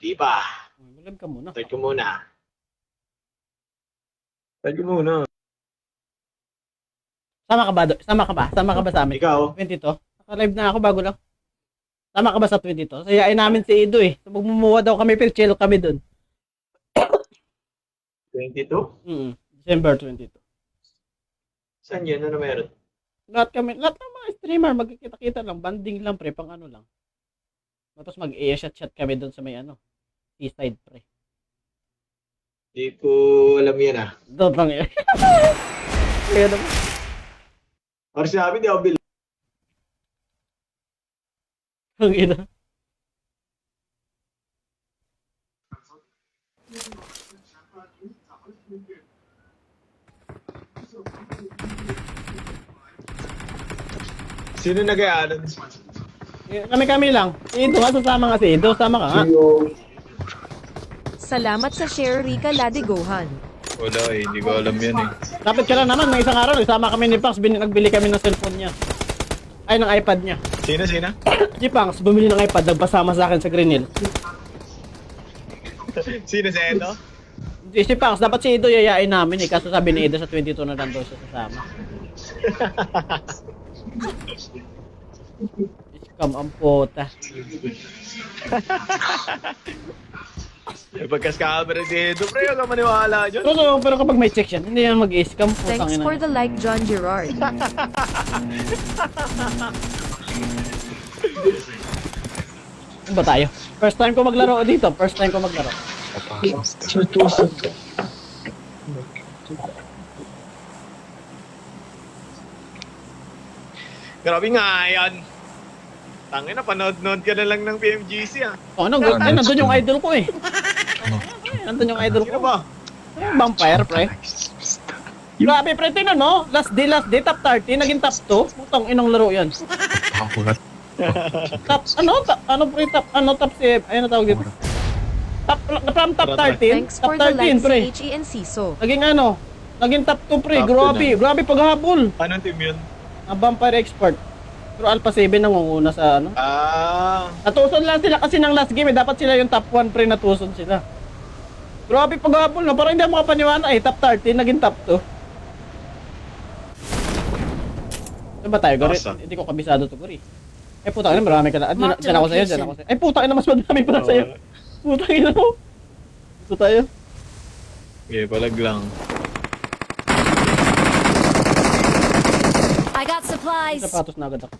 Di ba? Mag-live ka muna. Start ko muna. Start ko muna. Sama ka ba? Sama ka ba? Sama ka ba sa amin? Ikaw? 22? Naka-live na ako bago lang. Sama ka ba sa 22? Sayain namin si Ido eh. So, magmumuha daw kami, pero chill kami dun. 22? December 22. Saan yun? Ano meron? Lahat ng mga streamer, magkikita-kita lang, banding lang pre, pang ano lang. Tapos mag-i-chat-chat kami doon sa may ano, seaside pre. Di ko alam yan ah. Doon lang yun. Kaya naman. Or sabi, di ako bil. Ang ina. Sino nag-aalan? Kami lang. Ido nga, sasama nga si Ido. Sama ka nga. Salamat sa share, Rica Ladigohan. Wala eh, hindi ko alam yan eh. Kapit ka lang naman, ng isang araw, nagsama kami ni Pangs, nagbili kami ng cellphone niya. Ay, ng iPad niya. Sino? Si Pangs, bumili ng iPad, nagpasama sa akin sa Green Hill. Sino si Edo? Si Pangs, dapat si Ido yayain namin eh, kaso sabi ni Ido sa 22 na lang daw siya sasama. Scam ang puta. Pagkas-camera si Edo, pre, huwag ka maniwala dyan. Pero kapag may check yan, hindi yan mag-scam. Thanks for the like, John Gerard. Ano ba tayo? First time ko maglaro dito. First time ko maglaro. Grabe nga yan. Tangin na, panood-nood ka na lang ng PMGC ah. Oh, ano? Nandun yung idol ko eh. Nandun yung idol Sino ko. ba? Yung vampire, pre. Grabe, pre. Tingnan mo. Last day, top 30. Naging top 2. Putang inang laro yan. Top, pre, top CF. Ayun na tawag dito. From top 13. Thanks Top for the 13, like, pre. CHE and CISO. Naging top 2, pre. Top Grabe paghabol. Anong team yun? Ang vampire expert. Pero Alpha 7 nangunguna sa ano. Natuson lang sila kasi ng last game eh. Dapat sila yung top 1 pre, natuson sila. Grabe paghabol na. Parang hindi ako makapaniwala eh. Top 13, naging top 2. Ano ba tayo, Gori? Awesome. Hindi ko kabisado to, Gori. Eh, putang ina, marami ka na. Diyan ako sa'yo. Ay, putang ina, mas madami pa na sa'yo. Putang ina mo. Ito tayo. Okay, palag lang. I got supplies. Sapatos na agad ako.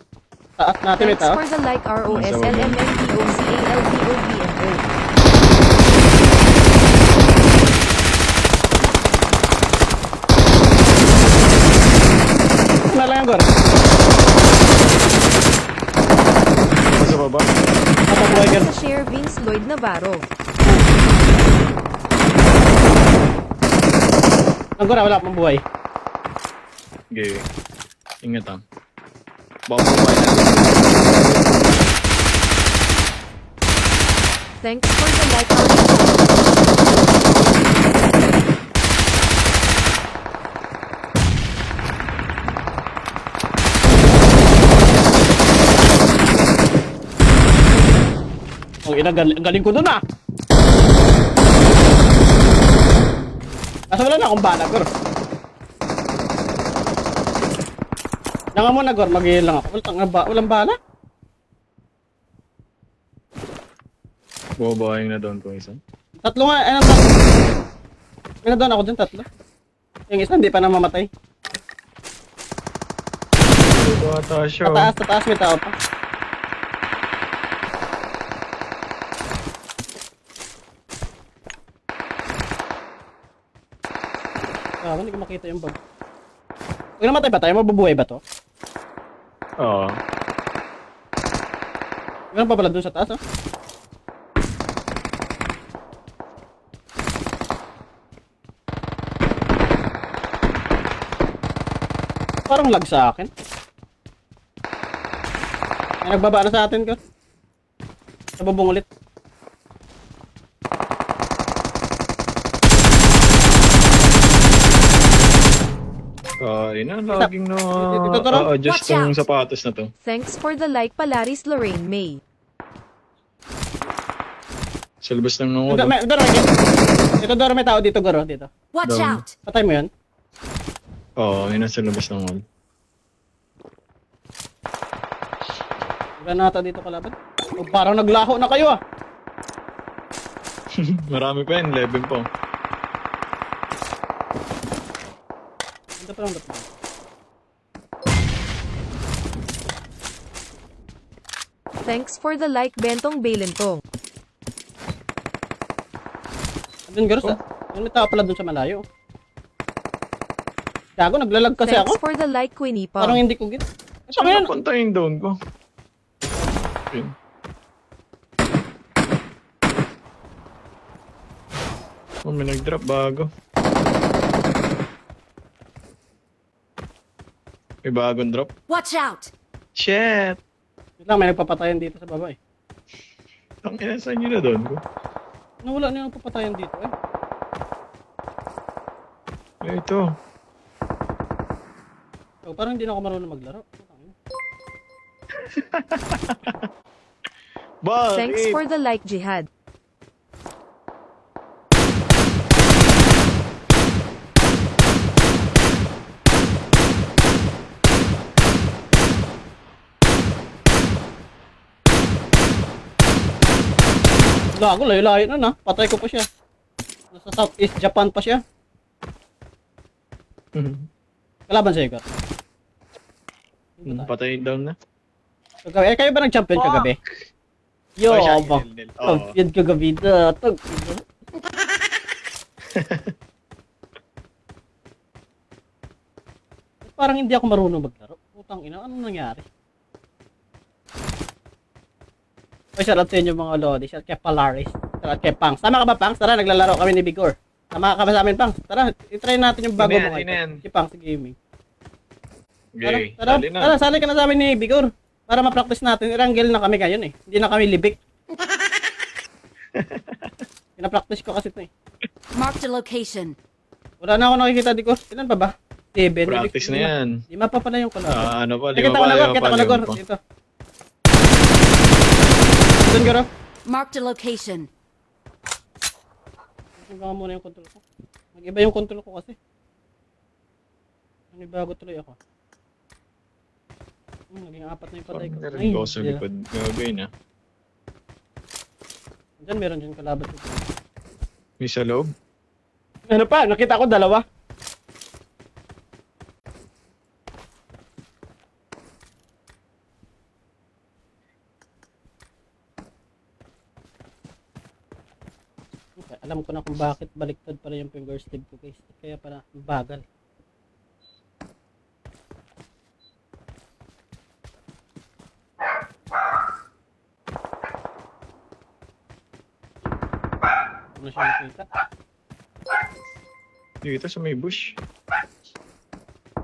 Taas natin, may Thanks taas. for the like, ROSLMNDOCALPOBNO. Na lang yan, Gori. Sa baba? Papabuhay ka na. Sa share, Vince Lloyd Navarro. Ang Gori, wala pang buhay. Okay. Ingat ah. Baka buhay na. Thanks for the like, ROSLMNDOCALPOBNO. Ang ina, galing ko dun ah. Kaso wala na akong bala, Gor. Diyan nga muna, Gor. Mag-heal lang ako. Walang bala? Bumabahay na doon ko isa. Tatlo nga. Ay, tatlo. May na doon ako dun, tatlo. Yung isa, hindi pa namamatay. Bata siya. Tataas, may tao pa. Ah, hindi ko makita yung bag. Kung namatay ba tayo, mabubuhay ba to? Oo. Meron pa pala dun sa taas, oh. Parang lag sa akin. May nagbaba na sa atin, ko. Nabubong ulit. Ina, laging na Dito to, no? adjust Watch tong out. sapatos na to. Thanks for the like, Palaris Lorraine May. Sa labas lang ng Dito, wall. Doro, dito, Doro, may tao dito, Goro, dito. Watch Down. out! Patay mo yun. Oo, yun nasa labas ng wall. Granata dito kalaban. Oh, parang naglaho na kayo ah. Marami pa yan, 11 pa. Dito pa lang dito. Thanks for the like, Bentong Balentong. Doon, Goro, sa... May tao pala doon sa malayo. Gago, naglalag kasi Thanks ako. for the like, Queenie Parang Pong. hindi ko git. Ito Saan ngayon. napunta yung down ko? Okay. Oh, may nag-drop bago. May bagong drop. Watch out! Shit! Wait lang, may nagpapatayan dito sa baba eh. Ang ina, saan yun na doon ko? Nawala na yung papatayan dito eh. Ito. So, parang hindi na ako marunong maglaro. Bakit? Thanks for the like, Jihad. Gago, layo-layo na na. Patay ko pa siya. Nasa Southeast Japan pa siya. Kalaban sa'yo, Gar. Patay down na. Kagabi, kayo ba nag-champion kagabi? Yo, Oh, siya, ba? nil-nil. Oo. Champion kagabi na. Parang hindi ako marunong maglaro. Putang ina, anong nangyari? Oy, shout out sa inyo mga Lodi. Shout out kay Polaris. Shout out kay Pangs. Tama ka ba, Pangs? Tara, naglalaro kami ni Bigor. Tama ka ba sa amin, Pangs? Tara, itry natin yung bago Sino yan? mo Sino yan? Si Pangs, si Gaming. Tara, Okay, tara, dali na. tara, sali ka na sa amin ni Bigor. Para ma-practice natin. Iranggel na kami ngayon eh. Hindi na kami libik. Pina-practice ko kasi ito eh. Marked a location. Wala na ako nakikita di ko. Ilan pa ba? 7. Practice na yan. Lima pa pala yung kalaban. Ano pa, Kita ko na, lima kita ko na, lima pa. dito. Doon, Goro. Marked a location. Iba muna yung control ko. Mag-iba yung control ko kasi. Nanibago tuloy ako. Naging 4 na yung patay ko. Narinig ako sa likod. Gagawin na. Diyan meron dyan kalaban. May sa loob. Ano pa? Nakita ko 2. Okay, alam ko na kung bakit baliktad pala yung finger sleeve ko guys. Kaya pala bagal. Ano siya nakita? Dito sa may bush.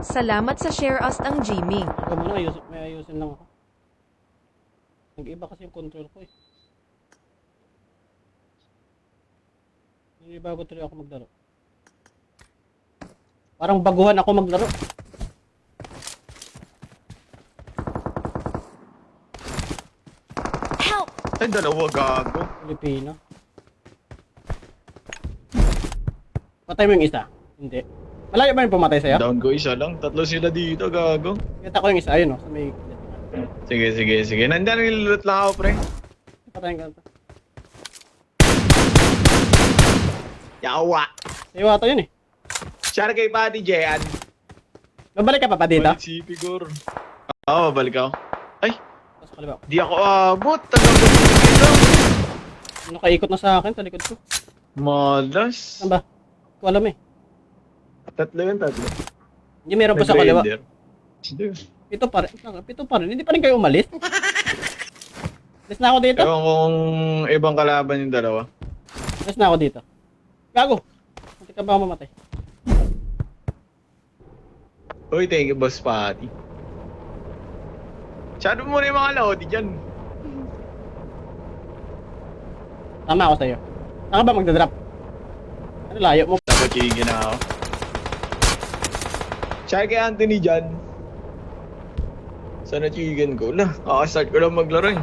Salamat sa share us ang Jimmy. Ako muna, may ayusin lang ako. Nag-iba kasi yung control ko eh. Nag-iba ko tuloy ako maglaro. Parang baguhan ako maglaro. Help! Ay, dalawa gago. Pilipino. Patay mo yung isa? Hindi. Malayo ba yung pumatay sa'yo? Down ko isa lang. Tatlo sila dito, gago. Kita ko yung isa, ayun o. Sa may... Sige, sige, sige. Nandiyan nilulot lang ako, pre. Patayin ka ito. Yawa. Sa'yo ata yun eh. Share kay Pati Jean. Mabalik ka pa pa dito? Balik si Pigor. Oo, balik ako. Ay, Tapos kaliwa. di ako abot. Tagal ko dito. Nakaikot na sa akin, sa likod ko. Malas. Saan ba? Ko alam eh. Tatlo yun, tatlo. Hindi meron pa sa kaliwa. Nag-render. Hindi. Pito pa rin. Pito pa rin. Hindi pa rin kayo umalis. Alis na ako dito. Ewan kung ibang kalaban yung dalawa. Alis na ako dito. Gago. Hindi ka ba mamatay? Uy, thank you, Boss Patty. Shadow mo na yung mga lodi dyan. Tama ako sa'yo. Saan ka ba magdadrop? Ano layo mo? Dapat chigin na ako. Share kay Anthony dyan. Sana chigin ko. Wala, kakastart ko lang maglaro eh.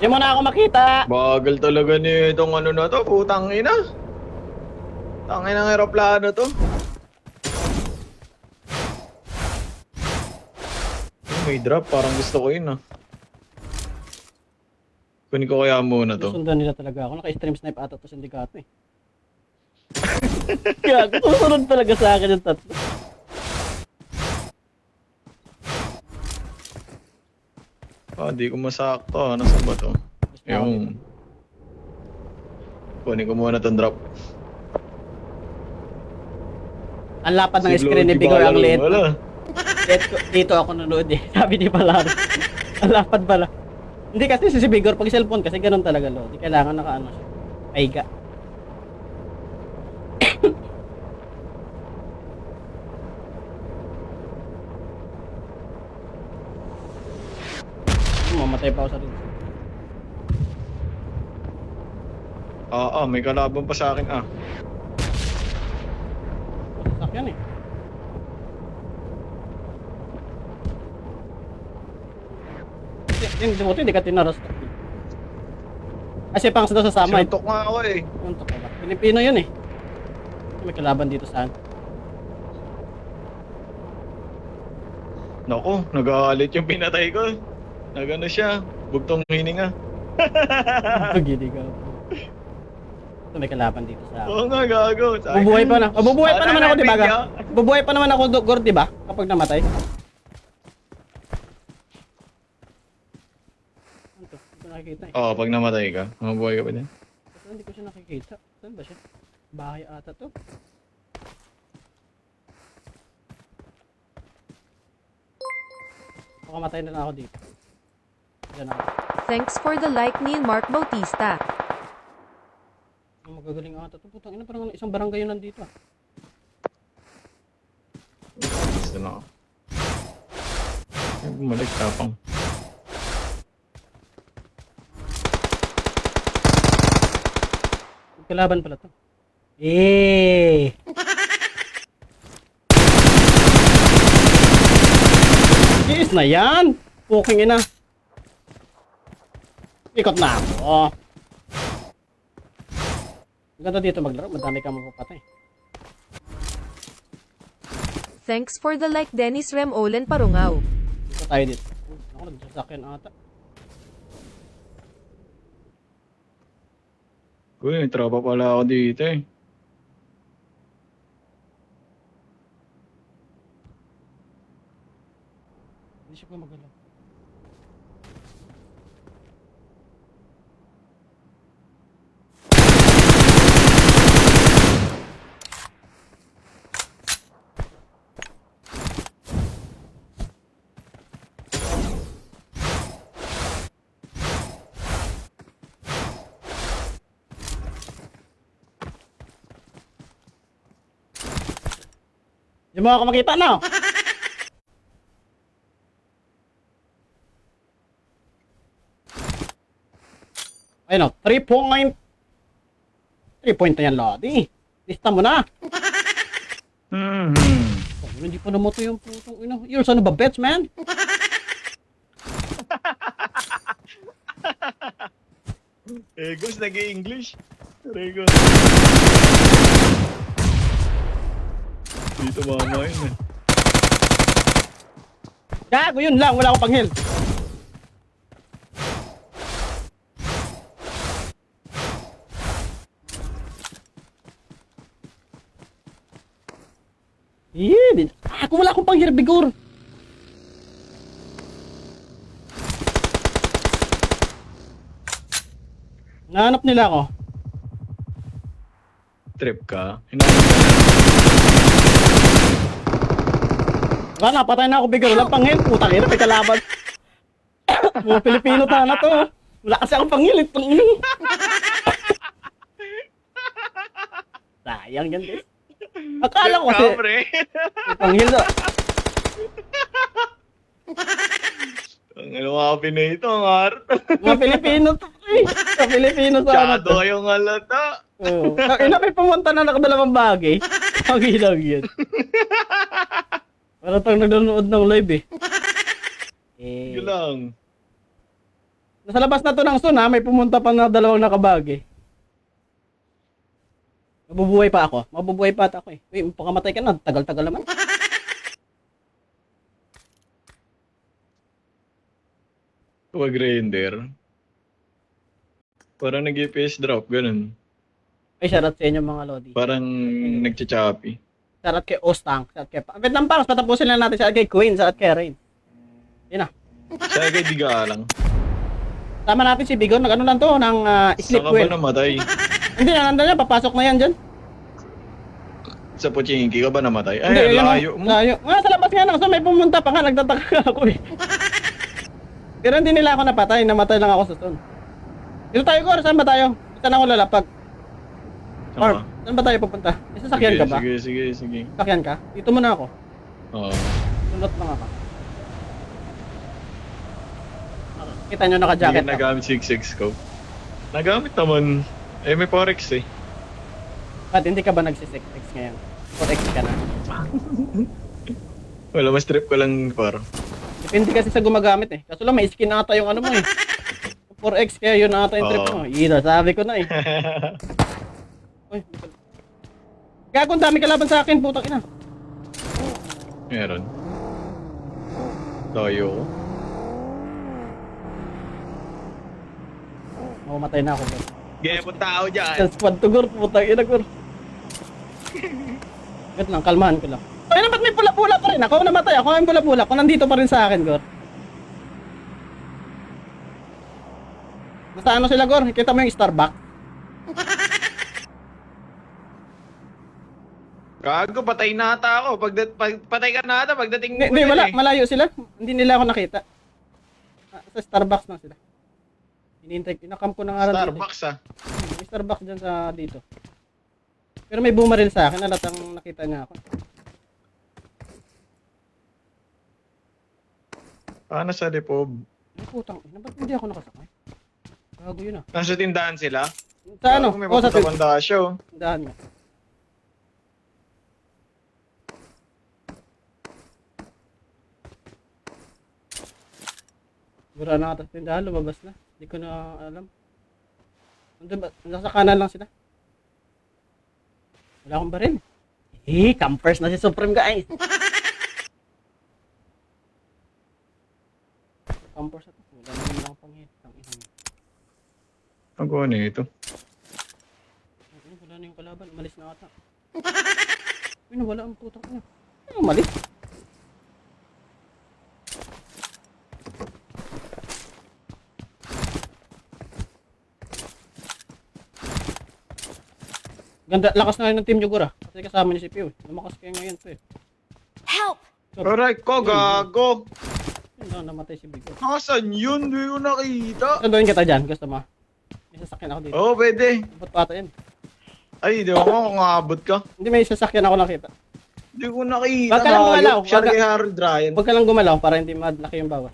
Di mo na ako makita. Bagal talaga ni itong ano na to, putang ina. Tangin ng aeroplano to. May drop, parang gusto ko yun ah. Kunin ko kaya muna to. Susundan nila talaga ako. Naka-stream snipe ata to sindikato eh. Kaya susunod talaga sa akin yung tatlo. Di ko masakto. Nasaan ba to? Yung... Kunin ko muna tong drop. Ang lapad ng Si screen ni Lodi Bigor ang Balalo, liit. wala. Dito ako nanood eh. Sabi ni Palaro. Ang lapad pala. Hindi kasi si Bigor pag cellphone kasi ganun talaga lo. Hindi kailangan nakaano siya. Paiga. Mamatay pa ako sa rin. May kalaban pa sa akin ah. Sasakyan eh. Hindi ka tinaras. Kasi pang sa sasama eh. Sinuntok nga ako eh. Untok ka ba? Pilipino yun eh. May kalaban dito saan. Naku, nag-aalit yung pinatay ko. Nagano siya, bugtong hininga. Pagili ka. Ito may kalaban dito sa Oo nga, gago. Bubuhay pa na. Bubuhay pa Sana naman ako, di ba? napigya. Bubuhay pa naman ako, Gord, di ba? Kapag namatay. Ano to? Hindi ko nakikita eh. Pag namatay ka, mabuhay ka pa din. Ito, hindi ko siya nakikita. Saan ba siya? Bahay ata to. Makamatay na lang ako dito. Diyan ako. Thanks for the like ni Mark Bautista. Ang magagaling ata to. Putang ina, parang isang barangay yun nandito ah. Gusto na ako. Ay, bumalik tapang. Kalaban pala to. Eh. Yes na yan. Puking ina. Ikot na ako. Ganda dito maglaro. Madami ka mapapatay. Thanks for the like Dennis Rem Olen Parungaw. Dito tayo dito. Ako nagsasakyan ata. Uy, may tropa pala ako dito eh. Hindi siya pa magalaw. Hindi mo ako makita no? Ayun o, 3 point. 3 point na yan, Lodi. Lista mo na. Oh, hindi pa namoto yung putong ina. You're son of a bitch, man. Gus, nag-i-English. Rego. Dito mama yun eh. Gago, yun lang. Wala akong panghil. Ako wala akong panghil, Bigor. Nahanap nila ako. Trip ka? Wala, patay na ako, Bigor. Walang panghil. Putang ina, may kalaban. Mga Pilipino na to. Wala kasi akong panghil. Sayang yan, guys. Akala ko kasi. May panghil na. Ang ano mga Pinay ito, ang art. Mga Pilipino to. Mga Pilipino sana to. Tsado kayong halata. Oo. Ina, may pumunta na nakadalawang bagay. Pagi lang yan. Para tang nanonood ng live eh. Yun lang. Nasa labas na to ng Sun ha, may pumunta pa na dalawang nakabagi. Mabubuhay pa ako. Mabubuhay pa ata ako eh. Uy, pakamatay ka na. Tagal-tagal naman. Huwag render. Parang nag-FPS drop, ganun. Ay, shoutout sa inyo mga Lodi. Parang nagcha-choppy. Shoutout kay Ostang. Shoutout kay Vietnam Pangs. Patapusin lang natin. Shoutout kay Queen. Shoutout kay Rain. Yun na. Sa kay Diga lang. Tama natin si Bigon. Nag-ano lang to ng sleep Saka ba well. namatay? Hindi na, nandun yan. Papasok na yan dyan. Sa Pochinki ka ba namatay? Ay, Hindi, yun, layo mo. Layo. Sa labas nga lang. So may pumunta pa nga. Nagtataka ako eh. Pero hindi nila ako napatay. Namatay lang ako sa stone. Dito tayo, Gor. Saan ba tayo? Saan ako lalapag? Saan Or, ka? saan ba tayo pupunta? May sasakyan ka ba? Sige. Sasakyan ka? Dito muna ako. Oo. Sunod lang ako. Kita nyo naka-jacket Hindi nagamit 6-6 scope. Nagamit naman. Eh, may forex eh. Ba't hindi ka ba nagsi-6x ngayon? 4x ka na? Wala, mas trip ko lang par. Depende kasi sa gumagamit eh. Kaso lang may skin ata yung ano mo eh. 4x kaya yun ata yung trip mo. Ida, sabi ko na eh. Uy, gago, ang dami kalaban sa akin, putang ina. Meron. Tayo ko. Mamatay na ako. Guys. Gaya po tao dyan. Sa squad to, Gor, putang ina, Gor. Wait lang, kalmahan ko lang. Ay, ba't may pula-pula pa rin? Ako namatay, ako ang pula-pula. Kung nandito pa rin sa akin, Gor. Nasa ano sila, Gor? Kita mo yung Starbucks? Gago, patay na ata ako. Patay ka na ata pagdating mo. Hindi, wala. Malayo sila. Hindi nila ako nakita. Sa Starbucks na sila. Hinihintay. Inakam ko na nga rin dito. Starbucks ah. May Starbucks dyan sa dito. Pero may bumaril sa akin. Nalatang nakita niya ako. Paano sa depob? Ay, putang ina. Ba't hindi ako nakasakay? Gago yun ah. Nasa tindahan sila? Sa ano? Gago, may Oh, sa papunta show. tindahan nga. Siguro na ata sa tindahan. Lumabas na. Hindi ko na alam. Nandun ba? Nasa kanan lang sila. Wala akong baril. Eh, campers na si Supreme guys. Campers na to. Wala naman lang panghit. Ang ina mo. Ang ano ito? Ay, wala na yung kalaban. Umalis na ata. Ay, nawala ang putang ina. Ay, umalis. Ganda, lakas na rin ng team nyo, Gura. Kasi kasama ni si Pio. Lumakas kayo ngayon to eh. Help! Alright ko, gago. Yun lang, namatay si Bigo. Nasaan yun? Hindi ko nakita. Sunduin kita dyan, gusto mo? May sasakyan ako dito. Oo, pwede. Abot pa ata yan. Ay, di ako kung aabot ka. Hindi, may sasakyan ako nakita. Hindi ko nakita. Wag ka lang gumalaw. Siya Wag ka- kay Harold Ryan. Huwag ka lang gumalaw para hindi malaki yung bawas.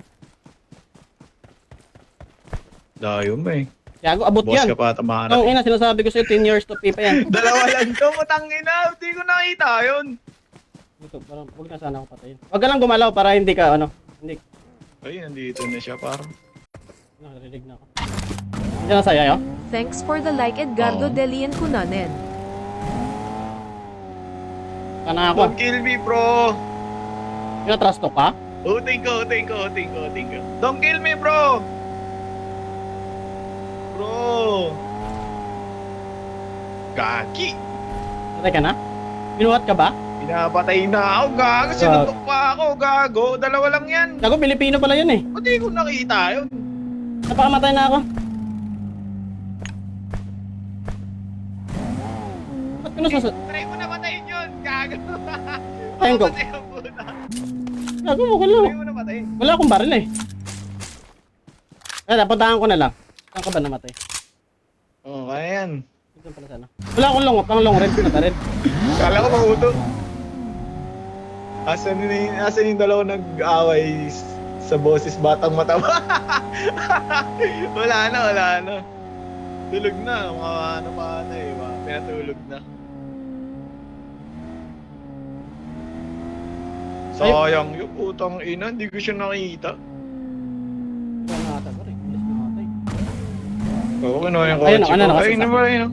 Dayo mo eh. Gago, abot Boss yan. ka pa tamahan Ang natin. ina, sinasabi ko sa'yo, 10 years to pay pa yan. Dalawa lang to, matangina. Hindi ko nakita yun. Ito, parang, huwag na sana ako patayin. Huwag ka lang gumalaw para hindi ka, ano, hindi. Ay, nandito na siya parang. Nakarinig na ako. Diyan na sa'yo, Thanks for the like, Edgardo Oh. Delian Kunanen. Sana ako. Don't kill me, bro. Pinatrust ka? Uting ko. Don't kill me, bro. Bro. Gagi. Patay ka na? Binuhat ka ba? Pinapatay na ako, gago. Sinutok pa ako, gago. Dalawa lang yan. Gago, Pilipino pala yun eh. Hindi ko nakita yun. Napakamatay na ako. Ba't pinusas? Try mo na patayin yun, gago. Patayin ko. Papatay ang puta. Gago, wala. Try mo na patayin. Wala akong baril eh. Kaya, puntahan ko na lang. Saan ka ba namatay? Oo, kaya yan. Dito pala sana. Wala akong pang long range na baril. Kala ko mauto. Asan yung dalawa nag-away sa boses batang mataba? wala na. Tulog na, mga ano pa na eh, pinatulog na. Sayang yung putang ina, hindi ko siya nakita. Wala na ata, bro. Bilis na ata eh. Oo, ano yung Ayun, kotse ano, ko? nakasasakyan. Ayun na ba, ayun na.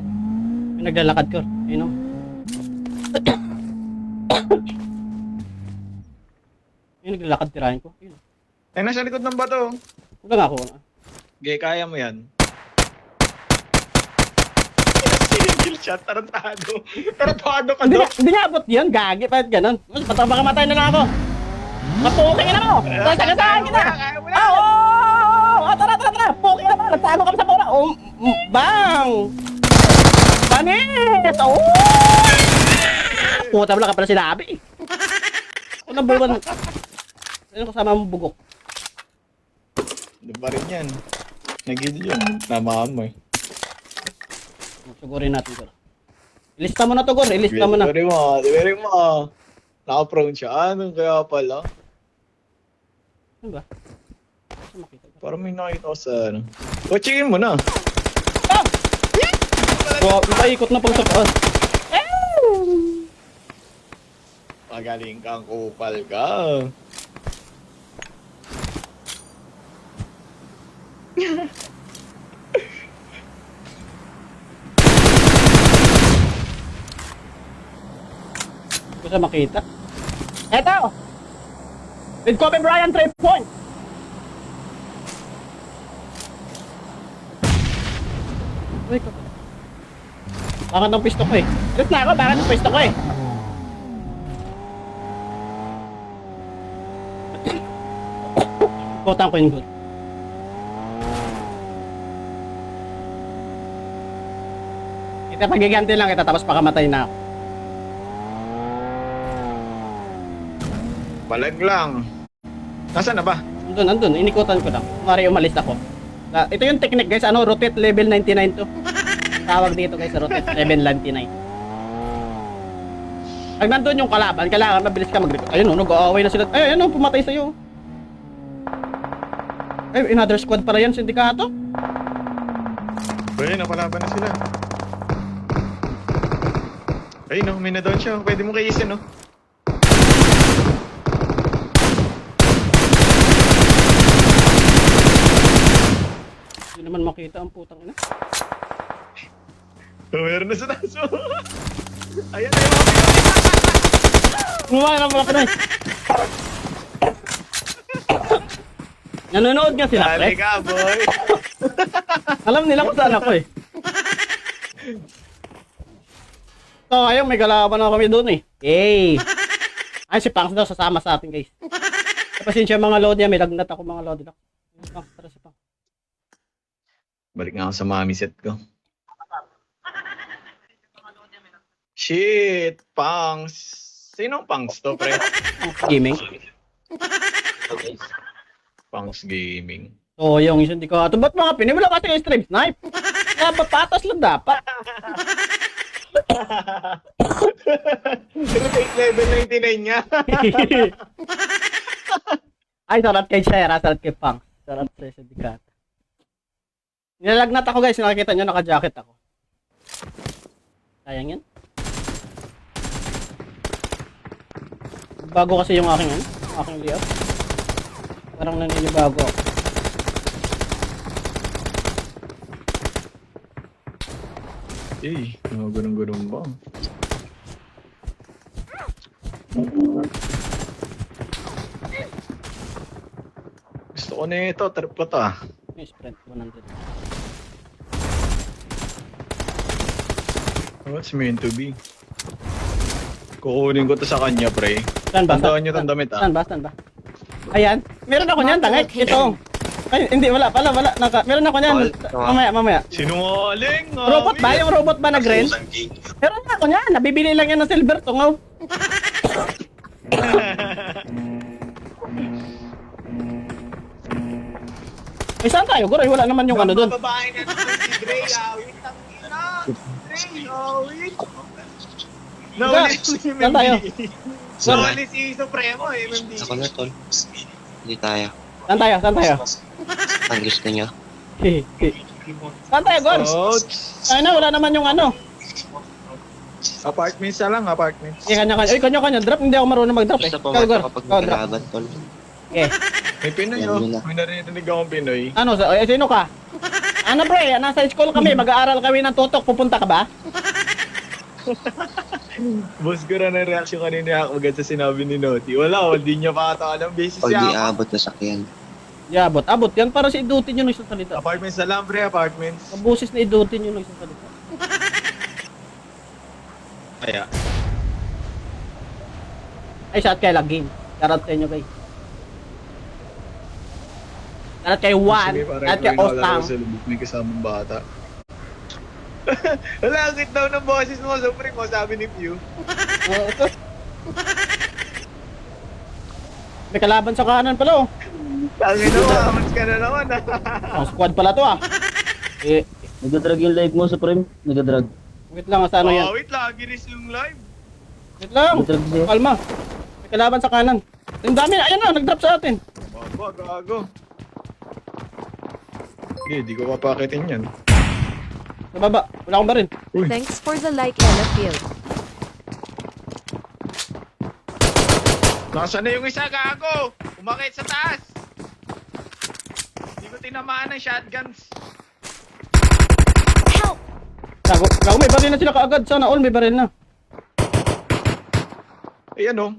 May naglalakad ko. Ayun o. Yung naglalakad tirahin ko. Ayun. Ay, nasa likod ng bato. Huwag lang ako. Gay, kaya mo yan. Single shot, tarantado. Tarantado ka Hindi do. nga, hindi nga abot yun. Gagi. Bakit ganun? Mas baka matay na lang ako. Mapuking na ako. Sasagasaan kita. Kaya mo yan. Ah, oo! Tara. Puking na ba? Nagtago kami sa bola. Bang! Banis! Oo! Puta mo lang ka pala sinabi. Ako number one. Ano kasama mong bugok? Ano ba rin yan? Nagil yun. Namaan mo eh. Sugurin natin ko. Ilista mo na to, Gor. Ilista mo na. Diberin mo. Naka-prone siya. Ano kaya pala? Ano ba? Saan makita ko? Parang may nakita ko sa ano. Kotsekin mo na. Ah! Wow, nakaikot na pang sa paan. Magaling kang kupal ka. Hindi ko siya makita. Eto! With Kobe Bryant 3 point! Uy, ko. Bakit ang pisto ko eh? Alis na ako, bakit ang pisto ko eh? Ikutan ko yung good. Kita pagiganti lang kita tapos pakamatay na ako. Balag lang. Nasaan na ba? Andun, inikutan ko lang. Mari umalis ako. Ito yung technique guys, ano, rotate level 99 to. Tawag dito guys, rotate level 99. Pag nandun yung kalaban, kailangan mabilis ka mag-recruit. Ayun, nag-aaway na sila. Ay, ayun, pumatay sa'yo. Ay, another squad pala yan, sindikato. Ayun, napalaban na sila. Ayun, no, may na-down siya. Pwede mo kaisin, no? Hindi naman makita ang putang ina. Oh, meron na sa taso. Ayan, Gumawa na mga Pinoy. Nanonood nga sila, Dali pre. ka, boy. Alam nila kung saan ako eh. So, ayun, may kalaban na kami doon eh. Yay! Ay, si Pangs daw sasama sa atin, guys. Pasensya mga load niya, may lagnat ako mga load. Pangs, tara si Pangs. Balik nga ako sa mami set ko. Shit, Pangs. Sinong Pangs to, pre? Gaming. Pangs Gaming. So, yung isang di ko ato. Ba't mga Pinoy? Wala kasi stream snipe. Dapat patas lang dapat. Rotate level 99 nga. Ay, sarat kay Shera, sarat kay Pangs. Sarat sa sindikat. Nilalagnat ako guys, nakikita nyo, naka-jacket ako. Sayang yan. Bago kasi yung aking layout. Parang naninibago ako. Eh, ganun-ganun ba? Gusto ko na ito, trip ko to ah. May sprint 100. What's meant to be? Kukunin ko to sa kanya, pre. Saan ba? Tandaan nyo itong damit ah. Saan ba? Ayan. Meron ako niyan, tangay. Ito. Ay, hindi, wala. Meron ako niyan. Mamaya. Sinungaling! Robot ba? Yung robot ba na green? Meron ako niyan. Nabibili lang yan ng silver tungaw. Ay, saan tayo? Guray, wala naman yung ano dun. Babae na naman si Dre, awit ang ina! Dre, awit! Nahuli si Saan tayo? Nahuli si Supremo, MMD. Ako na, tol. Hindi tayo. Saan tayo? Ang gusto nyo. Saan tayo, Gons? Ouch! Ay na, wala naman yung ano. Apartments na lang, apartments. Eh, kanya-kanya. Ay, kanya-kanya. Drop. Hindi ako marunong mag-drop eh. Gusto pa Ikaw, Gor. kapag Ikaw, drop. magkalaban, tol. Eh. May Pinoy Yan oh. nila. May narinig akong Pinoy. Ano? Sino ka? Ano pre, nasa school kami, mag-aaral kami ng tutok, pupunta ka ba? Boss ko na ng reaction kanina ako agad sa sinabi ni Noti. Wala, hindi niya pa ata alam. Basis Pag di siya. abot na sakyan. Yeah, abot yan para si Idutin yung nagsasalita. Apartments na lang, pre. Apartments. Ang busis na Idutin yung nagsasalita. Kaya. Ay, shot kay Laging. Shoutout sa inyo guys. Shoutout kay Juan. Shoutout kay Ostang. May kasamang bata. Wala, ang cute daw ng boses mo. Sobrang mo, sabi ni Pew. May kalaban sa kanan pala oh. Tangin na, makamans ka na naman. Ang squad pala to ah. Eh, Nagadrag yung live mo, Supreme. Nagadrag. wait lang, sa ano yan? Wait lang, ginis yung live. Wait lang. Nagadrag siya. Kalma. May kalaban sa kanan. Ang dami, ayan na, nag-drop sa atin. Baba, gago. Hindi ko papakitin yan. Sa baba, wala akong baril. Thanks for the like, Ella Field. Nasaan na yung isa, gago? Umakit sa taas. Hindi ko tinamaan ng shotguns. Gago, may baril na sila kaagad. Sana all may baril na. Ayan o.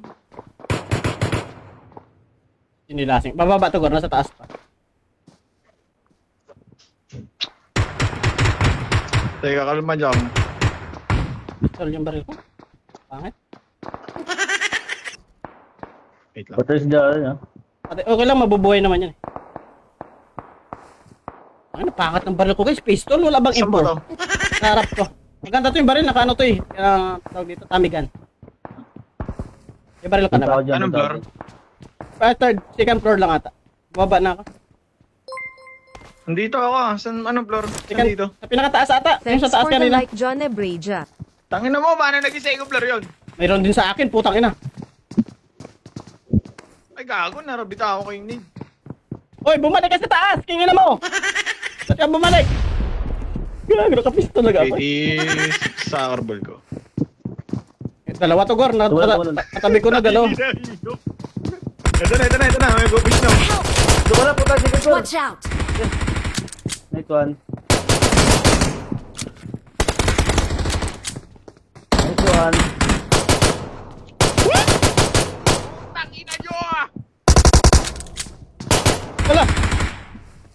Sinilasing. Bababa to, Gor, nasa taas pa. Teka, kalma dyan. Sir, yung baril ko. Pangit. Wait lang. Patay si Jaren, ha? Ate, okay lang, mabubuhay naman yan eh. Ano, pangat ng baril ko guys. Pistol, wala bang Saan ba to? import? Sa harap ko. Maganda to yung baril, nakaano to eh. Kaya tawag dito, Tamigan. May baril ka na ba? Anong blur? Third, second floor lang ata. Bumaba na ako. Nandito ako. Saan, anong floor? Saan dito? Sa pinakataas ata. Yung Thanks sa taas for the kanina. like, John Ebreja. Tangin na mo, paano naging sa floor yun? Mayroon din sa akin, putang ina. Ay, gago, narabita ako kay Nid. Hoy, bumalik ka sa taas! Kingin na mo! Ba't ka bumalik? Gago, nakapistol na ako. 86 sa carball ko. Dalawa to, Gor. Katabi ko na, dalawa. Ito na. May go push na. Doon na, puta, sige ko. Watch out! Nice one. Nice one. Tangina nyo! Wala!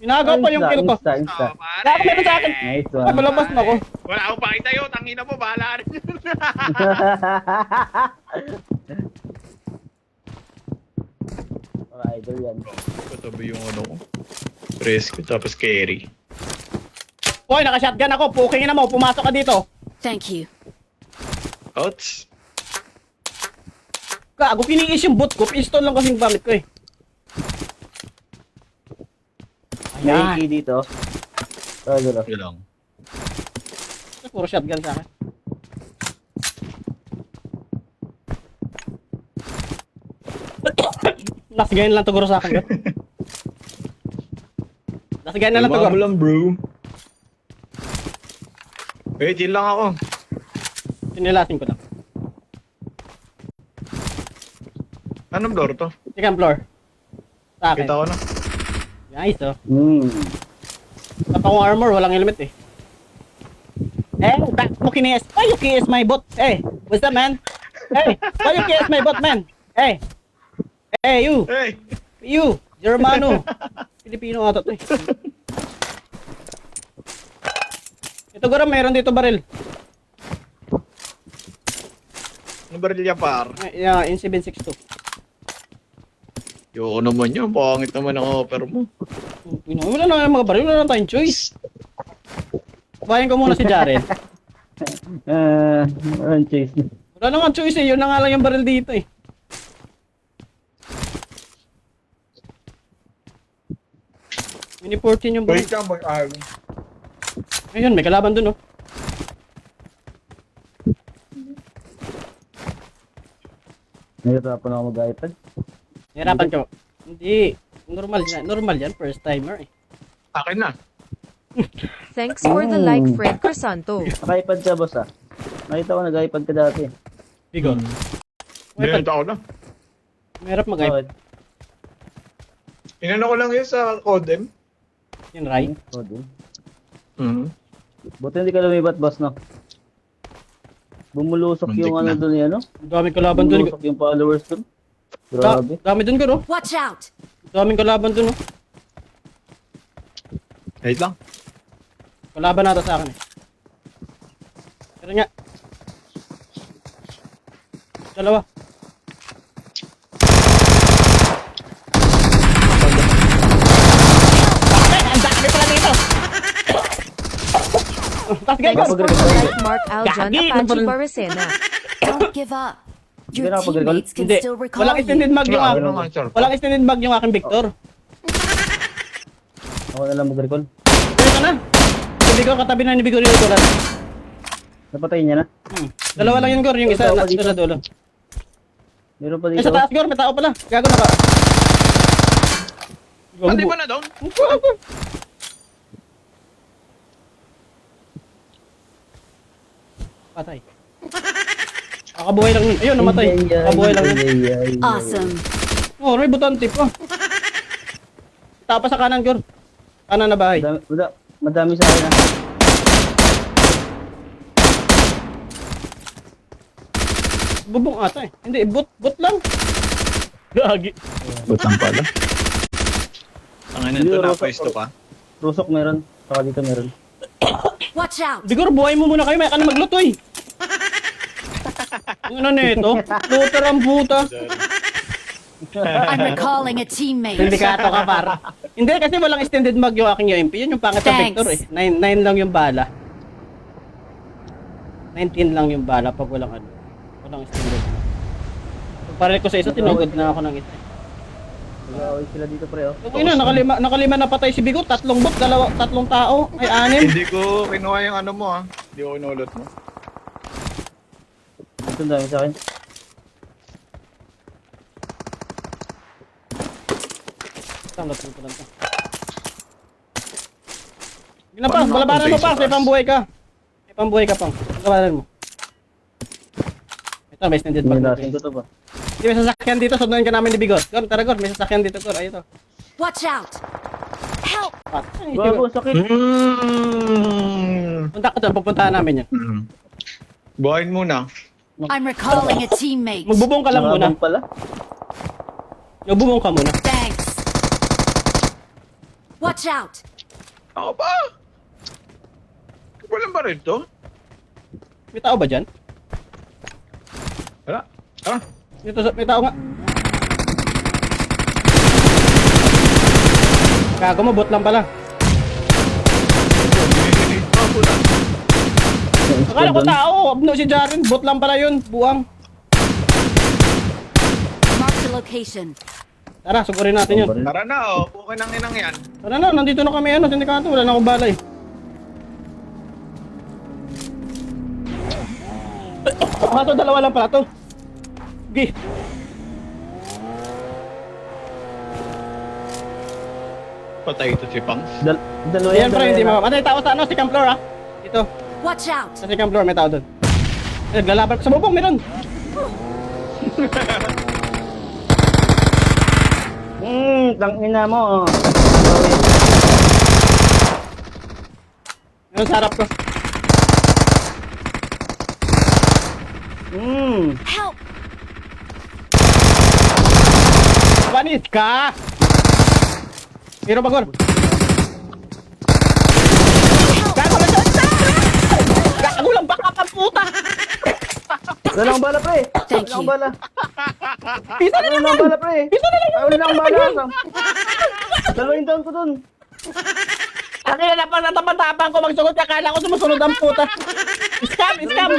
Inagaw pa yung kill ko. Insta. Wala ako meron sa akin. Nice Ay, one. malabas na ako. Wala akong pakita yun. Tangina mo, bahala rin yun. Mga idol yan. Katabi yung ano ko. Rescue, tapos carry. Hoy, naka-shotgun ako. Pukingin na mo. Pumasok ka dito. Thank you. Outs. Gago, kiniis yung boot ko. Pistol lang kasing gamit ko eh. May Ayan. key dito. Oh, dulo. Yun lang. Puro shotgun sa akin. Last ganyan lang to Goro sa akin. Gor. Last ganyan na lang to Kalma Gor. mo lang, bro. Wait, chill lang ako. Sinilasin ko lang. Anong floor to? Second floor. Sa akin. Kita ko na. Nice oh. Tapa kong armor, walang helmet eh. Back mo kiniis. Why you kiss my bot? Hey, what's up man? Hey, why you kiss my bot man? Hey. Hey, you. Hey! You. Germano. Pilipino ata to eh. Ito Goro, mayroon dito baril. Ano barilya par? Yeah, in 762. Yoko naman yun. Pangit naman ang offer mo. Wala na mga baril, wala na tayong choice. Kumain ko muna si Jaren. Run chase. Wala na nga choice eh, yun na nga lang yung baril dito eh. Mini 14 yung baril. Wait lang, mag-arm. Ayun, may kalaban dun oh. Nahirapan ako mag-iPad. Hirapan ko. Hindi. Normal yan. First timer eh. Akin na. Thanks for the like, Fred Crisanto. Naka-iPad ka, boss, ah. Nakita ko nag-iPad ka dati. Bigo. Meron ako na. Mahirap mag-iPad. Inano ko lang yun sa Codem. Yun, Rai. Oh, din. Mhm. Buti hindi ka lumibat, boss, no? Bumulusok Muntik yung ano na. doon, ano? Ang daming kalaban dun. Bumulusok yung followers doon. Grabe. Dami dun ko, no? Watch out! Daming kalaban dun, no? Wait lang. Kalaban nata sa akin, eh. Pero nga. Dalawa. Ang dami pala dito! Tas Thanks ganyan. for the like, Mark Aljan Gagi, Apache naman- Baracena. Don't give up. Your Hindi na ako mag-recall? teammates can Hindi. still recall Walang extended you. mag yung Grabe akin. naman, sir. Walang extended mag yung aking Victor. Ako na lang mag-recall. Kaya ka na. Si Bigor, katabi na ni Bigor yung ulan. Napatayin niya na. Dalawa lang yun, Gor. Yung isa na sa dulo. Meron pa Eh, dito. sa taas, Gor. May tao pala. Gago na ka. Pati ba na doon? Patay. Nakabuhay lang yun. Ayun, namatay. Nakabuhay lang yun. Awesome. Oh, may butante pa. Tao pa sa kanan, Gor. Kanan na bahay. Madami sa akin, ah. Bubong ata eh. Hindi, bot lang. Gagi. Butang pala. Ang ina Hindi, to na Rosok. pwesto pa. Rusok meron. Saka dito meron. Watch out. Bigor, buhay mo muna kayo. May ka na magluto eh. Ang ano nito? Looter ang puta. I'm recalling a teammate. Sindikato ka, par. Hindi, kasi walang extended mag yung aking UMP. Yun yung pangit sa Thanks. Vector eh. 9 lang yung bala. 19 lang yung bala pag walang ano. Walang extended. Pag parel ko sa isa, tinugod na ako ng isa. Nag-aaway sila dito, pre, oh. Okay na, nakalima na patay si Bigo. Tatlong bot, tatlong tao. Ay, 6. Hindi ko kinuha yung ano mo ah. Hindi ko inulot mo. Ito ang dami sa akin. Tanggap mo pa lang to. Gina pa, balabaran mo pa, may pambuhay ka. May pambuhay ka pang. Balabaran mo. Ito, may extended Hindi bag. natin ko to ba? Hindi, may sasakyan dito, sunduin ka namin ni Bigor. Gor, tara Gor, may sasakyan dito, Gor. Ayun to. Watch out. Help. Patay. Bago, sakit. Punta ka doon, pupuntahan namin yan. Buhayin muna. I'm recalling a teammate. Magbubong ka lang muna. Nabang pala. Magbubong ka muna. Thanks. Watch out. Ako ba? Walang ba rin to? May tao ba dyan? Wala. Ah, Dito, may tao nga. Gago mo, bot lang pala. pula. Akala ko tao, abno si Jaren, bot lang pala yun, buwang. Mark the location. Tara, sugurin natin yun. Tara na oh, okay nang inang yan. Tara na, nandito na kami, sindikato, wala na akong balay. Ito, dalawa lang pala to. Okay. Patay ito si Pang. Dalawa Ayan, yan, pre, hindi dalawa yan. May tao sa ano, second floor, ah. Dito, Watch out. sa second floor, may tao doon. Naglalaban, sa bubong, meron. Tangina mo. Oh. Meron sa harap ko. Help. Panis ka! Hero bagor. Gago lang dyan! Gago lang baka pa puta! Wala akong bala, pre. Thank Wala akong you. bala. Pisa na Wala naman! akong bala, pre. Pisa na naman! Ay, wala akong bala. Dalawa yung down ko dun. Akila na pa natapang ko magsugot, akala ko sumusunod ang puta. Scam! Scam!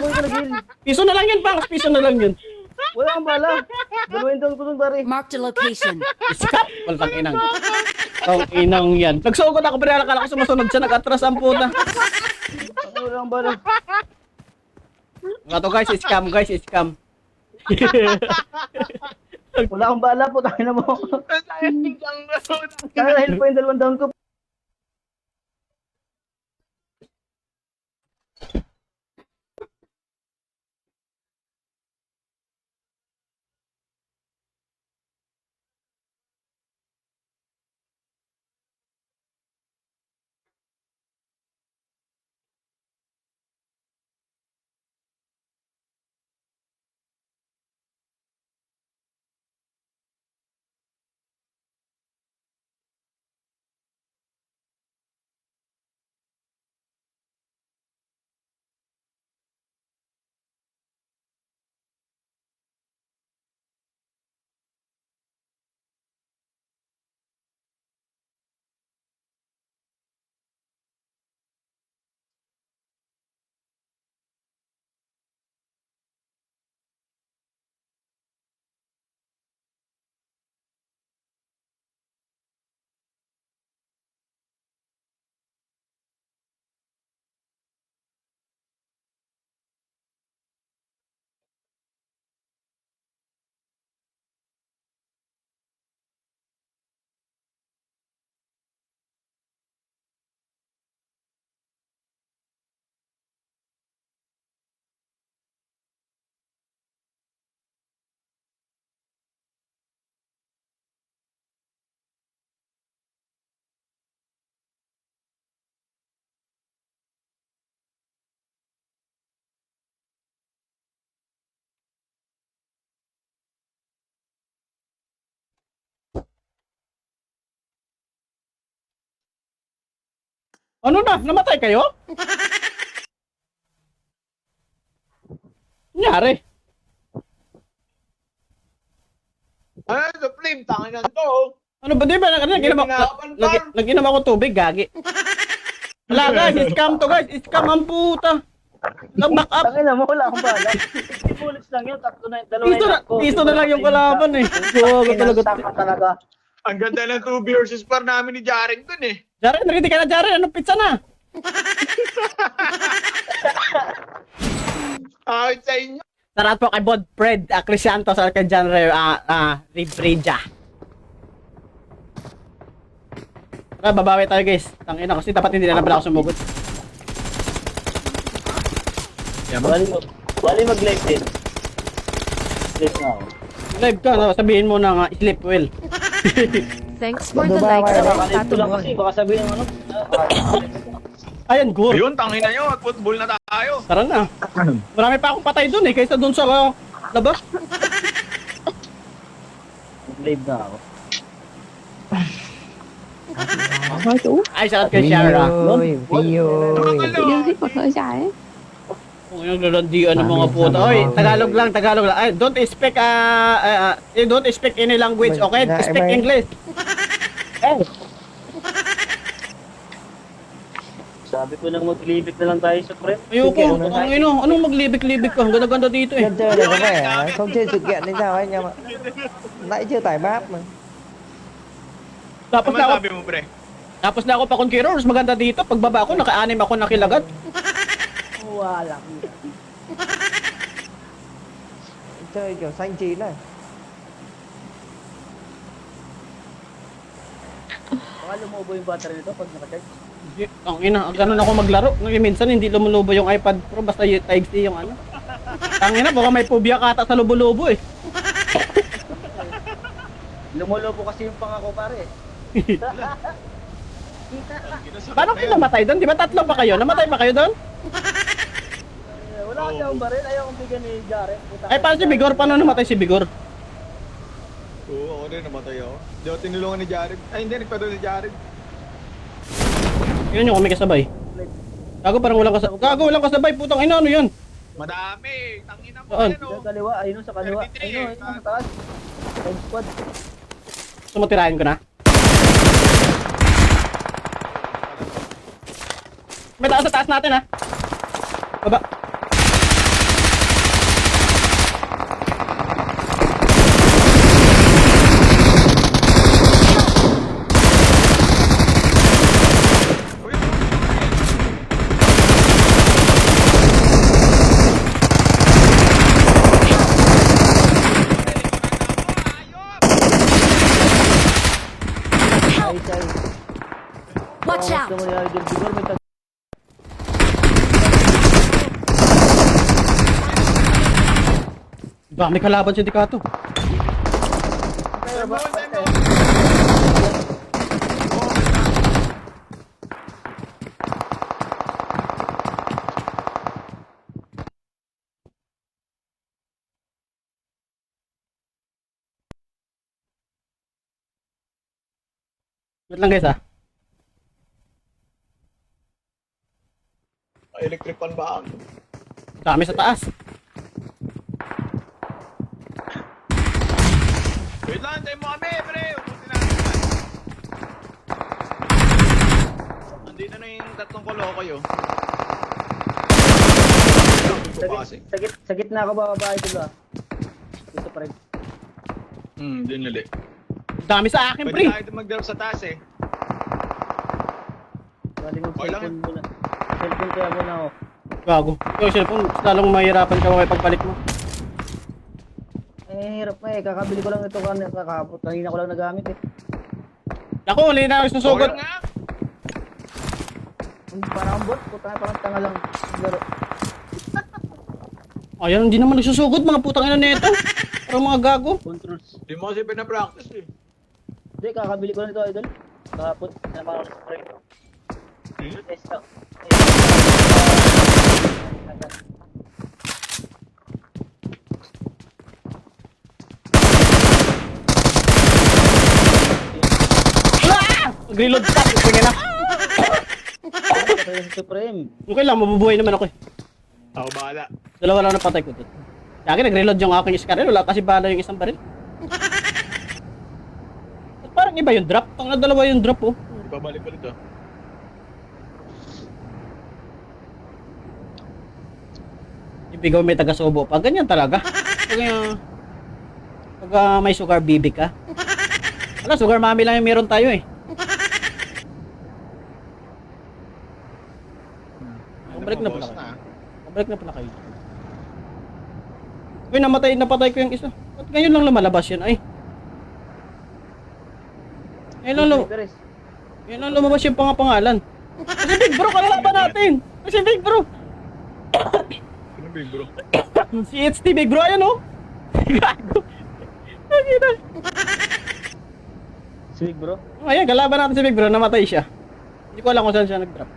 Piso na lang yun, Pangs. Piso na lang yun. Wala akong bala. Dalawa yung down ko dun, pare. Mark the location. Scam! Walang inang. Ang inang yan. Nagsugot ako, pero akala ko sumusunod siya, nag-atras ang puta. Wala akong bala. Mga to guys, scam guys, scam. Wala akong bala po, tayo na mo. Sayang Dahil po yung dalawang down ko. Ano na? Namatay kayo? Nangyari? Ay, the flame, tangin na to. Ano ba, di ba? Nag-inom ako tubig, gagi. Wala guys, scam to guys. Scam ang puta. Nag-back up. Tangin na mo, wala akong bala. 50 bullets lang yun, dalawa Piso na lang yung kalaban eh. Gago talaga. talaga. Ang ganda ng 2 versus par namin ni Jaren dun eh. Jaren, ready ka na Jaren. Anong pizza na? Ahit sa inyo. Sarat po kay Bod Fred Crisanto sa kay John Ribrija. Babawi tayo guys. Tangina kasi dapat hindi na nabala ako sumugod. Bali mag-live din. Live na ako. Live ka, no? Sabihin mo na nga, sleep well. Thanks for the likes and Ito lang kasi, Tato baka sabihin ng ano. Ayan, good. Ayun, tangin na yun. At football na tayo. Tara na. Marami pa akong patay dun eh, kaysa dun sa labas. Mag-live na ako. Ay, sarat kay Shara. Kung yung lalandian ng mga puta. Oy, Tagalog lang, Tagalog lang. Ay, don't speak, don't speak any language, okay? Speak English. Sabi ko nang maglibig na lang tayo sa pre. Ayoko, ang ino, anong maglibig-libig ka? Ang ganda-ganda dito eh. Dân chơi này có vẻ không chơi sự kiện nên sao anh em ạ? Nãy chưa tải map mà. Tapos Ano na ako, sabi mo, pre? tapos na ako pa Conqueror, mas maganda dito. Pagbaba ko, naka-anim ako nakilagat. Wala. Chơi kiểu xanh chín này. Baka lumubo yung battery nito pag nakacharge. Ang ina, ganun ako maglaro. Ngayon minsan hindi lumulobo yung iPad Pro, basta yung Type-C yung ano. Ang ina, baka may phobia ka ata sa lubo-lubo eh. Lumulobo kasi yung pangako pare. Paano kayo namatay doon? Di ba tatlo pa kayo? Namatay pa kayo doon? Wala kasi akong baril, ayaw kong bigyan ni Jaren. Ay, paano si Bigor? Paano namatay si Bigor? Oo, ako din namatay ako. Hindi ako tinulungan ni Jared. Ay, hindi, nagpadol ni Jared. Yun yung kami kasabay. Gago, parang walang kasabay. Gago, walang kasabay. Putang ina, ano yun? Madami! Tangina mo, Saan? yan o. Sa kaliwa, ayun sa kaliwa. 33 Ayun, ayun sa taas. Time squad. Sumutirahin ko na. May taas sa taas natin ha. Baba. Ayos, ayos. Watch Gusto out! mo ni Idol Bigor, may tag... Baka may kalaban si Dikato. Pero ba? Wait lang guys ha. Electric pan ba ako? Dami sa taas. Wait lang, tayo mo kami, pre! Ubusin natin yan. Nandito na yung tatlong koloko yun. Sa gitna ako bababa Idol ah. Dito pa rin. Dinali. Dami sa akin Pwede pre. tayo mag-drop sa taas eh. Bali Okay lang. mag-cellphone muna. Cellphone kaya muna ako. Gago. Yung cellphone, lalong mahirapan ka makipag pagbalik mo. Hirap na eh. Kakabili ko lang ito kakapot. Kanina ko lang nagamit eh. Ako, huli na ako Okay susugod. lang nga! Parang bot. Puta na parang tanga lang. Laro. Ayan, hindi naman nagsusugod mga putang ina nito. Parang mga gago. Controls. Di mo kasi pinapractice eh. Hindi, kakabili ko lang ito Idol. Kahapon. Na parang spray. Test out. Reload pa. Tingnan na. patay na si Supreme. Okay lang, mabubuhay naman ako eh. Ako bahala. Dalawa lang napatay ko doon. Lagi nag-reload yung aking Scarel, wala kasi bala yung isang baril. At parang iba yung drop. Tang na dalawa yung drop oh. Babalik ulit oh. Ibigaw may taga-subo pa. Ganyan talaga. Pag may sugar bibi ka. Wala, sugar mami lang yung meron tayo eh. Balik na pala kayo. Balik na pala kayo. Uy, napatay ko yung isa. Ba't ngayon lang lumalabas yun ay? Ngayon lang lumabas yung pangalan. Kasi Big Bro, kalalaban natin! Kasi Big Bro! Ano Big Bro? Si HT Big Bro, ayan oh! Gago! Nakita! Si Big Bro. Ayan, kalaban natin si Big Bro, namatay siya. Hindi ko alam kung saan siya nag-drop.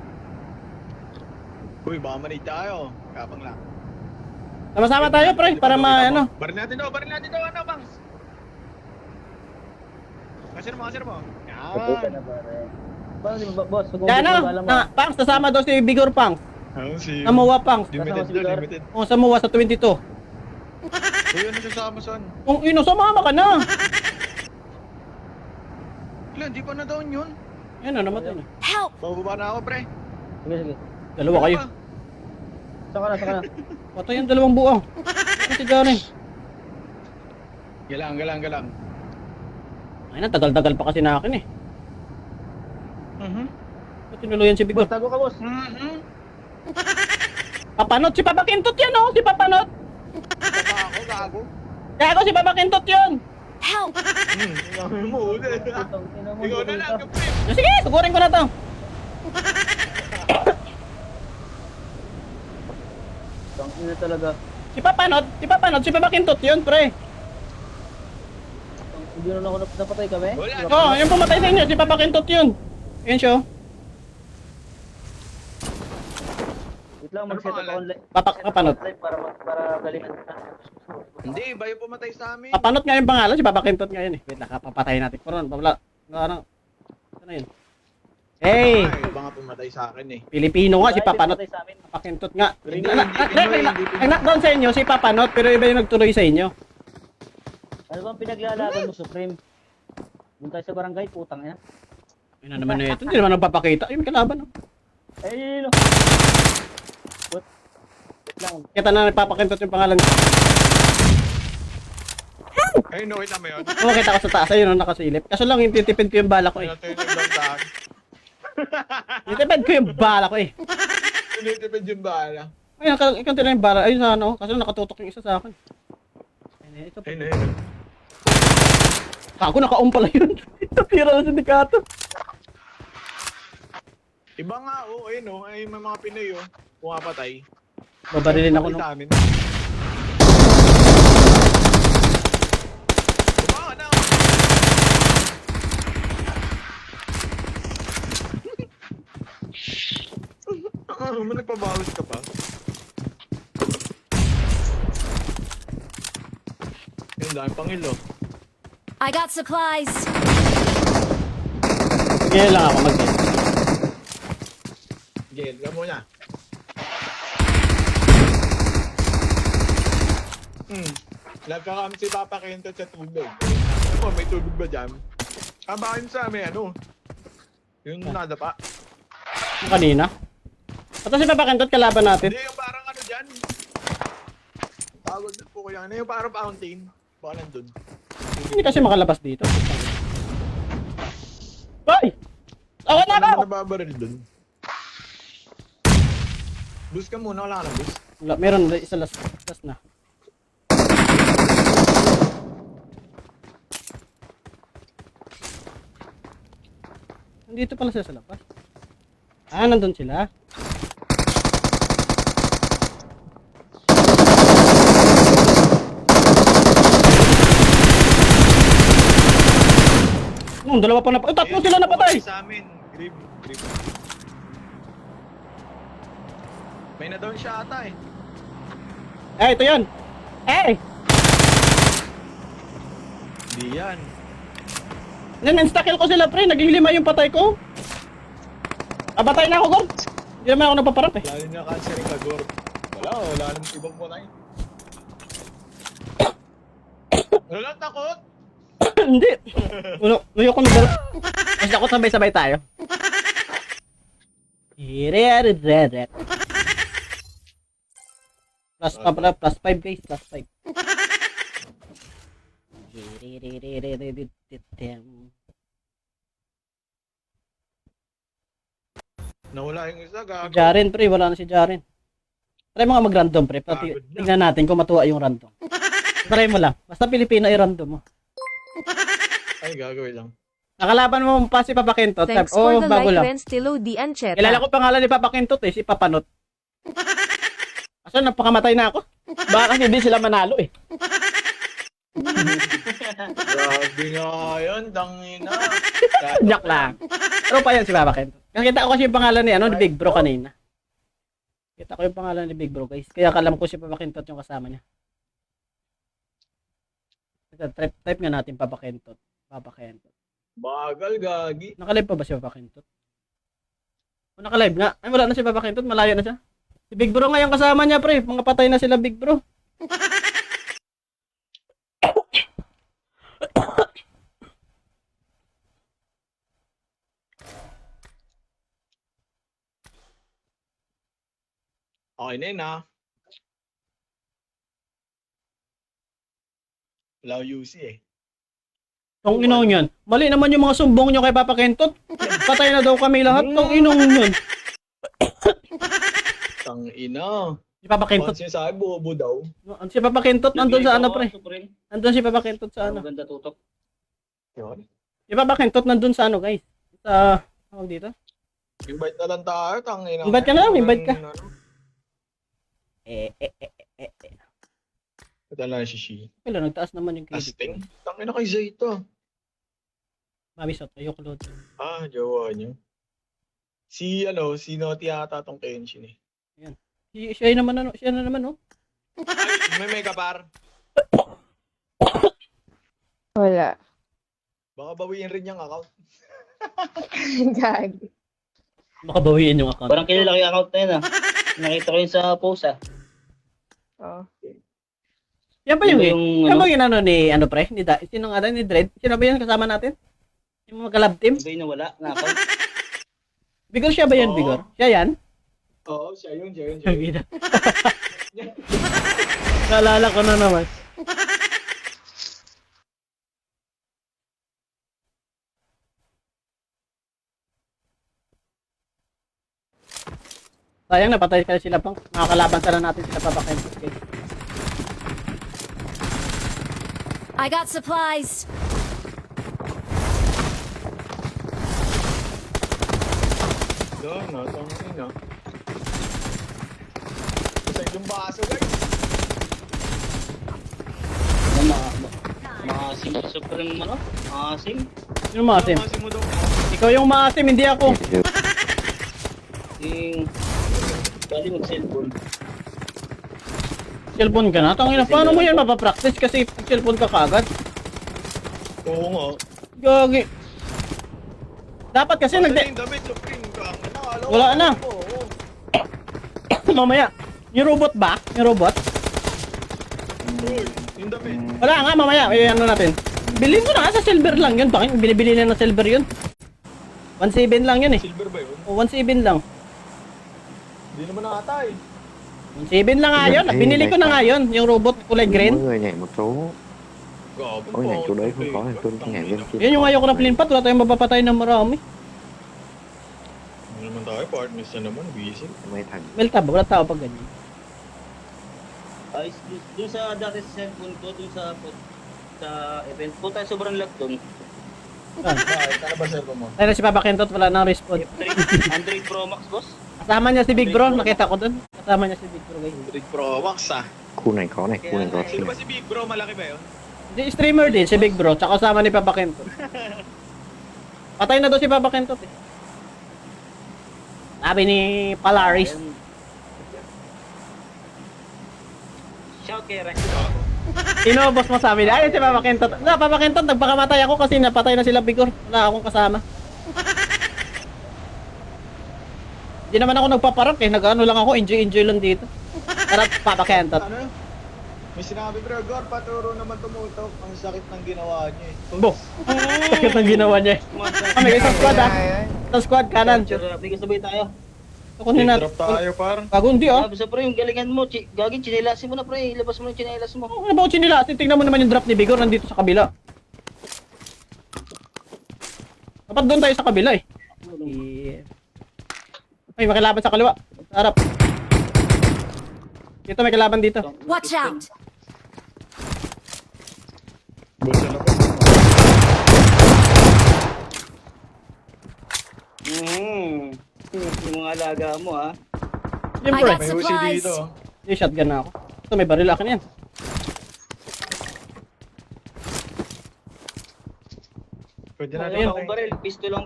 Uy, baka manay tayo. Kapang lang. Sama-sama tayo, pre, para ano. Baril natin daw, ano, Bangs? Kasir mo. Patay Yan. na pare. Paano di ba, boss? Kung Yan hindi ko alam na, Pangs, nasama daw si Bigor Pangs. Ano si... Samoa Pangs. Limited Kasama si daw, Gar. limited. O, Samoa sa 22. Uy, ano siya sa Amazon? Kung sumama ka na. Wala, hindi pa na down yun. Yan na, namatay na. Help! Bababa na ako, pre. Sige. Dalawa kayo. Saka na. Patay yung dalawang buang. Ano si Johnny? Galang. Ay na, tagal-tagal pa kasi na akin eh. Ba't tinuluyan si Bigor? Boss, tago ka, boss. Papanot, si Papa Kintot yan oh, si Papanot. Baba ako, gago. Gago si Papa Kintot yun. Help! Ikaw mo, ulit. Ikaw na lang, kapre. Sige, sugurin ko na to. Tangina talaga. Si Papanot, si Papa Kintot yun, pre. Hindi na ako napatay kami. Wala. Oh, yung pumatay sa inyo, si Papa Kintot yun. Yun siya. Wait lang, mag-set up pangalan? online. Papanot. Para galingan na. Hindi, iba yung pumatay sa amin. Papanot nga yung pangalan, si Papa Kintot nga yun eh. Wait lang, papatayin natin. Puron, wala. Ano yun? Hey! Ay, iba nga pumatay sa akin eh. Pilipino nga, si Papanot. Patay sa amin. Papa Kintot nga. Hindi, Ang knockdown sa inyo, si Papanot, pero iba yung nagtuloy sa inyo. Ano bang pinaglalaban mo, Supreme? Doon tayo sa barangay, putang ina. Ayun na naman ito, hindi naman nagpapakita. Ayun, kalaban. Oh. Ay, no. Wait lang. Kita na nagpapakintot yung pangalan. Ay, no, kita mo yun. Oo, kita ko sa taas. Ayun, nakasilip. Kaso lang, titipid ko yung bala ko eh. Ito yung naglang sa akin. Titipid ko yung bala ko eh. Tinitipid yung bala. Ayun, ikanti lang yung bala. Ayun, sa ano. Kaso nakatutok yung isa sa akin. Ayun, ito. Ayun na yun. Ako, naka-on pala yun. Natira na sindikato. Iba nga, oh, ayun oh. Ay, may mga Pinoy oh. Pumapatay. Babarilin ako Patay nung... sa amin. Bumawa na ako. May nagpabawas ka pa. Ayun, dami pangil oh. I got supplies! Sige lang ako mag-get. Gel, ka muna. Nagkakam si Papa Kento sa tubig. Ano mo, may tubig ba dyan? Kabakin sa amin, ano? Yung nadapa. Yung kanina. Ito si Papa Kintot, kalaban natin. Hindi, yung parang ano dyan. Tawag na po ko yan. Ano yung parang fountain? Baka nandun. Hindi kasi makalabas dito. Hoy! Awan na Ano ako! naman nababaril dun? Boost ka muna, wala ka na boost. Wala, meron isa last na. Nandito pala sila sa labas. Ah, nandun sila. Dalawa pa na pa. Tatlo sila napatay. Sa amin. Grip. May na-down siya ata eh. Eh, ito yan. Eh! Di yan. Insta-kill ko sila, pre. Naging 5 yung patay ko. Abatay na ako, Gord. Hindi naman ako napaparap eh. Lalo niya cancer yung kagor. Wala namang ibang patay. Wala takot. Hindi. Uno ko nagdaro. Mas ako sabay-sabay tayo. Irerereret. Plus 5 guys, plus 5. Nawala yung isa, Si gago. Jaren pre, wala na si Jaren. Try mo nga mag-random pre, Pagod na. tingnan natin kung matuwa yung random. Try mo lang, basta Pilipino i-random mo. Ay, gagawin lang. Nakalaban mo pa si Papa Kentot. Thanks for the bago like, lang. Ben Stilo D. Ancheta. Kilala ko pangalan ni Papa Kentot eh, si Papanot. Asa napakamatay na ako? Baka kasi hindi sila manalo eh. Grabe nga yun, tangina. Joke lang. Pero pa yan si Papa Kentot. Nakita ko kasi yung pangalan ni ano, ni Big Bro kanina. Kita ko yung pangalan ni Big Bro guys. Kaya alam ko si Papa Kentot yung kasama niya. Type nga natin Papa Kentot. Papa Kentot. Bagal, gagi. Nakalive pa ba si Papa Kentot? O nakalive nga. Ay wala na si Papa Kentot, malayo na siya. Si Big Bro nga yung kasama niya pre. Mga patay na sila Big Bro. Okay na yun, ha? Wala UC eh. Tong inong yun. Mali naman yung mga sumbong nyo kay Papa Kentot. Patay na daw kami lahat. Tong inong yun. Tangina. Si Papa Kentot. Once yung sabi, bubo daw. Si Papa Kentot nandun sa ano pre. Supreme. Nandun si Papa Kentot sa ano. Maganda tutok. Yun. Si Papa Kentot nandun sa ano guys. Sa, tawag dito. Invite na lang tayo, tangina. Invite ka na lang, invite ka. Ito lang si Shi. Wala, nagtaas naman yung KD. Asting. Tangina kay Zayta. Mami Sot, ayoko load. Ah, jowa niyo. Si Noti yata tong Kenshin eh. Siya naman ano, siya na naman oh. Ay, may mega par. Wala. Baka bawiin rin yung account. Gag. Makabawiin yung account. Parang kilala ko yung account na yun ah. Nakita ko yun sa post ah. Oh. Yan ba yung, Yung yan ano, ba yung ano ni, ano pre? Ni Da, sino nga ni Dread? Sino ba yun kasama natin? Yung mga collab team? iba yung nawala na account. Bigor siya ba yan, Oo. Bigor? Siya yan? Oo, siya yun. Gina. Naalala ko na naman. Sayang napatay ka sila pang makakalaban sana natin sila Papa Kentot guys. I got supplies. Doon, tangina. Isa yung baso, guys. Maasim. Supreme ano? Maasim. Sino maasim? Masin mo daw. Ikaw yung maasim, hindi ako. Yung... Bali mag-cellphone. Cellphone ka na? Tangina, paano mo yan mapapractice kasi cellphone ka kagad? Oo nga. Gagi. Dapat kasi Kasi nagde... yung damit, Supreme. Tangina, alam ko. Wala na. Oo. Mamaya. Yung robot ba? Yung robot? Uy, yung damit. Wala nga, mamaya. Ay, ano natin. Bilhin mo na nga sa silver lang yun. Bakit binibili na ng silver yun? 1.7 lang yun eh. Silver ba yun? O 1.7 lang. Hindi naman nakata eh. 1.7 lang nga yun. Binili ko na nga yun. Yung robot kulay green. Mỗi người nhảy một số. Gabi Có nhảy chỗ đấy không có thì tôi nhảy lên kia. Yun yung ayoko na plinpat. Wala tayong mapapatay ng marami. Ano naman tayo, partners na naman, busy. Mấy thằng Melta ba? Wala tao pag ganyan. Ay, dun sa dati sa cellphone ko, dun sa event po tayo sobrang lag dun. Bakit? Ano ba servo mo? Ayun na si Papa Kentot. Wala nang response. Android Pro Max, boss. Kasama niya si Big Bro. Nakita ko dun. Kasama niya si Big Bro guys. Android Pro Max ah. khu này có này, khu này có Sino ba si Big Bro? Malaki ba yun? Di streamer din si Big Bro. Tsaka kasama ni Papa Kentot. Patay na daw si Papa Kentot eh. Sabi ni Polaris. Shout kay Rex. Sino boss mo sabi niya? Ayun si Papa Kentot. Na, Papa Kentot, nagpakamatay ako kasi napatay na sila Bigor. Wala akong kasama. Hindi naman ako nagpaparap eh. Nag-ano lang ako, enjoy lang dito. Tara, papakentot. Ano? May sinabi bro, Gor, paturo naman tumutok. Ang sakit ng ginawa niya eh. Bo! Sakit ang ginawa niya eh. May isang squad ah. Isang squad kanan. Bigay sabay tayo. Kunin natin. Drop tayo par. Bago hindi ah. Sabi sa pre, yung galingan mo, gagin, chinelasin mo na pre, ilabas mo yung chinelas mo. Ano ba ko chinila? Tingnan mo naman yung drop ni Bigor nandito sa kabila. Dapat doon tayo sa kabila eh. Ay, makilaban sa kaliwa. Sa harap. Dito may kalaban dito. Watch out! Busa na pa. Yung mga alaga mo ha. Siyempre. I got May usi supplies. dito. May shotgun na ako. Ito may baril akin yan. Pwede na Ayun, rin. akong baril, pistol lang.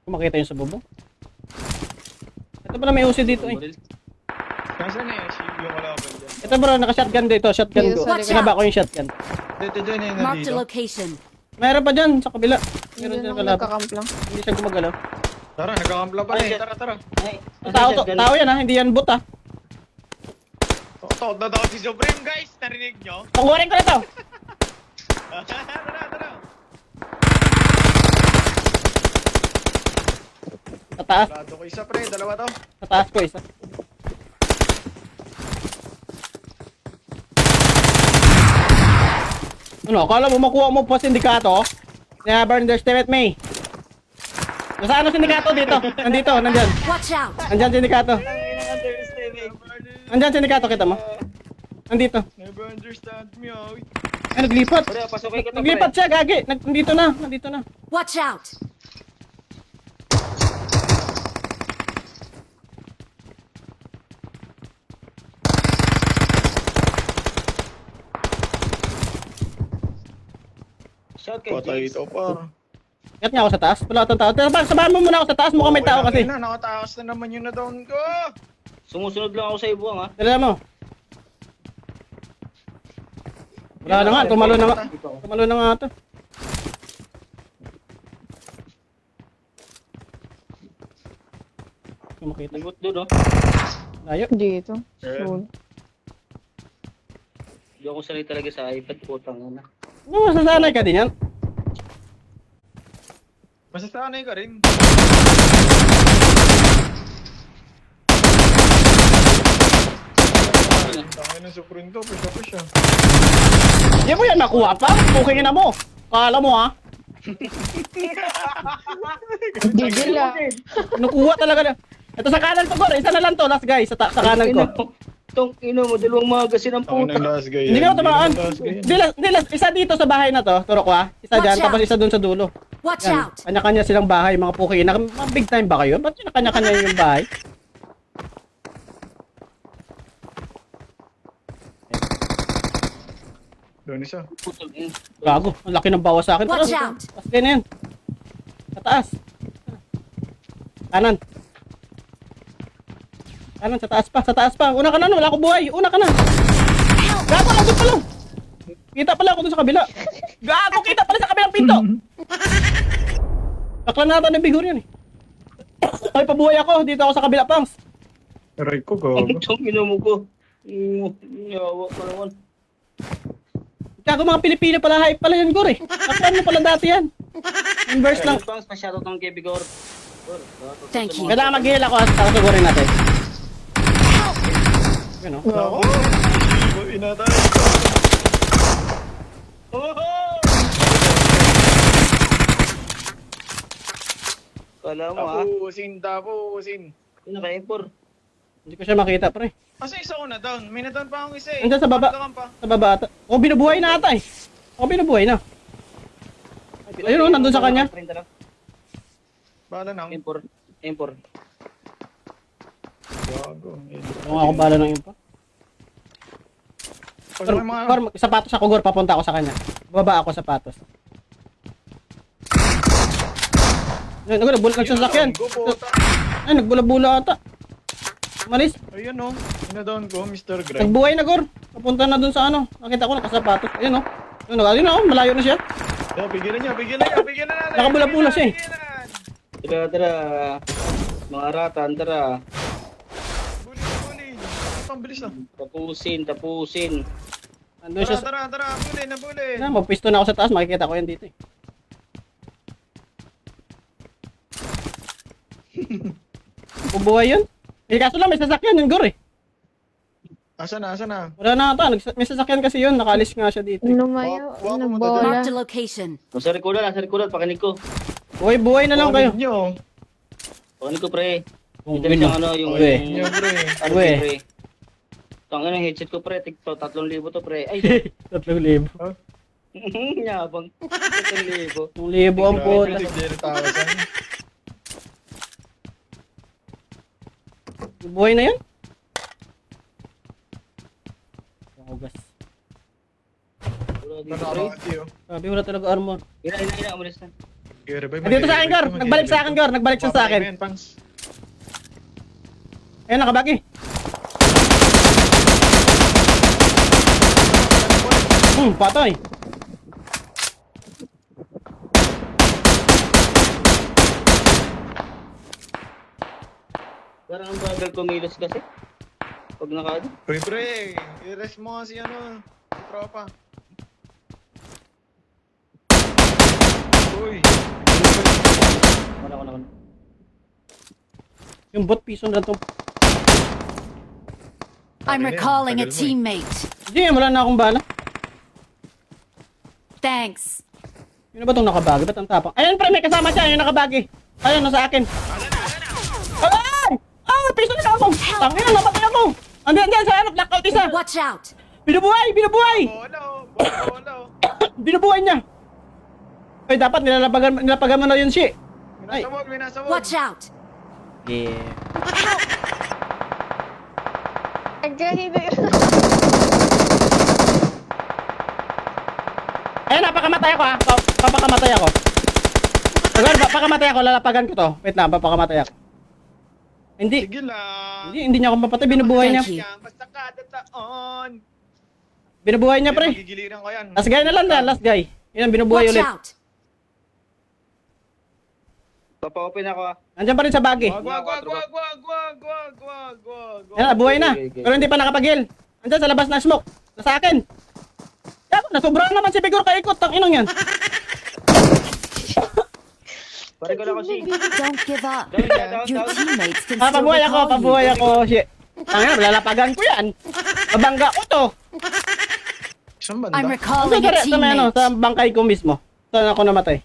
Kung makita yung sa bubong. Ito pala may usi dito eh. Nasaan na yung shield yung kalaban dyan? Ito bro, naka-shotgun dito. Shotgun Dito ko. sa likod. Pinaba ko yung shotgun. Dito dyan yung Marked a nandito. location. Mayroon pa dyan sa kabila. Hindi Meron dyan naman kalaban. nagkakamp lang. Hindi siya gumagalaw. Tara, nagkakampla pa Ay, eh. shit. Tara. Ay, Tao yan ha, hindi yan bot ha. Takot na daw si Supreme guys. Narinig nyo? Pangurin ko na to. Tara. Sa taas. Lado ko isa pre, dalawa to. Sa taas ko isa. Ano, akala mo makuha mo pa sindikato? Never underestimate me. Nasaan ang sindikato dito? Nandito, nandyan. Watch out! Nandyan sindikato. Nandyan sindikato, kita mo? Nandito. Never understand me, oh. Ay, naglipat. pre, pasokay ka to pre. Naglipat siya, gagi. Nandito na, nandito na. Watch out! Shout kay Patay James. ito par. Ingat nga ako sa taas. Wala akong tao. Tara, sabahan mo muna ako sa taas. Mukhang may tao kasi. Na, nakatakas na naman yun na down ko. Sumusunod lang ako sa ibuang ha. Dala mo. Wala na nga, tumalo na nga. Tumalo na nga ito. Hindi mo makita. Ligot doon oh. Layo. Dito. Ayan. Soon. Hindi ako sanay talaga sa iPad, putang na. Ano, masasanay ka din yan? Masasanay ka rin. Tangin ng Supreme to, push siya. Hindi mo yan nakuha pa. Okay na mo. Kala mo ha. Gigil ah. Nakuha talaga na. Ito sa kanan ko, Gor. Isa na lang to, last guy. Sa kanan ko. Tong ino mo, dalawang magasin ng Tangin puta. ng last guy. Hindi yan. ko tamaan. Last guy yan. Hindi, isa dito sa bahay na to. Turok ko ha. Isa dyan, Watch out. tapos isa dun sa dulo. Watch Yan. out! Kanya-kanya silang bahay, mga puki. Mga big time ba kayo? Ba't yun kanya-kanya yung bahay? Doon isa. Putang ina. Gago, ang laki ng bawas sa akin. Watch Tara, out. taas kayo na yan. Sa taas. Kanan. Kanan, sa taas pa. Una ka na, wala akong buhay. Una ka na. Gago, nandun pa lang. Kita pala ako dun sa kabila. Gago, kita pala sa kabilang pinto. Kaklanatan ng bigor yan eh. Ay, pabuhay ako. Dito ako sa kabila, Pangs. Aray ko, gago. Tong ino mo ko. Yawa ka naman. Gago, mga Pilipino pala. Hype pala yan, Gor eh. Kaklan mo pala dati yan. Inverse lang. Pangs, pa-shoutout ng kay Bigor. Thank you. Kailangan mag-heal ako at sugurin natin. Yun o. Ako. Inatay. Kala mo ha. Tapusin. Ino kay Impor. Hindi ko siya makita, pre. Kasi isa ko na down. May na down pa akong isa eh. Andyan sa baba. Pagkakan pa. Sa baba ata. O, binubuhay na ata eh. O, binubuhay na. Ayun o, nandun sa kanya. Bala na. Impor. Impor. Gago. Kung ako bala ng impa. Pag may mga... Gor, sapatos ako, Gor. Papunta ako sa kanya. Baba ako sapatos. Ayun, nagsasakyan. Go po. Ay, nagbula-bula ata. Malis. Ayun o. Ina-down ko, Mr. Greg. Nagbuhay na, Gor. Papunta na dun sa ano. Nakita ko, nakasapatos. Ayun o. Ayun o, malayo na siya. Bigyan na natin. Nakabula-bula siya eh. Tara. Mga ratan, tara. Bulin. Ang bilis na. Tapusin. Andun siya. Tara. Bulin. Na, magpisto na ako sa taas. Makikita ko yan dito eh. Bubuhay yun? Kaso lang, may sasakyan yun, Gor eh. Asa na? Wala na ata. May sasakyan kasi yun. Nakaalis nga siya dito. Lumayo, nagbola. Marked a location. Nasa rekulan, pakinig ko. Buhay na lang kayo. Nyo. Pakinig ko, pre. Kung Ito yung ano, yung... Uy. Nyo, pre. Ano, Uy. pre. Tangin ang headset ko, pre. 3,000 to, pre. Ay, 3,000. yabang. 3,000. 1,000 ang puta. 6,000. Buhay na yun? Hugas. Wala dito, pre. Sabi wala talaga armor. Ina, umalis na. Dito sa akin, Gor. Nagbalik sa akin, Gor. Nagbalik siya sa akin. Ayun, nakabaki. Patay. Parang ang bagal kumilos kasi. Pag naka... Pre, i-rest mo kasi ano, si tropa. Uy. Wala. Yung bot piso na to. I'm recalling a teammate. Hindi, wala na akong bala. Thanks. Yun na ba itong nakabagi? Ba't ang tapang? Ayun, pre, may kasama siya. Ayun, nakabagi. Ayun, nasa akin. Ay! Ah, piso na ako. Tangin na, napatay ako. Andiyan, sa ano, blackout isa. Watch out. Binubuhay! Bolo. Binubuhay niya. Ay, dapat nilapagan mo na yun, si. Ay. Minasawag. Watch out. Yeah. Ayun, napakamatay ako ha. Papakamatay ako. Agar, papakamatay ako. Lalapagan ko to. Wait lang, papakamatay ako. Hindi. Sige lang. Hindi niya ako mapatay. Binubuhay niya. Thank you. Basta kada taon. Binubuhay niya, pre. Magigiliran ko yan. Last guy na lang na, last guy. Yun ang binubuhay Watch ulit. out. Papa-open ako, ah. Nandiyan pa rin sa bagay. Wag. Yan, buhay na. Pero hindi pa nakapagil. Nandiyan sa labas na smoke. Nasa akin. Yan, nasobrahan naman si Bigor kaikot. Ang inong yan. Pare ko na kasi. Don't give up. Your teammates can still Pabuhay recall you. ako. Shit. Tangina, lalapagan ko yan. Mabangga ko to. Saan banda? I'm recalling a Sa may ano, sa teammate. bangkay ko mismo. Saan ako namatay?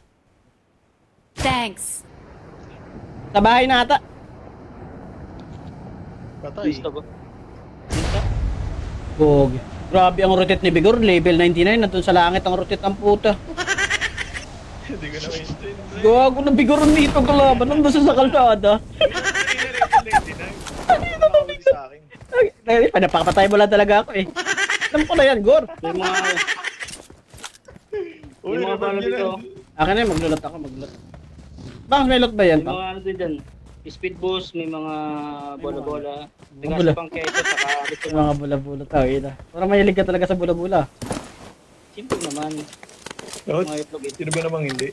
Thanks. Sa bahay na ata. Patay. Gusto ba? Gog. Grabe ang rotate ni Bigor. Level 99. Nandun sa langit ang rotate ng puta. Hindi ko na maintain. Gago na Bigor nito kalaban. Nandun sa kalsada. Sa akin. Ay, napakapatay mo lang talaga ako eh. Alam ko na yan, Gor. May mga bala dito. Akin na yun, maglulot ako, Bang, may lot ba yan, May Bang? mga ano din dyan. Speed boost, may mga bola-bola. Mga Tigas bola. pang keso, saka gusto Yung mo. mga bula-bula tao, ina. Parang mahilig ka talaga sa bula-bula. Simple naman. Lods, Mga itlog ito. sino ba namang hindi?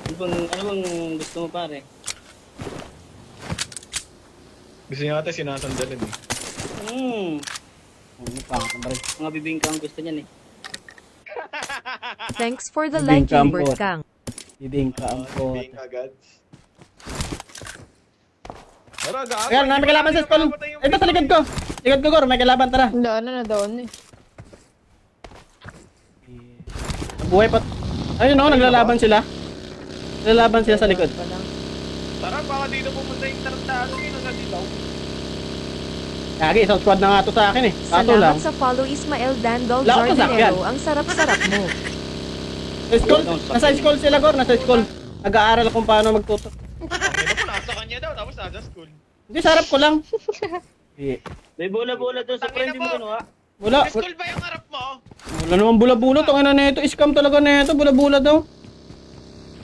Ano bang gusto mo, pare? Gusto niya ata sinasandalin eh. Pangat naman rin. Mga bibingka ang gusto niyan eh. Thanks for the Bibing like, Gilbert Campor. Kang. Bibing ka ang po. Being agads. Tara, gago. Ayan, may kalaban sa school. Ito sa likod ko. Likod ko, Gor, may kalaban, tara. Doon eh. Buhay pa. Ayun o, naglalaban sila. Naglalaban sila sa likod. Tara, baka dito pumunta yung tarantado yun ang nagdilaw. Kagi, isang squad na nga to sa akin eh. Kato lang. Salamat sa follow Ismael Dandol Wala akong sasakyan. Jardinero. Ang sarap-sarap mo. Sa school, nasa school sila, Gor, nasa school. Nag-aaral kung paano magtuto. Ang ina mo, nasa kanya daw, tapos nasa school. Hindi, sarap ko lang. Hindi. May bola-bola doon sa friend mo, ano ha? Wala. Sa school ba yung harap mo? Wala naman bula-bula. Tangina na ito. Scam talaga na ito. Bula-bula daw.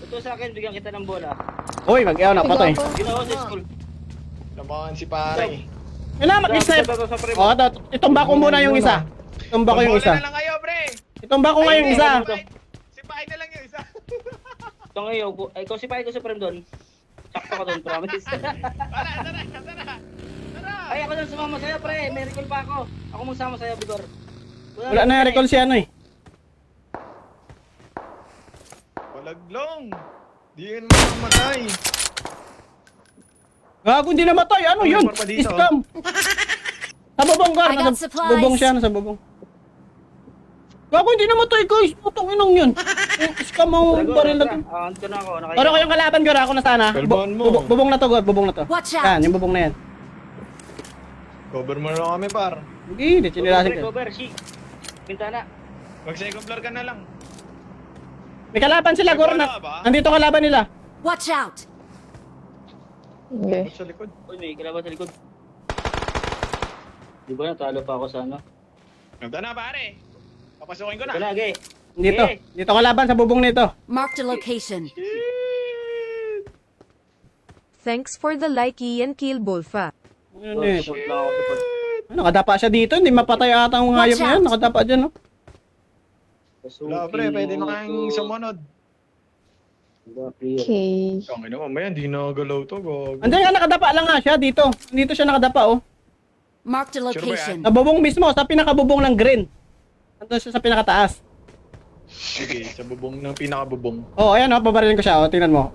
Ito sa akin, bigyan kita ng bola. Uy, mag-iaw na. Patay. Ginawa sa school. Labakan si pare. Yun na, mag-snipe. Ito sa friend O, mo. itumba ko muna yung isa. Itumba ko yung isa. Bola na lang kayo, pre. Itumba ko nga yung isa. Si Pine Ito ngayon, ikaw si Prem doon. Sakto ka doon, promise. Tara. Ay, ako doon sumama sa'yo, pre. May recall pa ako. Ako mong sama sa'yo, Bigor. Wala na yung recall si ano eh. Palaglong. Di yun mamamatay. Gago, hindi namatay. Ano May yun? par pa dito. Scam. Sa bubong, Gar. I got Nasa supplies. bubong siya, nasa bubong. Gago, hindi namatay, guys. Putang inang yun. Scam ang baril na to. Ando na ako. Pero ko yung kalaban, Gar. Ako na sana. Kalbahan mo. Bubong na to, Gar. Bubong na to. Watch Yan, out! yung bubong na yan. Cover mo na lang kami, par. Hindi, sinirasin ko. Cover, shi. Bintana. Mag-second floor ka na lang. May kalaban sila, Gar. Wala ba? Nandito kalaban nila. Watch out! Okay. Sa likod. Uy, may kalaban sa likod. Di ba natalo pa ako sa ano? Ganda na, pare. Papasukin ko Ito na. na, Ge. Dito. Eh. Dito kalaban sa bubong nito. Marked a location. Thanks for the like Ian Kill Bolfa. Ano eh. Short lang ako sa pag... Nakadapa siya dito. Hindi mapatay ata ang hayop na yan. Nakadapa dyan, no? Wala, pre. Pwede na kayong sumunod. Okay. Ang ina, mamaya hindi na galaw to. Gog. Andiyan nga, nakadapa lang nga siya dito. Dito siya nakadapa, oh. Marked a location. Sa bubong mismo, sa pinakabubong ng green. Nandun siya sa pinakataas. Sige, sa bubong ng pinakabubong. Oh, ayan, oh. Pabarilin ko siya, oh. Tingnan mo.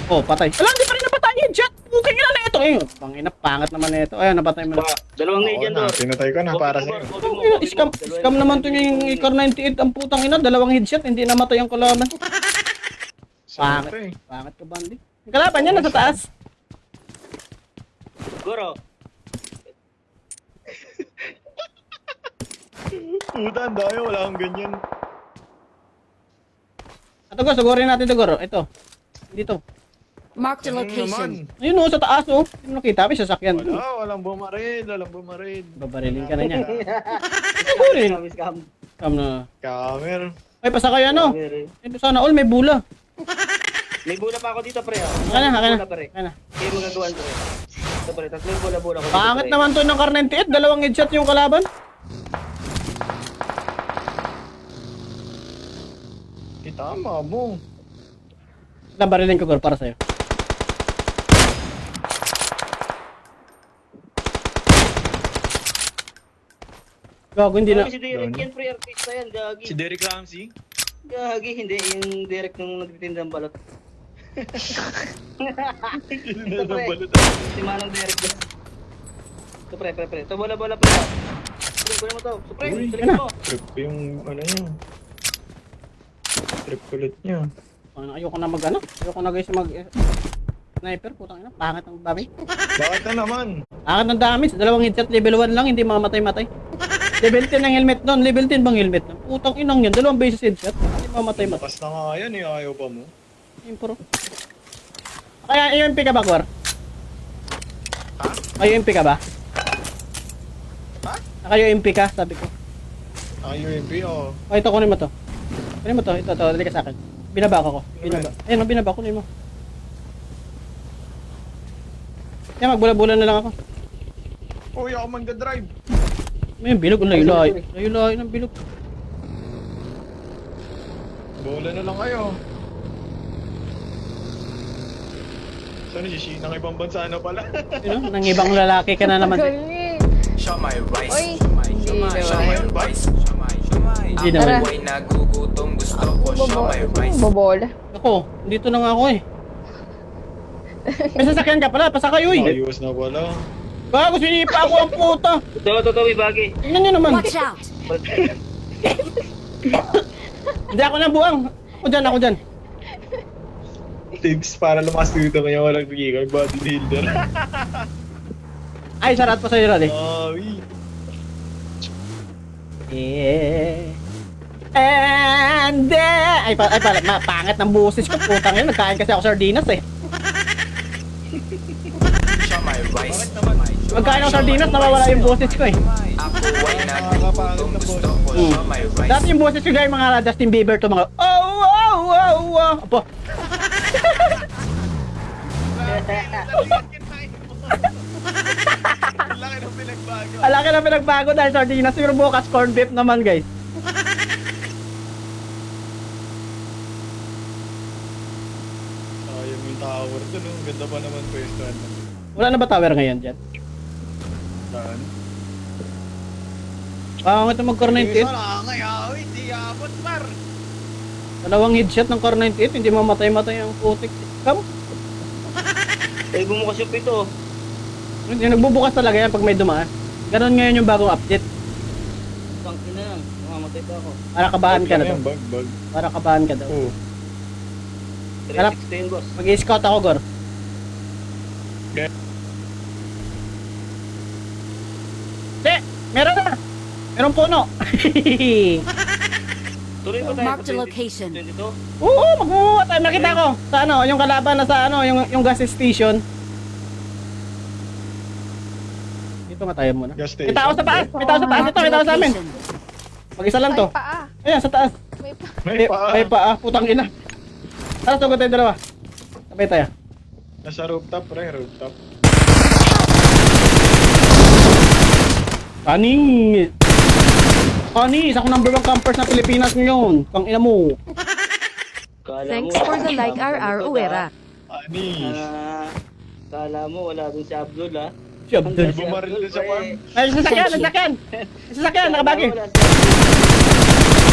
Oh, patay. Wala, hindi pa rin napatay. Headshot! Okay nga na ito. Eh, pangina, pangat naman na ito. Ayan, napatay mo na. Dalawang Oo nade yan, na, Dor. pinatay ko na para sa'yo. Scam naman to yung Icar 98. Ang putang ina, dalawang headshot. Hindi namatay ang kalaban. Pangit. Pangit. Pangit ka, Bandi. Yung kalaban niya, nasa taas. Goro. Puta, ang dami. Wala akong ganyan. Ito, Gor, sugurin natin ito, Gor. Ito. Dito. Marked a Ano location. naman? Ayun, oh, sa taas, oh. Hindi mo nakita, may sasakyan. Wala, walang bumaril. Walang bumaril. Babarilin ka na niya. Sugurin. Scam. Scam na. Kamer. Ay, pasakay ano? Ito sana all, may bula. May bola pa ako dito, pre. Kaya na, kaya na. Bola, pre. Kaya na. Kaya magagawan, pre. Ito, pre. Tatlong bola-bola ko dito, Pangit pre. naman to ng Car 98. Dalawang headshot yung kalaban. Tama mo. Barilin ko, Gor, para sa'yo. Gago, hindi na. Si Derek yan, pre. Artista yan, gagi. Si Derek Ramsey. Gagi, hindi. Yung Derek nung nagtitinda ng balot. Hindi na pre. balot. Si Manong Derek ba? Ito, pre. Ito, bola-bola, pre. Pre, mo to. So, pre, Uy, tuloy mo. Trip yung ano niya. Trip kulit niya. Ayoko na mag-ano. Ayoko na guys mag... Sniper, putang ina. Pangit ang dami. Bakit na naman? Pangit ng damage. Dalawang headshot, level 1 lang. Hindi mamatay-matay. Level 10 ang helmet nun. Level 10 bang helmet nun? Putang inang yan. Dalawang bases headshot. Hindi mamatay-matay. Lakas na nga yan eh. Ayaw pa mo. Impro. Kaya UMP ka ba, Gor? Ha? Ay, UMP ka ba? Ha? Naka-UMP ka, sabi ko. Ang UMP oh. O, ito, kunin mo to. Kunin mo to. Ito, dali ka sa akin. Binaba ko. Binaba. Ayun, oh, binaba. Kunin mo. Kaya magbula-bula na lang ako. Uy, ako magdadrive. May bilog. Ang layo-layo. Layo-layo ng bilog. Bola na lang kayo. Saan si Sheena ng ibang bansa na pala? Yun, nang ibang lalaki ka na naman. Galing. Show my rice. Oy, hindi Show my naman. rice. Show my Hindi naman. Ako'y nagugutom. Gusto ko show my rice. Bobola. Ako, dito na nga ako eh. May sasakyan ka pala, pasakay uy. Ayos na pala. Bago sinipa ako ang puta. Ito, may bagi. Tingnan nyo naman. Watch out! Hindi ako nang buang. Ako dyan. Tips para lumas dito kanya walang bigay bodybuilder. Ay, sarat pa sa'yo, Raleigh. Awi. And then... Ay, pala, pangit ng busis ko. Putang yun, nagkain kasi ako sardinas eh. Show my rice. Magkain ako sardinas, nawawala yung busis ko eh. Ako'y nagugutom. Gusto ko show my rice. Dati yung busis ko dahil mga Justin Bieber to mga... Apo. Laki ng pinagbago. Alaki na pinagbago dahil sardinas. Pero bukas corned beef naman guys. Wala na ba tower ngayon dyan? Saan? Pangit na mag-core 98. Wala nga, yaw, hindi abot, par. Dalawang headshot ng core 98, hindi mamatay-matay ang putik. Come. Eh, bumukas yung pito. Hindi, nagbubukas talaga yan pag may dumaan. Ganon ngayon yung bagong update. Pang ina yan. Mamamatay pa ako. Para kabahan ka na daw. Bag. Para kabahan ka daw. Oo. 360 yun, boss. Mag-i-scout ako, Gor. Okay. Te, meron na! Meron puno! Tuloy pa tayo. Marked a location. 22. Oo, magbubuha tayo. Makita ko. Sa ano, yung kalaban na sa ano, yung gas station. Dito nga tayo muna. Gas May station. tao sa taas! May tao sa taas! Ito, may tao sa amin! Mag-isa lang to. Ayan, sa taas. May paa. May paa. Putang ina. Tara, tugod tayo dalawa. Sabay tayo. Nasa rooftop, pre, rooftop. Panis! Panis! Ako number 1 campers na Pilipinas ngayon. Kang ina mo. Kala Thanks mo, for the like RR Uwera. Anis. Kala mo, wala dun si Abdul, ha? Si Abdul. Bumaril din sa pan. Ay, sasakyan! Sasakyan! Sasakyan! Nakabagi! Wala si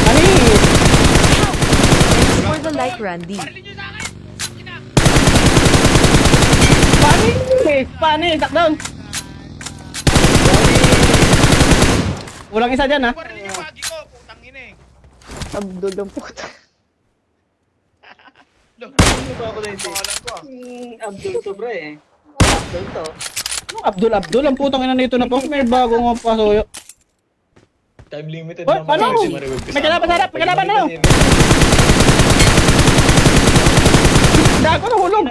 Panis! Thanks for the like Randy. Panis! Panis! Takdown! Walang isa dyan, ha? Bumarilin yung bagi ko, putang ina eh. Abdul ang puta. Ano ba ako na ito? Pangalan ko ah. Abdul to, pre, eh. Abdul to. Abdul, ang putang ina nito na po. May bagong pasuyo. Time limited Hoy, naman paano? kasi mariwag ka May sa kalaban akin. sa harap, may kalaban na. Time limited. Gago nahulog!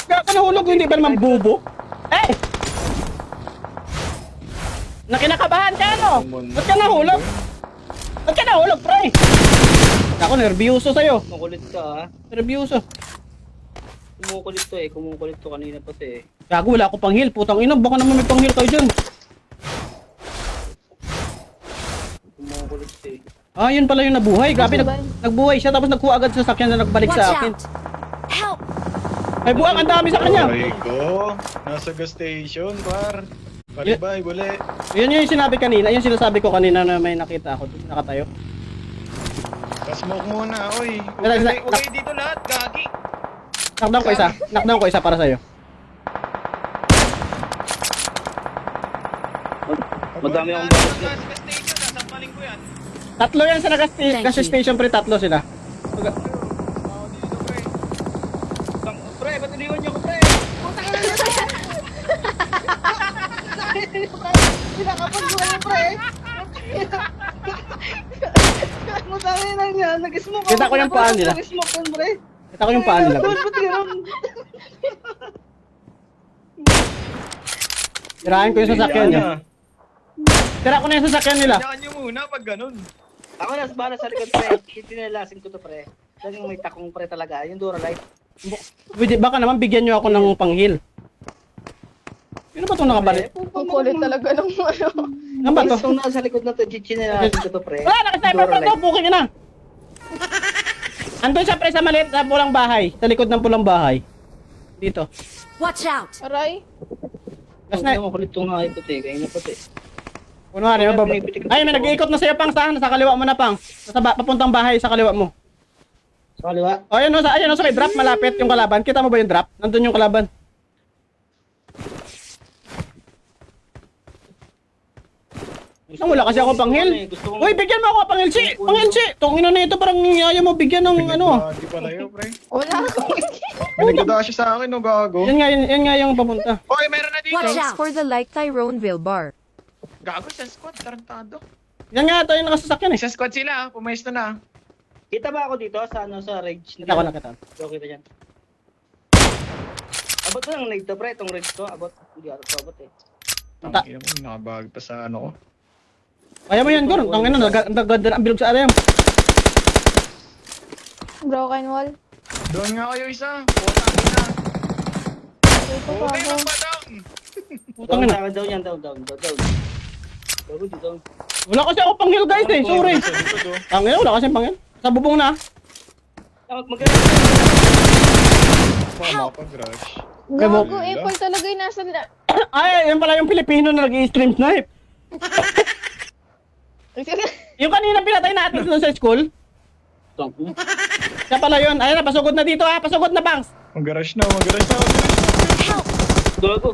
Gago nahulog, hindi ba naman bubo? Eh! Nakinakabahan ka, ano? Ba't ka nahulog? Ba't ka nahulog, pre? Ako, nervyoso sa'yo. Kumukulit ka, ha? Nervyoso. Kumukulit to, eh. Kumukulit to kanina pa, eh. Gago, wala ako pang heal. Putang ina, baka naman may pang heal kayo dyan. Kumukulit, eh. Ah, yun pala yung nabuhay. Grabe, nagbuhay siya tapos nagkuha agad sa sakyan na nagbalik Watch sa akin. out! Help! Ay, buwang, ang dami sa kanya. Ay ko, nasa gas station, par. Palibay, buli. Yun yung sinabi kanina, yung sinasabi ko kanina na may nakita ako doon, nakatayo. Pa-smoke muna, oy. Wala, Okay, dito lahat, gagi. Knockdown ko isa para sa'yo. Madami akong balas na. Gas station, nasampaling ko yan. Tatlo yan sa Thank gas you. station, pre, tatlo sila. Ako dito, pre. Pre, ba't iniwan niyo ko, pre? Madami na niya. Nag-smoke ako. Kita ko yung paa nila. Nag-smoke yun, pre. Kita ko yung paa nila. Ba't gano'n? Tirahin ko yung sasakyan niya. Tira ko na yung sasakyan nila. Kailangan nyo muna pag ganun. Ako na bala sa likod, pre. Itinalasin ko to, pre. Talagang may takong, pre, talaga. Yung Dura Light. Pwede, baka naman bigyan nyo ako ng pang-heal. Sino ba itong nakabalik? Ang kulit talaga ng ano. Ano ba to? Itong nasa likod na to, itinalasin ko to, pre. Wala, naka-sniper Dura pa to, Light. puking na. Andun siya, pre, sa maliit na pulang bahay. Sa likod ng pulang bahay. Dito. Watch out! Aray. Gas Hindi na. mo kulit itong high puti. Kaya na puti. Kunwari, ay, may nag-iikot na sa'yo, pang, saan? Sa kaliwa mo na, pang. Papuntang bahay, sa kaliwa mo. Sa kaliwa. O, ayun, ayun, sa may drop, malapit yung kalaban. Kita mo ba yung drop? Nandun yung kalaban. Nang wala kasi ako pang heal. Uy, bigyan mo ako pang heal, si! Pang heal, si! Tong ino na ito, parang ayaw mo bigyan ng ano. Gagi pala yun, pre. Wala akong May nagdadash sa akin, no, gago. Yan nga yung papunta. Okay, meron na dito. Watch Thanks out! for the like Tyrone Vilbar. Gago sa squad, tarantado. Yan nga ito yung nakasasakyan eh. Sa squad sila, pumesto na. Kita ba ako dito sa ano sa rage? Kita ko nakita. Okay ba dyan? Abot ko lang nade to, pre. Itong rage ko. Abot. Hindi ako abot, eh. Ta- Tangina mo, nakabag pa sa ano ko. Kaya mo yan, Gor. Tangin na, nagaganda ang bilog sa area. broken wall. Doon nga kayo isa. Puta na. Dito Okay bago. lang ba down? Putang Down, ina. down yan, down. Bago dito. Wala kasi ako pang heal, guys eh. Sorry. Sa likod, oh. Tangin na, wala kasi pang heal. Sa bubong na. Magkano? Mama pa, crush. Gago, Apple talaga yung nasan na? Ay, yun pala yung Pilipino na nag-i-stream snipe. Yung kanina pinatay natin doon sa school. Siya pala yun. Ayun na, pasugod na dito ha. Pasugod na, Bangs. Mag-garage na, mag-garage na. Gago.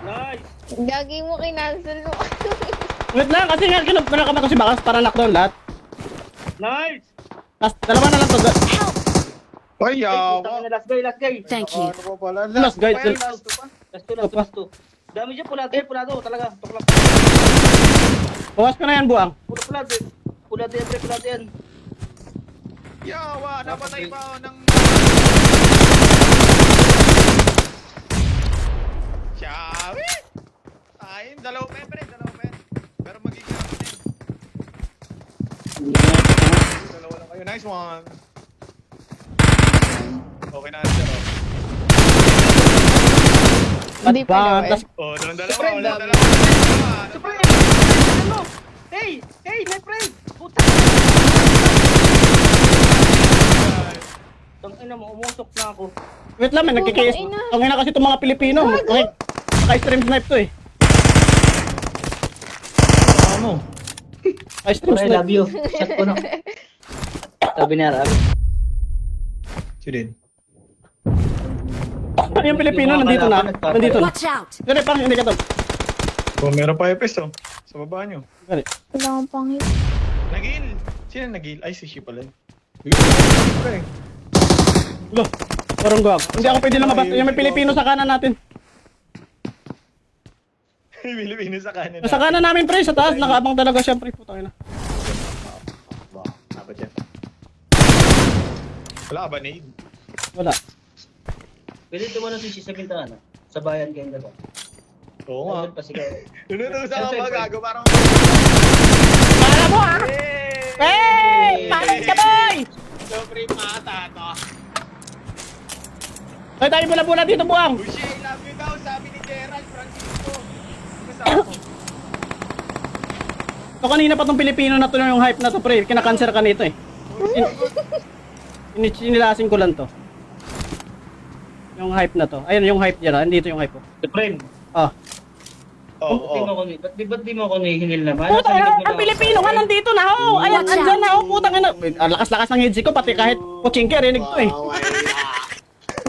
Nice. Gagi mo, kinancel mo. Wait lang, kasi nga kinapanakan ako si Bangs para lockdown lahat. Nice. Tapos, dalawa na lang to. Ay, yawa. Last guy. Thank you. Ano pa pala? Last guy. Last two. Dami dyan, pulado, talaga. Tuklap. Bawas ko na yan, buang. Pulado yan. Yawa, napatay pa ako ng... Shawi! Ayun, dalawa pa yan. Pero magiging ako din. Dalawa lang kayo. Nice one. Okay na, zero. Hindi pa naman. Advantage. Oh, dalawa. Supreme! Ano? Hey, my friend! Puta! Tangina mo, umusok na ako. Wait lang, may nagkikis. Putang ina. Ang ina kasi itong mga Pilipino. Okay. Naka-stream snipe to eh. Ano? Naka-stream I snipe. love you. Shot ko na. Sabi niya, Rabi. Sinid. Yung Pilipino nandito na. Nandito na. Watch out! Gani, parang hindi ka to. Oh, meron pa EPS oh. Sa baba nyo. Gani. Wala akong pangit. Nagil! Sino nagil? Ay, si Shi pala yun. Lo, parang gag. Hindi ako pwede lumabas. Yung may Pilipino sa kanan natin. Pilipino sa kanan. Sa kanan namin pre, sa taas. Nakaabang talaga siya pre. Putang ina. Dapat yan. Wala ka ba, Nade? Wala. Pwede tumano si sa bintana. Sa bayan kayong dalawa. Oo nga. Pa sigaw. Tunutusan ka magago, parang... Para mo ah! Hey! Palit ka boy! Sobrang mata to. Ay, tayo bula-bula dito buang. Ushi, I love you daw, sabi ni Gerald Francisco. Kasama ko. So kanina pa tong Pilipino na to yung hype na to pre. Kinakanser ka nito eh. Sinilasin ko lang to. Yung hype na to. Ayun yung hype dyan. Andito yung hype ko. Supreme. Ah. Oo, Ba't di mo ako nihingil naman? Puta, Nasa likod mo ang lang Pilipino nga nandito na. Oh, ayan, Watch andyan out. na. Oh, putang ina. Ang lakas-lakas ng headset ko. Pati kahit kuchingke, rinig to eh.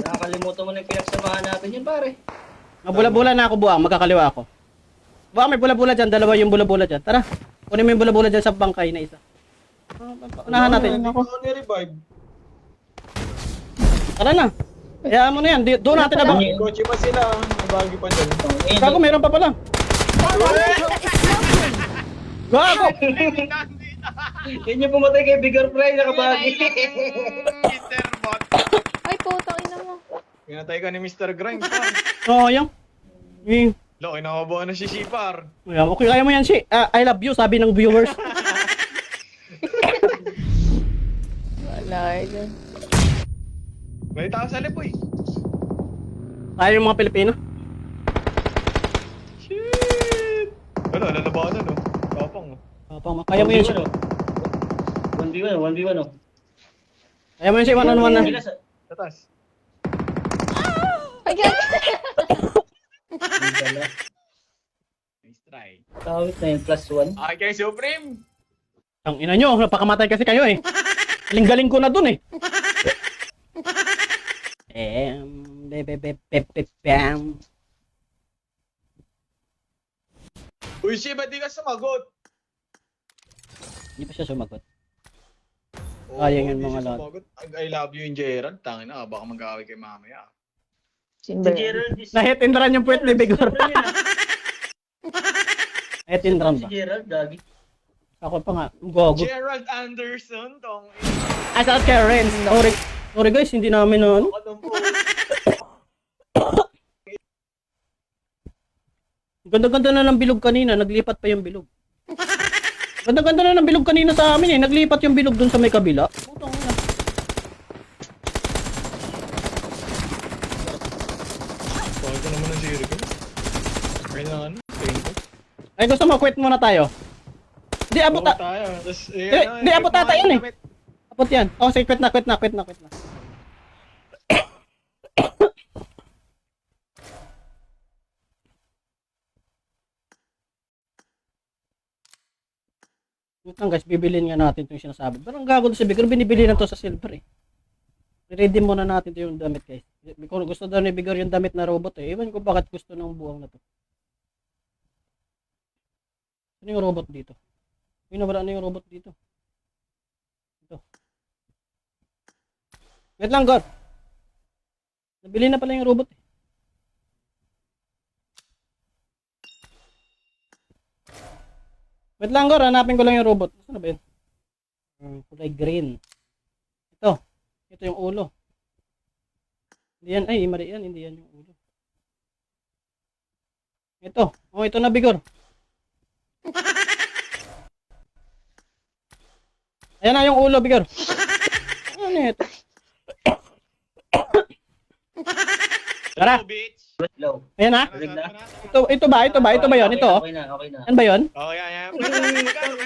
Nakakalimutan mo na yung pinagsamahan natin yun, pare. Mabula-bula na ako buang. Magkakaliwa ako. Buang, may bula-bula dyan. Dalawa yung bula-bula dyan. Tara. Kunin mo yung bula-bula dyan sa bangkay na isa. Unahan natin. Hindi ko ni-revive. Tara na. Hayaan mo na yan. Doon natin na ba? Kotse pa sila. Nabagi pa dyan. Gago, meron pa pala. Gago! Yun yung pumatay kay Bigger Fry, nakabagi. Mr. Bot. Ay, putang ina mo. Pinatay ka ni Mr. Grind pa. Oo, yan. Loko, nakabuhan na si Shipar. Ayan, okay, kaya mo yan si I love you, sabi ng viewers. Wala dyan. May tao sa lipoy. Tayo yung mga Pilipino. Shit! Wala, lalabanan oh. Tapang oh. Kaya mo yan siya. 1v1 oh. Kaya mo yan siya, one-on-one na. Sa taas. Ay, gagi. Nice try. Kawit na yung +1. Okay kay Supreme. Ang ina nyo, napakamatay kasi kayo eh. Galing-galing ko na dun eh. Bam. Uy, Shi, ba't di ka sumagot? Hindi pa siya sumagot. Oo, Sayang yung di mga siya lag. sumagot. I love you yung Gerald. Tangin na, baka mag-away kay mamaya. Si Gerald is... Na-hit and run yung puwet ni Bigor. Hit and run Si ba? Gerald, gagi. Ako pa nga, gogo. Gerald Anderson, tong Ay, sa kay Renz. Sorry guys, hindi namin na ano. Ganda-ganda na ng bilog kanina, naglipat pa yung bilog. Ganda-ganda na ng bilog kanina sa amin eh, naglipat yung bilog dun sa may kabila. Putang ina. Bakit ko naman ang zero ko? Kaya na ano? Tingin ko. Ay, gusto mo, quit muna tayo. Di, abot Oo, na. tayo. Tas, Di, abot ata yun eh. Abot yan. Oh, sige, quit na. Wait lang guys, bibilin nga natin itong sinasabi. Parang gago to si Bigor, binibili na to sa silver eh. I-redeem muna natin ito yung damit guys. Kung gusto daw ni Bigor yung damit na robot eh. Iwan ko bakit gusto ng buwang na to. Ano yung robot dito? Yung nawala na yung robot dito. Ito. Wait lang God. Nabili na pala yung robot eh. Wait lang God, hanapin ko lang yung robot. Saan na ba yun? Kulay green. Ito. Ito yung ulo. Hindi yan. Ay, mali yan. Hindi yan yung ulo. Ito. Oh, ito na Bigor. Ayan na yung ulo, Bigor. Ano ito? Tara. Low. Ayan na. Rig na. Ito ba? Ito ba yun? Ito. Okay na, okay na. Yan ba yun? Oh, yan.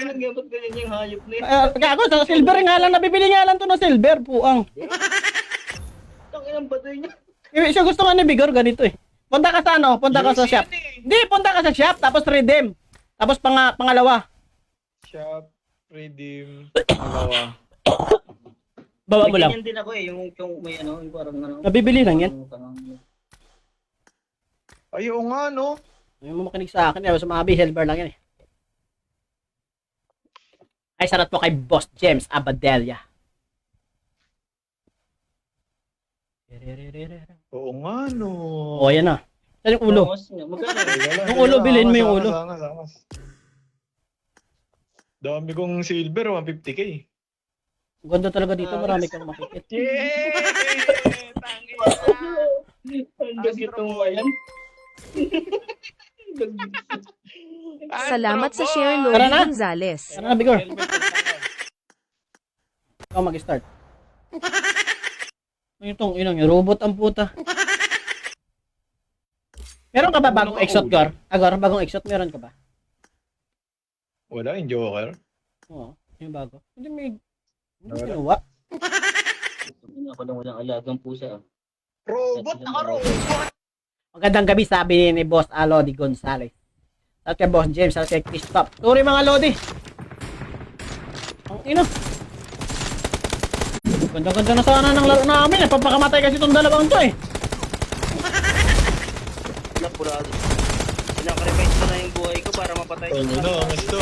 Nag-abot ganyan yung hayop na yun. Gago, sa silver nga lang. Nabibili nga lang to na silver. Puang. Tangin ang bato niya. Siya gusto nga ni Bigor ganito eh. Punta ka sa ano? Punta ka sa shop. Hindi, punta ka sa shop. Tapos redeem. Tapos pangalawa. Shop, redeem, magawa. Baba mo lang. Ganyan din ako eh. Yung may ano, yung parang ano. Nabibili lang yan. Ayaw nga, no? Yung makinig sa akin. Sa mga helper lang yan eh. Ay, sarat po kay Boss James Abadelia. Oo nga, no? O, yan na. Saan yung ulo? Yung ulo, bilhin mo yung ulo. Sangas. Dami kong silver, 150k. Ganda talaga dito. Marami kang makikit. Yay! Tangina! Ang dagit ng wayan. Salamat sa share, Tara Lodi na. Gonzales. Ano na, Bigor? Ikaw mag-start. Itong inang yung robot ang puta. Meron ka ba bagong exot, Gar? Gar, bagong exot meron ka ba? Wala, yung Joker. Oo, yung bago. Hindi kinuha. Ako lang walang alagang pusa. Robot, naka-robot! Magandang gabi, sabi ni Boss Lodi Gonzales. At kay Boss James, at kay Christoph. Sorry mga Lodi. Ang ino. Ganda-ganda na sana ng laro namin. Papakamatay kasi itong dalawang to eh. Wala purado. Pinaka-revise ko na yung buhay ko para mapatay ko. Ano, gusto.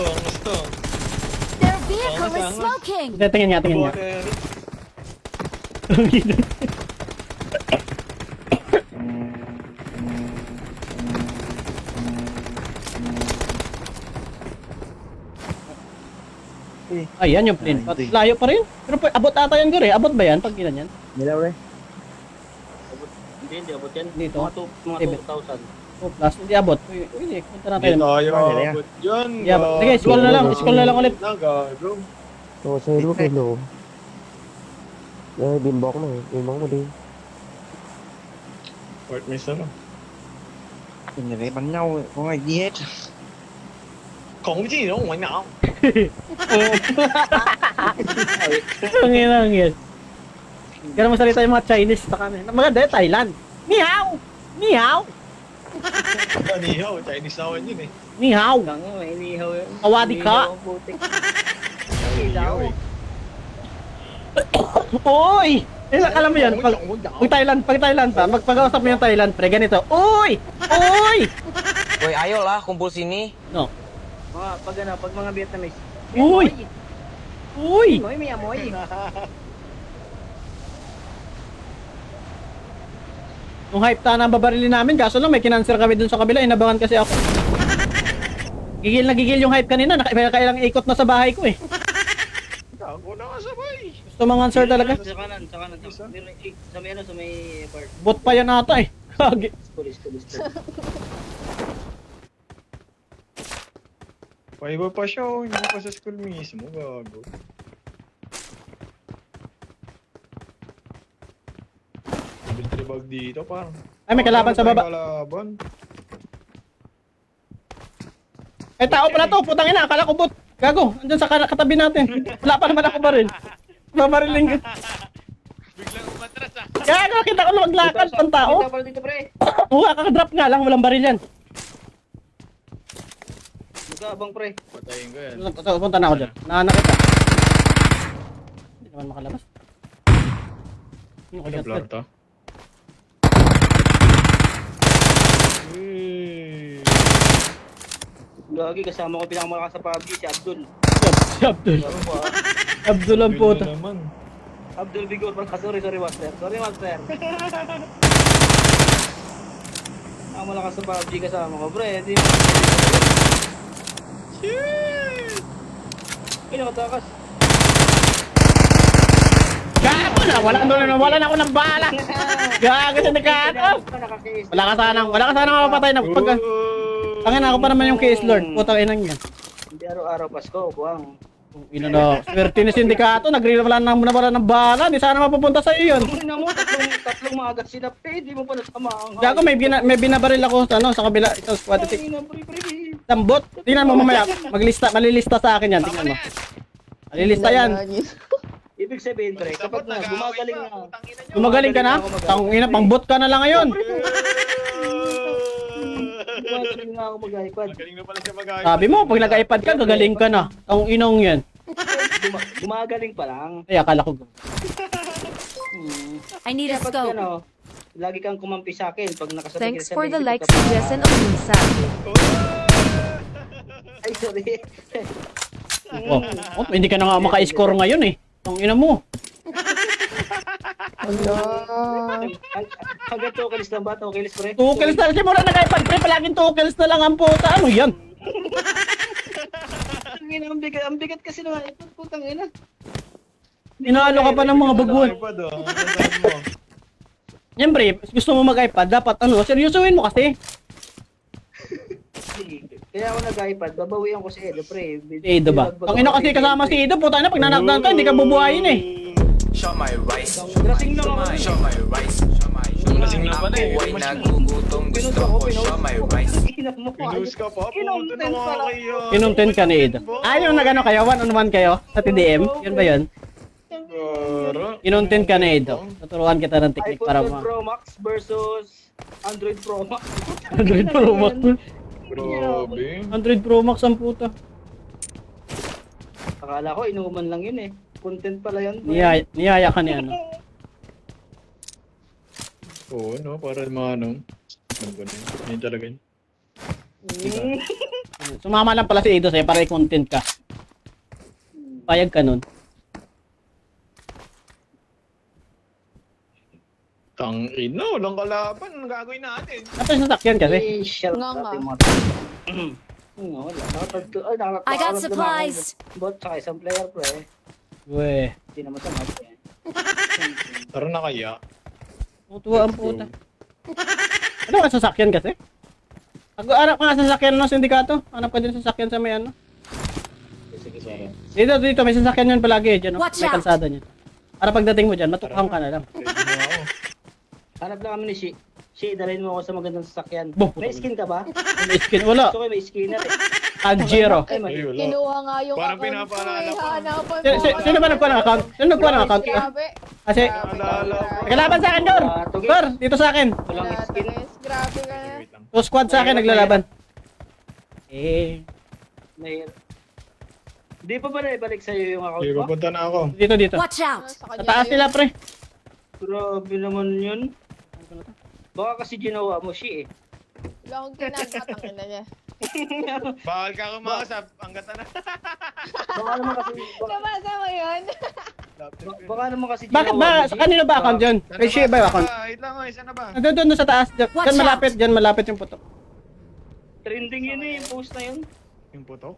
Their vehicle is smoking. Tingnan nga. Ayan yung plane. Layo pa rin. Pero abot ata yan, Gar eh. Abot ba yan pag ganyan? Nilaw rin. Hindi abot yan. Dito? Mga 2,000. Oh, plus, hindi abot. Hindi, punta Hindi natin. tayo abot dyan. Hindi abot. Sige, scroll na lang ulit. Gago. Ồ, xe đuốc lên đồ. Đây, bìm bóng này, bìm bóng mà đi. Part miss ano? Đừng để bắn nhau, có ngày đi hết. Không có gì đâu, ngoại nào. Ang yan. Kaya masalita yung mga Chinese sa kami. Maganda yung Thailand. Ni hao! Ni hao! Nihaw, Chinese naman yun eh. Ni hao! Tango, may inihaw yun. Awadi ka! Inihaw ang putik. Nihaw eh. Uy! Alam mo yun, pag Thailand pa, pag-usap mo yung Thailand, pre, ganito. Uy! Uy! Boy, ayo lah kumpul sini. No. Pag mga Vietnamese. Uy! Uy! May amoy. Nung hype ta na babarilin namin, kaso lang may kinanser kami dun sa kabila, inabangan kasi ako. Gigil yung hype kanina, kailang ikot na sa bahay ko eh. Gago na kasabay. Gusto mga answer talaga. Sa kanan. Sa may ano, sa may part. Bot pa yan ata eh. Kagi. School. Paiba pa siya, oh. Hindi pa sa school mismo. Gago. Biltribag dito, parang. Ay, may kalaban sa baba. Kalaban. Eh, tao pala to. Putang ina, akala ko bot. Gago, andyan sa katabi natin. Wala pa naman ako baril. Babarilin ka. Biglang umatras ah. Gago, kita ko na maglakad pang tao. Dito pre. Oo, kakadrop nga lang, walang baril yan. Magkaabang pre. Patayin ko yan. Punta na ako dyan. Naanak kita. Hindi naman makalabas. Ano ko Ano dyan? blur to? Uy. Gagi, kasama ko pinakamalakas sa PUBG, si Abdul. Si Abdul. Abdul ang puta. Ganda naman. Abdul Vigor, sorry master. Sorry master. Pinakamalakas sa PUBG kasama ko, pre. Hindi mo. Ay, nakatakas. Gago na! Wala na ako ng bala! Gago sa nagkakaw! Wala ka sanang mapatay na pagka... Tangin ako pa naman yung case lord. Putang inang yan. Hindi araw-araw Pasko, buwang. Ina na, swerte ni sindikato, nagre-wala na ng bala, di sana mapupunta sa iyo yun. Tingnan mo, tatlong maaga sila, pre. Di mo pa nasama ang Gago, may binabaril ako sa kabila, ito, squad 6. Tambot, tingnan mo mamaya, malilista sa akin yan, tingnan mo. Malilista yan. Ibig sabihin, pre, kapag na, Gumagaling ka na? Tangina, pang bot ka na lang ngayon. gumagaling na ako mag-iPad. Magaling na pala siya mag-iPad. Sabi mo, pag nag-iPad ka, gagaling ka na. Ang inong yan. Gumagaling pa lang. Ay, akala ko. I need a Kapag scope. ano, lagi kang kumampi sa akin pag nakasabay Thanks ka sa for the video, like, kapag- suggestion of Musa. Ay, sorry. Hindi ka na nga maka-score ngayon eh. Ang ina mo. Hanggang 2 kills lang ba? 2 kills, pre? 2 kills na. Simula nag-iPad pre, palaging 2 kills na lang ang puta. Ano yan? Ang bigat kasi naman. Ito, putang ina. Inalo ka pa ng mga baguhan. iPad oh. Ang ganda mo. Siyempre, gusto mo mag-iPad, dapat seryosohin mo kasi. Kaya ako nag-iPad, babawian ko si Edo, pre. Edo ba? Ang ina kasi kasama si Edo, puta na, pag nanakdan ka, hindi ka bubuhayin eh. Show my rice. Lasing na ako. Show my rice. Lasing na pala eh. Ako ay nagugutom. Gusto ko show my rice. Pinus ka pa. Puto na mga kayo. Kinunten ka ni Edo. Yung nagano kayo, 1-on-1 kayo sa TDM? Yun ba yun? Kinunten ka ni Edo. Tuturuan kita ng technique para iPhone 12 ma... Pro Max versus Android Pro Max. 100 Pro Max. Grabe. 100 Pro Max ang puta. Akala ko, inuman lang yun eh. Content pala yun. Niyaya ka ni ano. Oo, no? Para mga ano. Ano ba na yun? Yun talaga yun. Sumama lang pala si Edo sa'yo para i-content ka. Payag ka nun. Tangina, walang kalaban. Anong gagawin natin? Dapat yung sasakyan kasi. Eh, shut Nga up nga. yung mga... Wala. I got supplies. Bot sa isang player, pre. Weh. Hindi naman sa match eh. Tara na kaya. Tutuwa ang puta. Ano ka sasakyan kasi? Hanap ka nga sasakyan ng sindikato. Hanap ka din sasakyan sa may ano. Sige, sige. Dito, may sasakyan yun palagi. Dyan, Watch may out! kalsada niya. Para pagdating mo dyan, matukhang ka na lang. Ready mo ako. Hanap lang kami ni Shi. Shi, dalhin mo ako sa magandang sasakyan. Bo, May skin ka ba? May skin, wala. Gusto ko may skin natin. Anjiro. Ay, Ay, wala. Kinuha nga yung Parang account ko pinapaalala eh. ko. Hanapan Sino ba nagkuha ng account? Sino nagkuha ng account? Grabe. Kasi, Naalala ko. kalaban sa akin, Dor! Dor, dito sa akin. Walang skin. Grabe ka na. Wait lang. So, squad sa akin, naglalaban. Eh, May... Di pa ba naibalik sa'yo yung account Okay, mo? papunta na ako. dito. Watch out! Sa Sa kanya taas yun. nila, pre. Grabe naman yun. Baka kasi ginawa mo, Shi eh. Wala akong kinakatang ina niya. Bawal ka kumakasap. Ang gata na. Baka naman kasi... Nabasa mo yun? Baka naman kasi Bakit ba? Sa kanino ba account yun? Kay Shea ba yung account? Wait lang, isa na ba? Doon sa taas. Watch Dyan malapit yung putok. Trending yun eh, yung post na yun. Yung putok?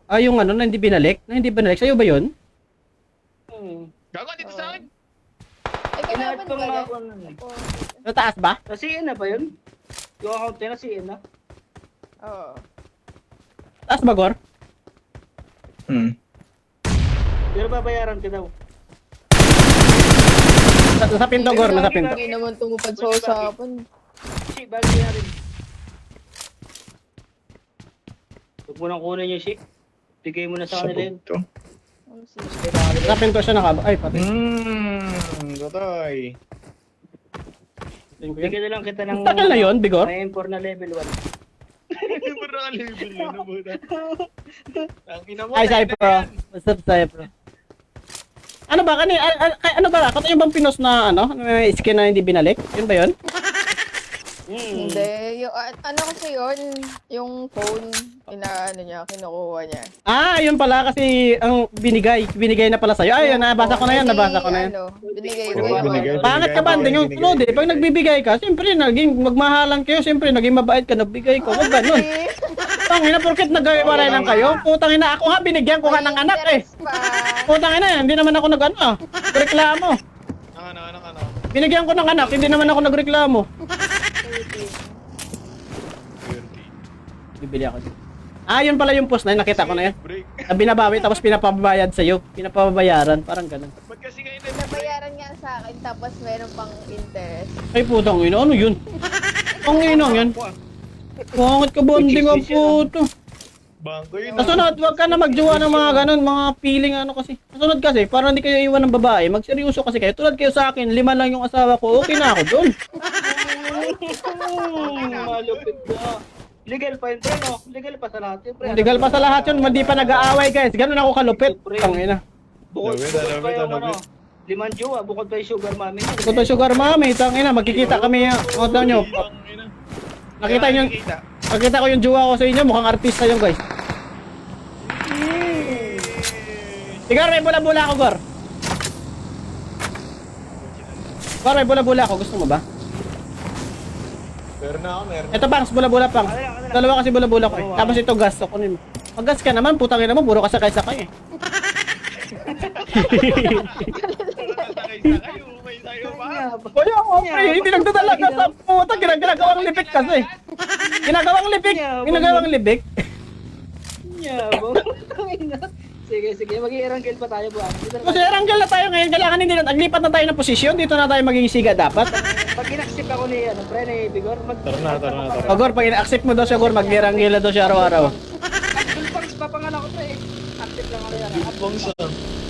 Ah, yung ano, na hindi binalik? Sa'yo ba yun? Gago, dito sa akin! Ay, Inaad kailangan ko ba nga yan? ako nun eh. Sa taas ba? Nasiin na ba yun? Yung account niya nasiin na? Oo. Taas ba, Gor? Pero babayaran ka daw. Sa pinto, Gor. Nasa pinto. Hindi naman tumupad sa usapan. Shi, bagay natin. Huwag mo nang kunin yung Shi. Bigay mo na sa kanila yun. Ito. Sa pinto siya Ay, pati. Gatay. Bigyan na lang kita ng... Tagal na yun, Bigor? May M4 na level 1. Naka-level yun, nabuta. Tangina mo. Ay, Cypro. What's up, Cypro? Ano ba? Ano ba? Kato yung bang pinos na ano? May skin na hindi binalik? Yun ba yun? Hindi. Yung, ano kasi yun? Yung phone, inaano niya, kinukuha niya. Ah, yun pala kasi ang binigay. Binigay na pala sa'yo. Ay, yun, nabasa ko na yan. Nabasa ko na yan. Ano, binigay Oo, binigay. Pangit ka ba? Hindi yung sunod eh. Pag nagbibigay ka, siyempre naging magmahalan kayo. Siyempre naging mabait ka, nagbigay ko. Huwag ganun. Tangina, porket nagkawaray lang kayo. Putang ina, ako nga binigyan ko nga ng anak eh. Putang ina, hindi naman ako nag-ano. Reklamo. Ano. Binigyan ko ng anak, hindi naman ako nagreklamo. Bibili ako dito. Ah, yun pala yung post na yun. Nakita ko na yun. Break. Na binabawi tapos pinapabayad sa'yo. Pinapabayaran, parang ganun. Ba't kasi kayo Nabayaran nga sa akin, tapos meron pang interest. Ay putang ina, ano yun? Ang inong yun. Bakit ka bonding ang puto? Bangko yun. Kasunod, wag ka na magjowa ng mga ganun, mga feeling ano kasi. Kasunod kasi, para hindi kayo iwan ng babae, magseryoso kasi kayo. Tulad kayo sa akin, 5 lang yung asawa ko, okay na ako doon. Malupit na. Legal pa yun, pre, no? Legal pa sa lahat yun, pre. Legal pa sa lahat yun, hindi pa nag-aaway guys. Ganun ako kalupit. Tangina. Bukod Lupit, pa yung lupit. ano, 5 jowa, bukod pa yung sugar mami. Kung to sugar mami, tangina, magkikita kami. Ano nyo? Nakita nyo, nakita ko yung jowa ko sa inyo, mukhang artista yun guys. Sigar, may bula-bula ako, Gor. Gor, may bula-bula ako. Gusto mo ba? Meron na ako, meron. Ito pangs, bula-bula pang. Dalawa kasi bula-bula ko eh. Tapos ito gas, so kunin mo. Mag-gas ka naman, putang ina mo, puro ka sakay-sakay eh. Sakay-sakay, umay tayo pa. Kaya ako, pre, hindi nagdadala ka sa puta, ginagawang lipik kasi. Ginagawang lipik. Yabo. Sige, mag-i-erangkel pa tayo, buwan. Kasi ranggel na tayo ngayon, kailangan hindi na, naglipat na tayo ng posisyon, dito na tayo maging siga dapat. Pag in-accept ako ni, ano, pre, ni Bigor, Tara na. O Gor, pag ina-accept mo daw siya, Gor, mag-ranggel na daw siya araw-araw. Tulpangs papangalan ko, pre. Accept lang ako yan. Bongsa.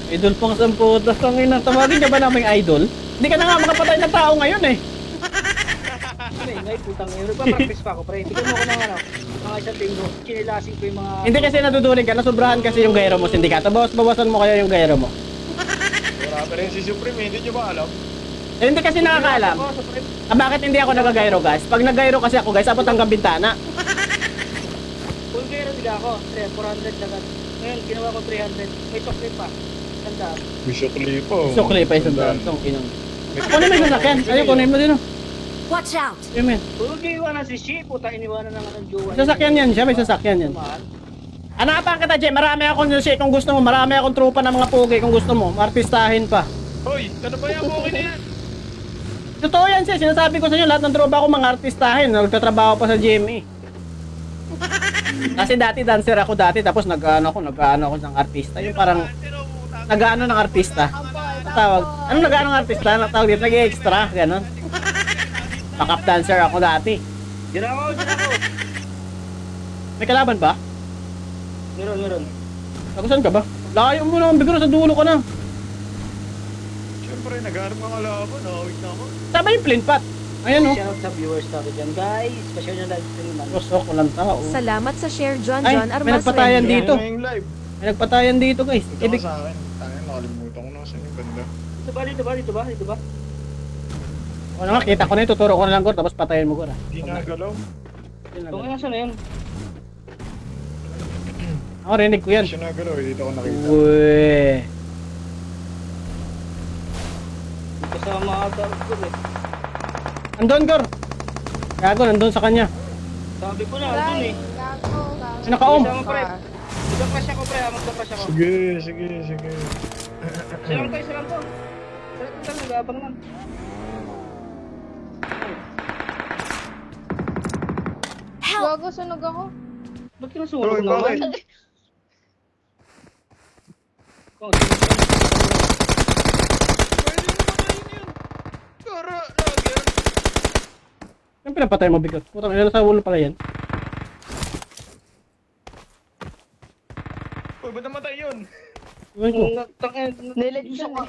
Idol pang samputa, tangina, tawagin ka ba naming idol? Hindi ka na nga makapatay ng tao ngayon eh. Ngay, putang ngayon. Nagpa-practice pa ako, pre. Tignan mo ko ng ano, mga isang linggo. Kinilasing ko yung mga... Hindi kasi naduduling ka, nasubrahan kasi yung gairo mo, sindikato. Bawasan mo kaya yung gairo mo. Wala pa rin si Supreme, hindi nyo ba alam? Eh, hindi kasi nakakaalam. Ah, bakit hindi ako nagagairo guys? Pag nagairo kasi ako guys, abot hanggang bintana. Full gear, diga ako. 400 agad. Ngayon, ginawa ko 300. May chocolate pa. Ganda. Bisyo Klipo. Sukli pa isang daan. Itong inong. Kunin mo yung sasakyan. Ayun, kunin mo din oh. Watch out! Yun men. Full gear, iwanan si Shi. Puta, iniwanan na nga ng jowa. Sasakyan yan siya, may sasakyan yan. Hanapan kita, Jay. Marami akong si kung gusto mo. Marami akong trupa ng mga pugi kung gusto mo. Artistahin pa. Hoy, ano ba yan? Okay na yan. Totoo yan siya. Sinasabi ko sa inyo, lahat ng trupa ko mga artistahin. Nagtatrabaho pa sa GMA. Kasi dati dancer ako dati. Tapos nag-ano ako ng artista. Yung parang nag-ano ng artista. Tawag. Ano nag-ano ng artista? Tawag dito, nag-extra. Ganon. Backup dancer ako dati. Diyan ako. May kalaban ba? Meron. Saan ka ba? Layo mo naman, bigro sa dulo ka na. Siyempre, nag-aarap ang alaban. Nakawit na ako. Tama yung plain pat. Ayan o. Shout out sa viewers natin dyan, guys. Special na live stream natin. Rosok, walang tao. Salamat sa share John Ay, John may Armas nagpatayan Render. dito. Ano yung live? May nagpatayan dito guys. Ito Ibig, ka sa akin. Tangin, nakalimutan ko na saan yung banda. Dito ba? ano nga, kita ko na yun, tuturo ko na lang Gor, tapos patayin mo Gor ah. Hindi nagalaw. Kung ano saan na yun? Ako rinig ko yan. Hindi siya nagalaw, dito ko nakita. Uy. Dito sa mga target eh. Andun Gor. Gago, nandun sa kanya. Sabi ko na, andun eh. May naka-om. Isama, pre. Magka-crash ako, pre. Magka-crash ako. Sige. Silang to. Nag-aabang lang. Gago, sunog ako. Ba't kinasunog Hoy, bakit? naman? Oh, Pwede mo matayin yun. Kara, lagi yan. Yung pinapatay mo bigot. Putang ina, sa ulo pala yan. Uy, ba't namatay yun? Iwan ko. Niligsan eh.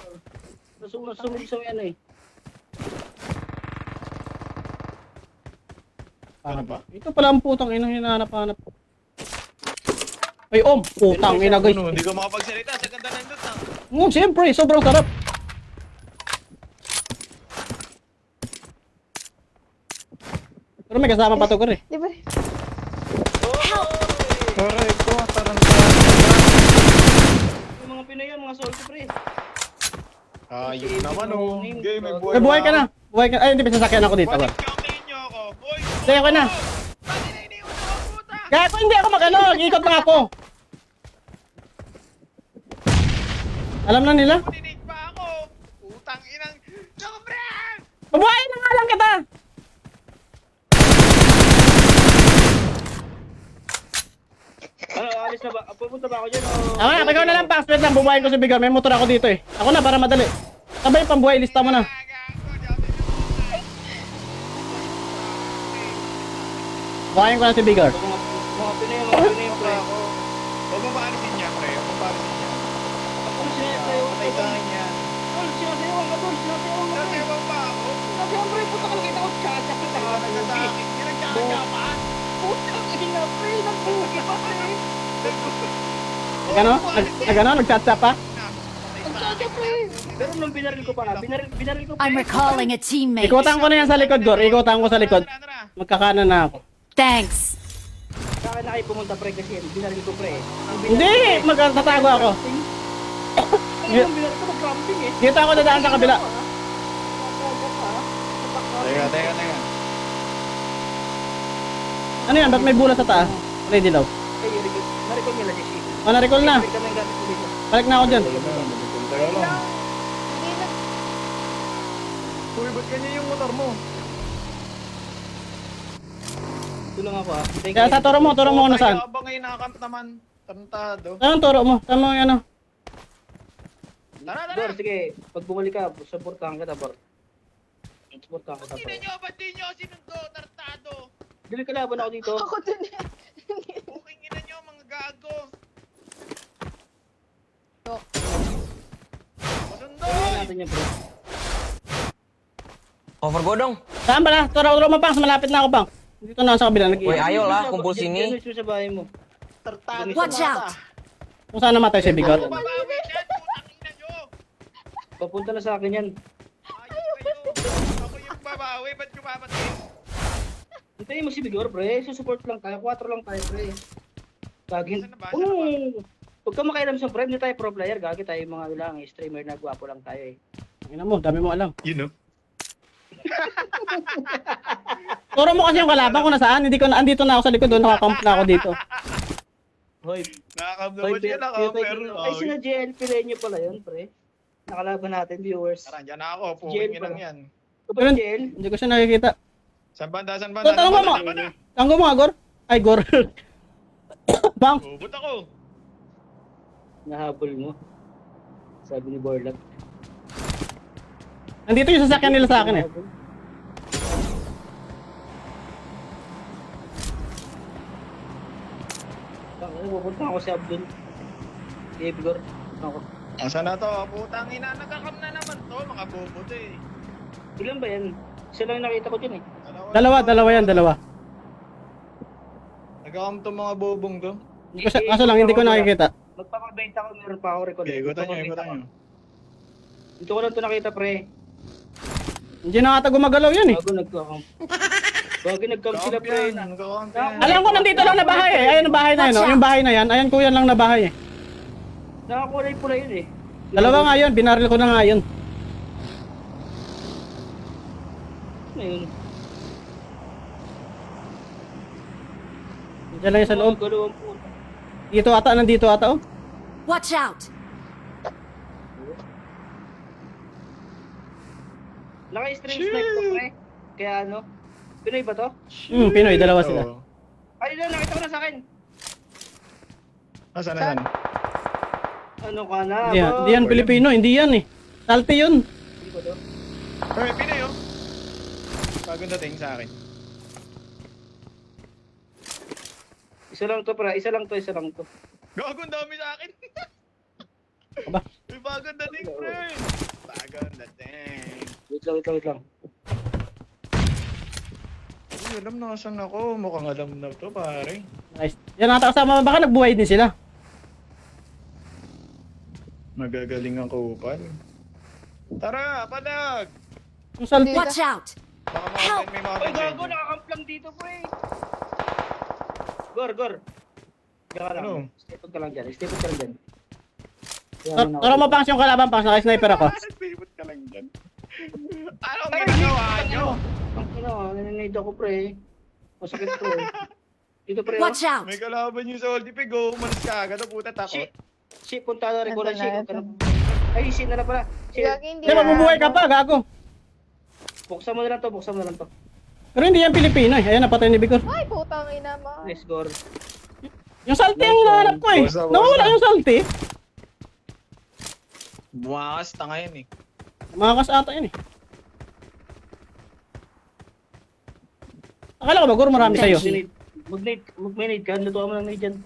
Nasunog sa yan eh. Ano ba? Ito pala ang putang inang hinahanap-hanap. Ay, putang ina guys. Hindi ko makapagsalita sa ganda ng loot Siyempre, sobrang sarap. Pero may kasama pa to, Gor. Di ba? Aray ko, taranta. Yung mga Pinoy yan, mga soldier pre. Ayun naman oh. Game, may buhay. Ay, buhay ka na. Buhay ka. Ay, hindi, sasakyan ako dito, Gor. Countayin niyo ako. Boy, Sige, ako na. Kaya hindi ako mag-ano. Ikot lang ako. Alam na nila? Tinig pa ako. Utang inang. Naku, pre! Mabuhay na nga lang kita. Ano, alis na ba? Pupunta ba ako dyan? Ako na, ikaw na lang, Pax. Wait lang, bubuhayin ko si Bigor. May motor ako dito eh. Ako na, para madali. Sabay, pambuhay, lista mo na. Buhayin ko na si Bigor. Mga Pinoy pre. Huwag mo paalisin niya, pre. Huwag mo paalisin niya. Ano sinasayaw? Patay sa akin yan. Tol, sinasayaw ka tol, sinasayaw ka pre. Nasewan pa ako. Sinasayaw pre, puta ka nakita ko tsatak na taka. Nagkasakit. Ginagkaka pa. Putang ina pre, nagbugi pa pre. Nagano? Nagano? Nagchatsa pa? Nagtsatak pre. Pero nung binaril ko pa, binaril ko pa. I'm recalling a teammate. Ikutan ko na yan sa likod, Gor. Ikutan ko sa likod. Magkakanan na ako. Thanks. Sa akin na kayo pumunta pre kasi binaril ko pre. Hindi! Magtatago ako. Yung binaril ko mag-camping eh. Dito ako dadaan sa kabila. Teka. Ano yan? Ba't may bulas sa taas? Ready daw. Ay, na-recall nila si Shit. Na-recall na. Balik kami ang gamit ko dito. Balik na ako dyan. Teka lang. Hindi na. Uy, ba't ganyan yung motor mo? Tulong ako ah. Thank Kaya you. sa turo mo kung nasaan. Kaya ba ngayon nakakamp naman? Tarantado. Saan ang turo mo? Saan mo yung ano? Tara. Bor, sige. Pag bumalik ka, supportahan kita, Bor. Supportahan kita, Bor. Ba't di nyo sinundo? Tarantado. Dili kalaban ako dito. Ako din eh. Buking ina nyo, mga gago. Masundo! Tingnan natin yan, bro. Saan ba na? Turo mo, Pangs. Malapit na ako, Pangs. Dito na sa kabila. Uy, ayaw la, kumpul sini. Yan yung sa bahay mo. Tarantado. Watch out. Kung saan namatay si Bigor. Babawi dyan, putang ina nyo. Papunta na sa akin yan. Ayaw kayo. Ako yung babawi, ba't nyo papatay? Hintayin mo si Bigor, pre. Susupport lang tayo. 4 lang tayo, pre. Gagin. Saan na ba? Huwag ka makialam sa pre. Hindi tayo pro player. Gagi tayo mga lang. Streamer na gwapo lang tayo eh. Ina mo, dami mo alam. You know? Turo mo kasi yung kalaban ko nasaan. Hindi ko na, andito na ako sa likod. Doon nakakamp na ako dito. Hoy. Nakakam Hoy, naman siya, pero... ay, sina JL Pileño pala yun, pre. Nakalaban natin, viewers. Tara, dyan na ako. Puking Jail lang ba? yan. Ito ba Ayun. JL? Hindi ko siya nakikita. Saan banda? Tanong mo. Tanggo mo nga, Gor. Ay, Gor. Bang. Ubot ako. Nahabol mo. Sabi ni Borlat. Nandito yung sasakyan nila sa akin eh. Pupunta ako si Abdul. Si Bigor. Ako. Asa na to? Putang ina, nagkakam na naman to. Mga bobot eh. Ilan ba yan? Isa lang yung nakita ko dyan eh. Dalawa yan. Nagkakam to mga bobong to. Hindi ko kaso lang, hindi ko nakikita. Magpapabenta ko, meron pa ako record. Okay, ikutan nyo. Dito ko lang ito nakita, pre. Hindi na ata gumagalaw yun eh. Bago nagkakam. Bago nagkakam sila, pre. Nagkakam yan. Alam ko nandito lang na bahay eh. Ayan ang bahay na yun. Oh. Yung bahay na yan. Ayan ko yan lang na bahay eh. Nakakulay pula yun eh. Dalawa nga yun. Binaril ko na nga yun. Ano yun? Diyan lang yung sa loob. Galawang puta. Dito ata, nandito ata oh. Watch out. Naka-stream snipe ko, pre. Kaya ano? Pinoy ba to? Pinoy, dalawa sila. Oo. Ay, na, nakita ko na sa akin. Saan? Ano ka na? Hindi yan Pilipino, hindi yan eh. Salte yun. Hindi ko to. Hey, Pinoy oh. Bagong dating sa akin. Isa lang to, pre. Isa lang to. Gagong dami sa akin. Aba. May bagong dating, pre. Bagong dating. Wait lang. Ay, alam na saan ako. Mukhang alam na to, pare. Nice. Yan ata kasama, baka nagbuhay din sila. Magagaling ang kupal. Tara, palag! Yung salty. Watch out! Baka Help! may mga Ay, gago, ganyan. nakakamp lang dito, pre. Gor. Diyan ka lang. Ano? Stay put ka lang dyan. Stay put ka lang dyan. Tara mo pangs yung kalaban, pangs. Naka-sniper ako. Sipot ka lang dyan. Anong ginagawa nyo? Ang ina, naninid ako, pre. Masakit, pre. Dito, pre. Watch out! May kalaban yung Soldi Pig, oh. Umalis ka agad, oh, puta takot. Si, punta na rin ko na si. Ito. Ay, si na lang pala. Si, Gagi, hindi Hindi, mabubuhay ka pa, gago. buksan mo na lang to. Pero hindi yan Pilipino eh. Ayan, napatay ni Bigor. Ay, putang ina mo. Nice, Gor. Yung salty ang hinahanap ko eh. Bosa. Nawala yung salty. Bumakas, tanga yan eh. Makakas ata yun eh. Akala ko ba, Gor, marami sa'yo. Mag-nade ka. Lutuan mo ng nade dyan.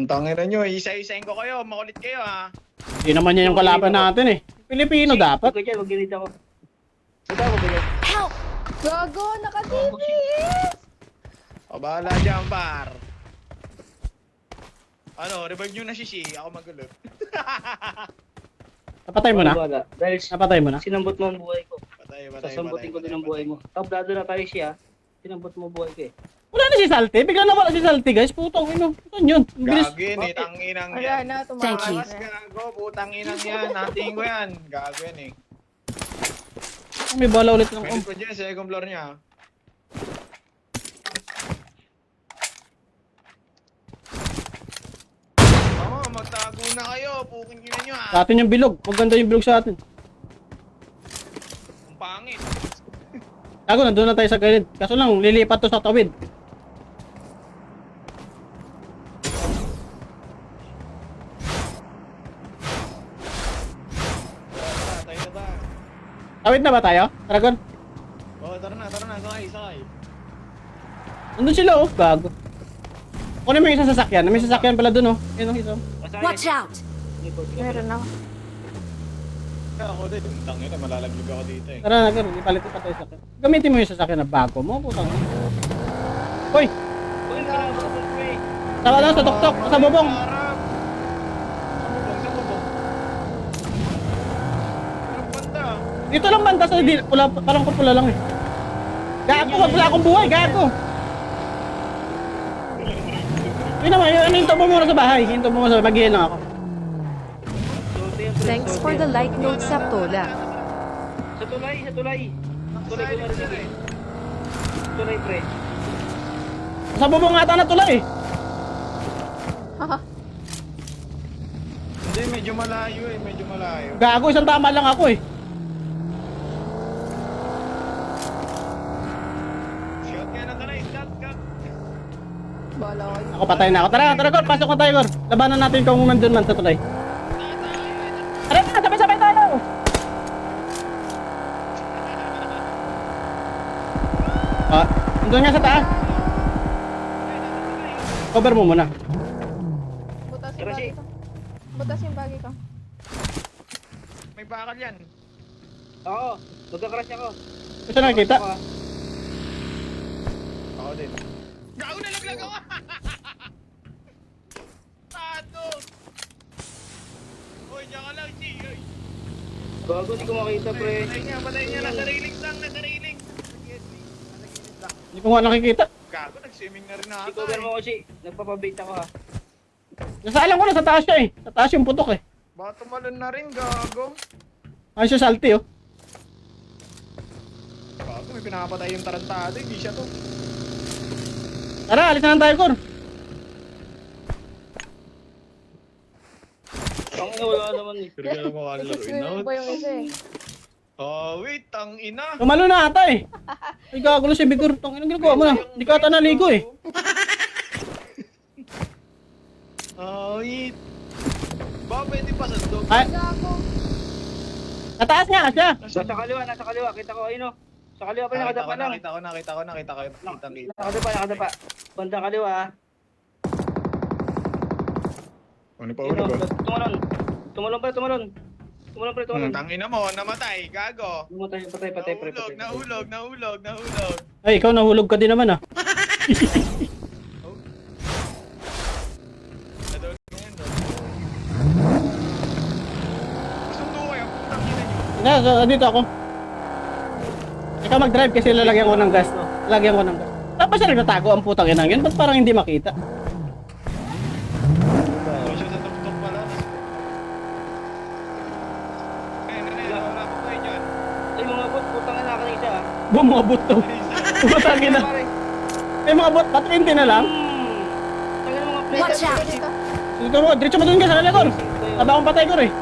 Tangina nyo, isa-isain ko kayo, makulit kayo ha. Hindi naman yan yung kalaban natin eh. Pilipino dapat. Huwag ka dyan, mag-nade ako. Huwag ka dyan. Help! Gago, nakatipis! O, bahala dyan, par. Ano, revive nyo na si Shi, ako magulot. Napatay mo na? Wala. Dahil Napatay mo na? sinambot mo ang buhay ko. Patay. Sasambutin ko din ang buhay mo. Tablado na tayo siya. Sinambot mo buhay ko eh. Wala na si Salty. Bigla na wala si Salty guys. Putong ino. Saan yun? Ang bilis. Gagin eh, tanginang Wala yan. na, Thank you. Mas gago, putang inang yan. Natingin ko yan. Gago yan eh. May bala ulit ng Pwede ko dyan, second floor niya. Oo, magtago na kayo. Puking ina nyo Sa atin yung bilog. Maganda yung bilog sa atin. Ang pangit. Gago, nandun na tayo sa gilid. Kaso lang, lilipat to sa tawid. Tara, tayo na ba? Tawid na ba tayo? Dragon? Oo, tara na. Sakay. Nandun sila oh. Gago. Kunin mo yung isang sasakyan. May sasakyan pala dun oh. Yun oh, isa. Watch out! Meron ako. Ako din. Tangina, malalaglag ako dito eh. Tara na, Garo. Ipalit pa tayo sa sasakyan. Gamitin mo yung sasakyan na bago mo. Putang. Hoy! Uy, kailangan ko pre. Saka lang sa tuktok. Sa bubong. Sa bubong. Anong banda? Dito lang banda sa pula. Parang pula lang eh. Gago, wala akong buhay. Gago. Yun naman, yun, hinto mo muna sa bahay. Hinto mo muna sa bahay. Mag-heal lang ako. Thanks for the like note, Saptola. Sa tulay. Tulay ko marinig eh. Tulay, pre. Sa bubong ata na tulay eh. Hindi, medyo malayo. Gago, isang tama lang ako eh. Shot nga na taray, shot. Bala ko. Ako patay na ako. Tara, Gor. Pasok na tayo, Gor. Labanan natin kung nandun man sa tulay. Tara na, sabay-sabay tayo. Ah, nandun nga sa taas. Cover mo muna. Butas yung bagay ko. Butas yung bagay ko. May bakal yan. Oo, magka-crash ako. Gusto nakikita? Ako din. Gago na laglag ako! Tato! Uy, diyan ka lang, G. Uy. Gago, di ko makita, pre. Patay niya. Nasa railing lang. Hindi ko nga nakikita. Gago, nag-swimming na rin Si ata. cover mo ko, si. Nagpapabait ako ha. Nasa alam ko na sa taas siya eh. Sa taas yung putok eh. Baka tumalon na rin, gago. Ay siya salty oh. Gago, may pinapatay yung tarantado. Hindi siya to. Tara, alis na lang tayo, Gor. Ang ina, wala naman eh. Pero gano'n mo Nag-swimming pa yung isa eh. Oh, wait, tang ina. Tumalo na ata eh. Ay gagulo si Bigor. Tong inang ginagawa mo na. Hindi ka ata naligo eh. Oh, wait. Ba, pwede pa sa dog. Ay, Gago. sa taas nga siya. Nasa kaliwa. Kita ko, ayun o. Sa kaliwa pa, nakadapa lang. Nakita ko. Nakadapa. Bandang kaliwa ha. Ano pa Ayun o, tumalon. Tumalon. Tangina mo, namatay, gago. Patay, pre. Nahulog. Ay, ikaw nahulog ka din naman ah. Dito ako. Ikaw mag-drive kasi lalagyan ko ng gas, no? Lalagyan ko ng gas. Tapos siya nagtatago ang putang ina yun. Ba't parang hindi makita? So, siya sa tuktok pala. Wala ko kayo dyan. Ay, mga bot, putang ina ka na isa ah. Bumabot to. Putang ina. May mga bot, ba't 20 na lang? Tangin mga Watch out! Dito. Dito mo, diretso mo dun ka sa lalagor. Taba akong patay ko rin.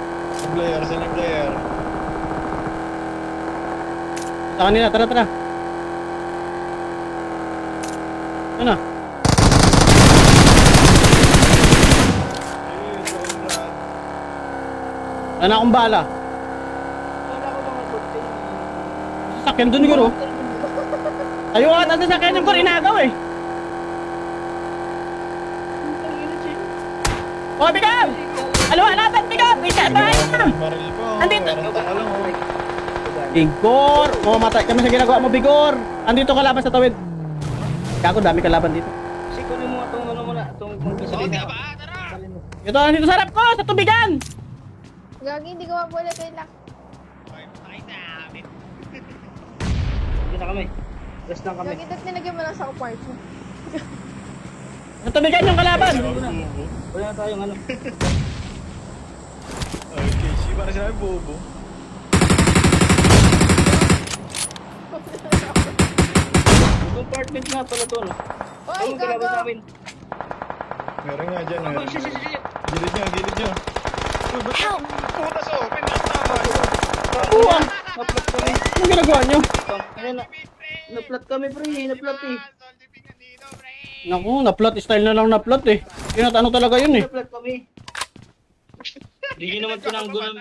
Player, saan yung player? Sa kanila, tara. Ano? Wala na akong bala. Wala ko mga bot. Sasakyan dun siguro. Ayaw ka natin sa kanyang ko inagaw eh. Oh, bigat! Alaban, bigat! Bigat, bahay na! Baril ko. Andito. Meron ka lang, oh. Bigor! Mamatay kami sa ginagawa mo, Bigor! Andito ka laban sa tawid. Gago, dami kalaban dito. Sikunin mo itong ano muna, itong gasolina. Ito, andito sa harap ko, sa tubigan! Gagi, hindi ko mabula kay Lak. Hindi na kami. Rest lang kami. Gagi, dati nilagyan mo lang sa apartment. Sa tubigan yung kalaban! Wala na tayong ano. Okay, si para sinabi bobo. Itong apartment nga pala to, no? Oy, Ayun, kalaban gago! namin. Meron nga dyan, Oh, meron. shit. Gilid nyo. Help! Putas oh, pinatama. Uwa! Naplat kami. Anong ginagawa nyo? Ayun na. Naplat kami, pre. Naplat eh. Naku, na-plot. Style na lang na-plot eh. Ano talaga yun eh. Naplat kami. Hindi nyo naman tinanggo ng...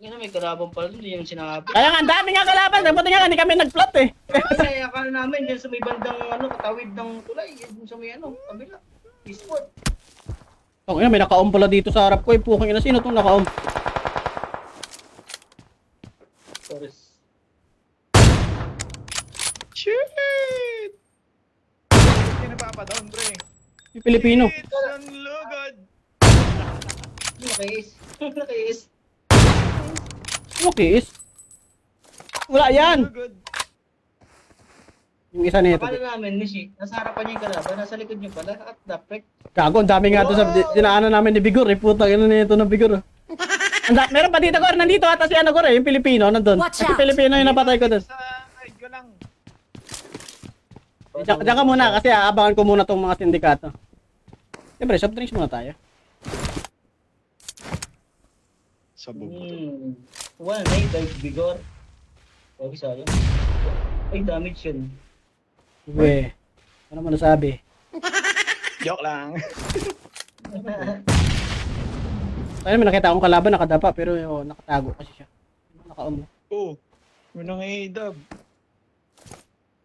Ina, may karabang pala. Hindi yung sinabi. Kaya nga, ang dami nga kalaban. Buti nga, hindi kami nag-plot eh. Kasi akala namin dyan sa may bandang ano, katawid ng tulay. Dyan sa may ano, kabila. Eastport. Oh, may naka-om pala dito sa harap ko eh. Puking ina, sino tong naka-om? Sorry. Shit! Hindi napapadown, pre. Yung Pilipino. It's ang lugod. Nakais. Nakais. Okay is. Wala yan. Lugod. Yung isa nito. Akala namin, Nishi, nasa harapan niya yung kalaban, nasa likod niyo pala, at dapret. Gago, ang dami nga doon sa dinaanan namin ni Bigor eh. Puta, gano'n nito ng Bigor. Meron pa dito, Gor. Nandito ata si ano, Gor eh. Yung Pilipino, nandun. Watch Kasi out. Pilipino yung napatay ko doon. Sa side ko lang. Diyan ka muna kasi aabangan ko muna tong mga sindikato. Siyempre, soft drinks muna tayo. Sa bubo. Wala na yung Bigor. Okay, sayang. Ay, damage yun. Uwe. Ano mo nasabi? Joke lang. Ayun, may nakita akong kalaban, nakadapa, pero nakatago kasi siya. Nakaumo. Oh, may nang A-dub.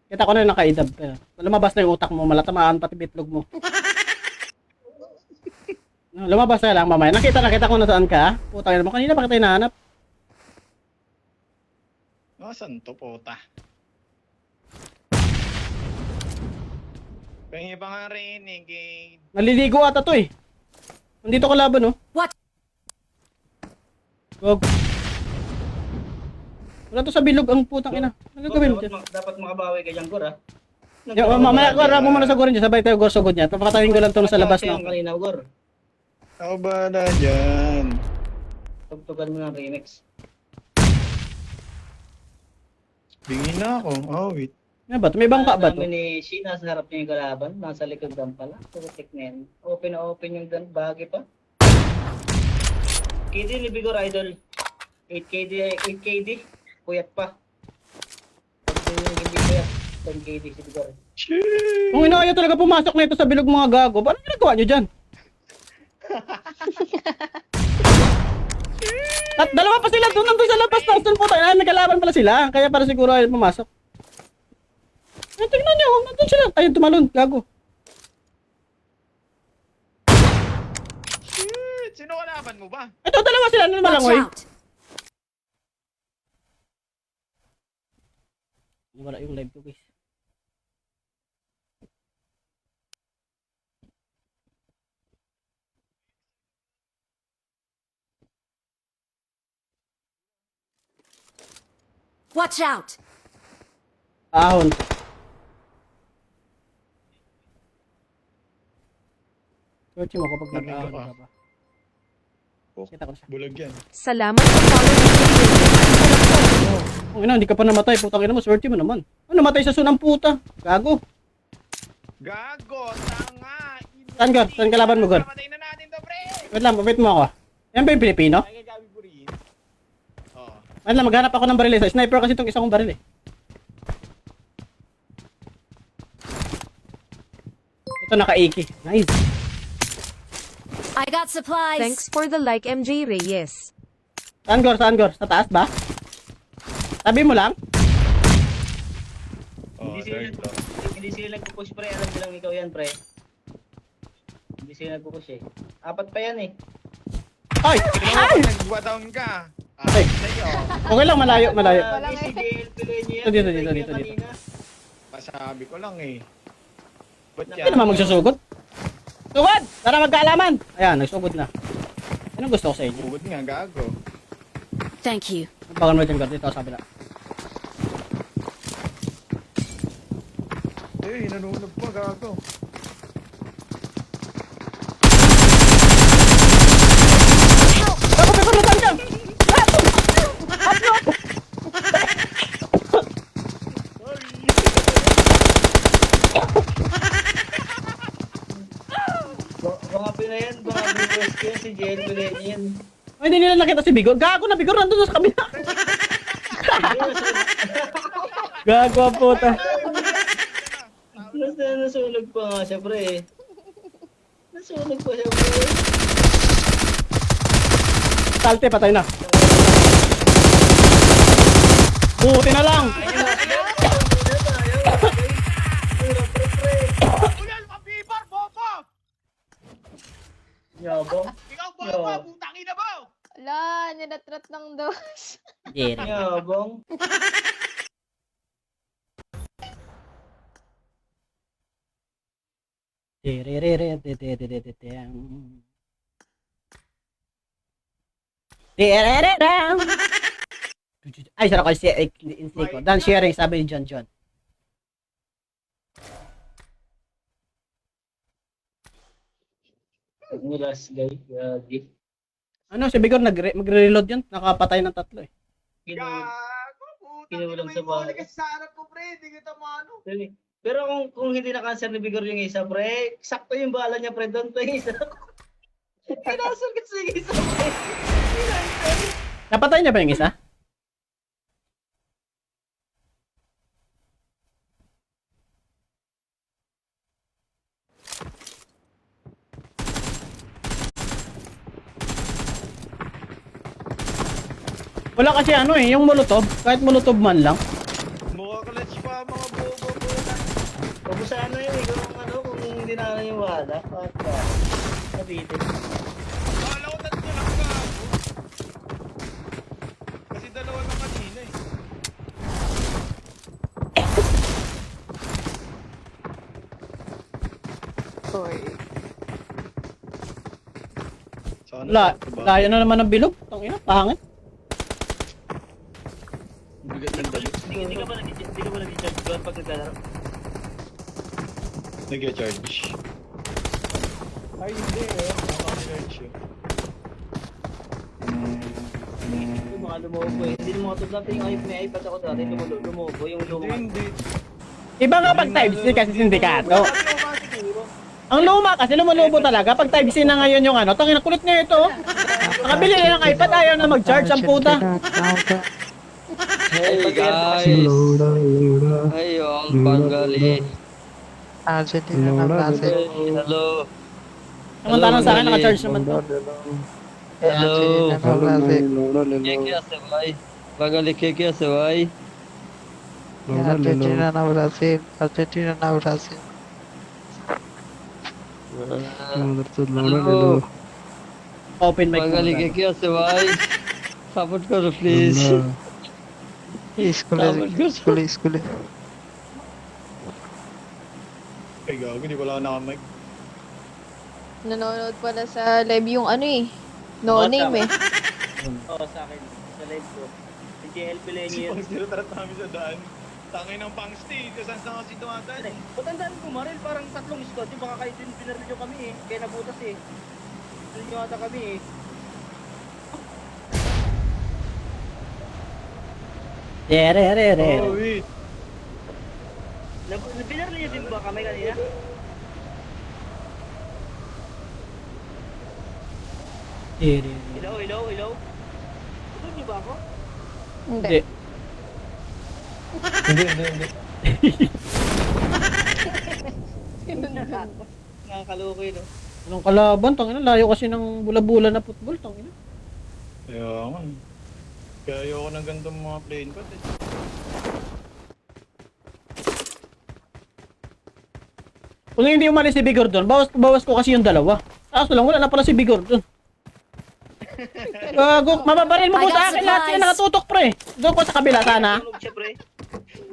Kita ko na yung naka-idab. Pero lumabas na yung utak mo, malatamaan pati bitlog mo. Lumabas na lang mamaya. Nakita ko na saan ka. Putang ina mo, kanina bakit tayo nahanap? Nasaan to, puta? Pengi pa nga renegade. Naliligo ata to eh. Nandito kalaban oh. What? Wag. Wala to sa bilog ang putang ina. Ano gagawin mo dyan? Dapat makabawi ka dyan, Gor, ha? Mamaya, Gor, mo muna sa Gor dyan. Sabay tayo, Gor, sugod niya. Papakatayin ko lang to sa labas na. na. Kanina, Gor. Ako ba na dyan? Tugtugan mo ng remix. Bingi na ako. Oh, wait. Ano ba? May bangka ba to? Namin ni Sheena sa harap niya yung kalaban. Nasa likod dan pala. Putik na yan. Open na open yung dan. Bagay pa. KD ni Bigor Idol. 8KD. Puyat pa. Pag hindi puyat, 10KD si Bigor. Shit! Kung inaaya talaga pumasok na ito sa bilog mga gago, paano ginagawa nyo dyan? At dalawa pa sila doon nandun sa labas na doon po tayo. May kalaban pala sila. Kaya para siguro ay pumasok. Ay, tingnan nyo. Nandun sila. Ayun, tumalon. Gago. Shit! Sino kalaban mo ba? Ito, dalawa sila. Ano Watch malangoy? out! Wala yung live ko, guys. Watch out! Ahon. Search mo kapag Narinig nag-ahon ka. ka ba. Kita ko na siya. Bulag yan. Salamat sa follow Oh, ina, hindi ka pa namatay. Putang ina mo, swerte mo naman. Ano, namatay sa sunang puta. Gago. Gago, tanga. Saan ka? Saan kalaban mo, Gor? Pamatay na natin to, pre. Wait lang, wait mo ako. Yan ba yung Pilipino? Ay, Gabi Burin. Oo. Wait lang, maghanap ako ng baril eh. Sa sniper kasi itong isa kong baril eh. Ito, naka-AK. Nice. I got supplies. Thanks for the like, MJ Reyes. Saan, Gor? Saan, Gor? Sa taas ba? Sabi mo lang? Oh, Hindi sila nagpupush pre, alam nilang ikaw yan pre. Hindi sila nagpupush eh. Apat pa yan eh. Ay! Ay! Nagwatang ka. Ay. Sa'yo. Okay lang, malayo, malayo. Wala nga Si JL Pilenyo Dito, dito, dito, dito. Pasabi ko lang eh. Ba't Hindi yan? naman magsusugod. Sugod! Tara magkaalaman! Ayan, nagsugod na. Anong gusto ko sa inyo? Bugod nga, gago. Thank you. Bagan mo dyan, Gor. Dito, sabi na. Eh, nanunod pa, gago. Bago, may palutan ka! Mga Pinoy yan, mga viewers ko yan, si JL Pilenyo yan. Ay, hindi nila nakita si Bigor. Gago na, Bigor nandun sa kabila. Gago ang puta. Nasunog pa nga siya pre. Nasunog pa siya pre. Salte, patay na. Buti na lang. Ulal, mabibar, bobo! Yabang. Ikaw, bobo, putang ina mo! Wala, ninatrat ng dos. Jerry. Yabang. Ay, sarap kasi insiko. Dan sharing, sabi ni John John. Yung last guy, Gagi. Ano, si Bigor magre-reload yun. Nakapatay ng 3 eh. Kinulang. Gago, putang Kinulang ina sa mo yung bahay. huli kasi sa harap ko, pre. Hindi kita maano. Pero kung hindi na-cancel ni Bigor yung isa, pre, sakto yung bala niya, pre, doon pa yung isa. Kinasal kasi yung isa, pre. Napatay niya ba yung isa? Wala kasi ano eh, yung molotov, kahit molotov man lang. Mukha clutch pa, mga bobo, puta. Kung sana yun, kung ano, kung hindi na yung wala, bakit ba? Nabitin. Kala ko tatlo lang, gago. Kasi dalawa lang kanina eh. Hoy. Sana Layo na naman ng bilog. Tangina, pangit. Bigat ng dali. Hindi ka ba nag-charge doon pag naglalaro? Nag-charge. Ay, hindi eh. Naka-charge yun. Yung mga lumobo eh. Hindi lumobo dati yung may iPad ako dati, lumobo yung luma. Hindi. Iba nga pag type C kasi sindikato. Ang luma kasi lumulubo talaga. Pag type C na ngayon yung ano, tangina kulit na ito. Nakabili na ng iPad, ayaw na mag-charge ang puta. Hey guys! Ayong Bengali! Argentina na Brazil. Hello! Samantalang sa akin, naka-charge naman to. Hello! Argentina na Brazil. क्या से भाई? बंगाली क्या से भाई? Argentina na Brazil. Argentina na Brazil. Hello! Open mic. Bengali क्या से भाई? सपोर्ट करो please. Skuli. Ay, gago. Hindi pala ako nakamag. Nanonood pala sa live yung ano eh. No name eh. Oo, sa akin. Sa live ko. Si JL Pilenyo Si yun. Pangs tinatrat namin sa daan. Tangay ng Pangsti, kung saan kasi tumataan eh. Patandaan ko, Maril, parang tatlong squad. Yung baka kayo din pinaril nyo kami eh. Kaya nabutas eh. Pinaril nyo ata kami eh. Oh, wait. Pinaril nyo din ba kami kanina? Hello? Tulog nyo ba ako? Hindi. Hindi. Nakakaloko yun, no? Anong kalaban? Tangina, layo kasi ng bula-bula na football. Tangina. Kaya nga. Kaya ayoko ng ganitong mga plane pat eh. Kung hindi umalis si Bigor doon, bawas ko kasi yung dalawa. Kaso lang, wala na pala si Bigor doon. Gago, mababaril mo po sa akin lahat sila nakatutok pre. Doon ko sa kabila sana. Nasunog siya, pre.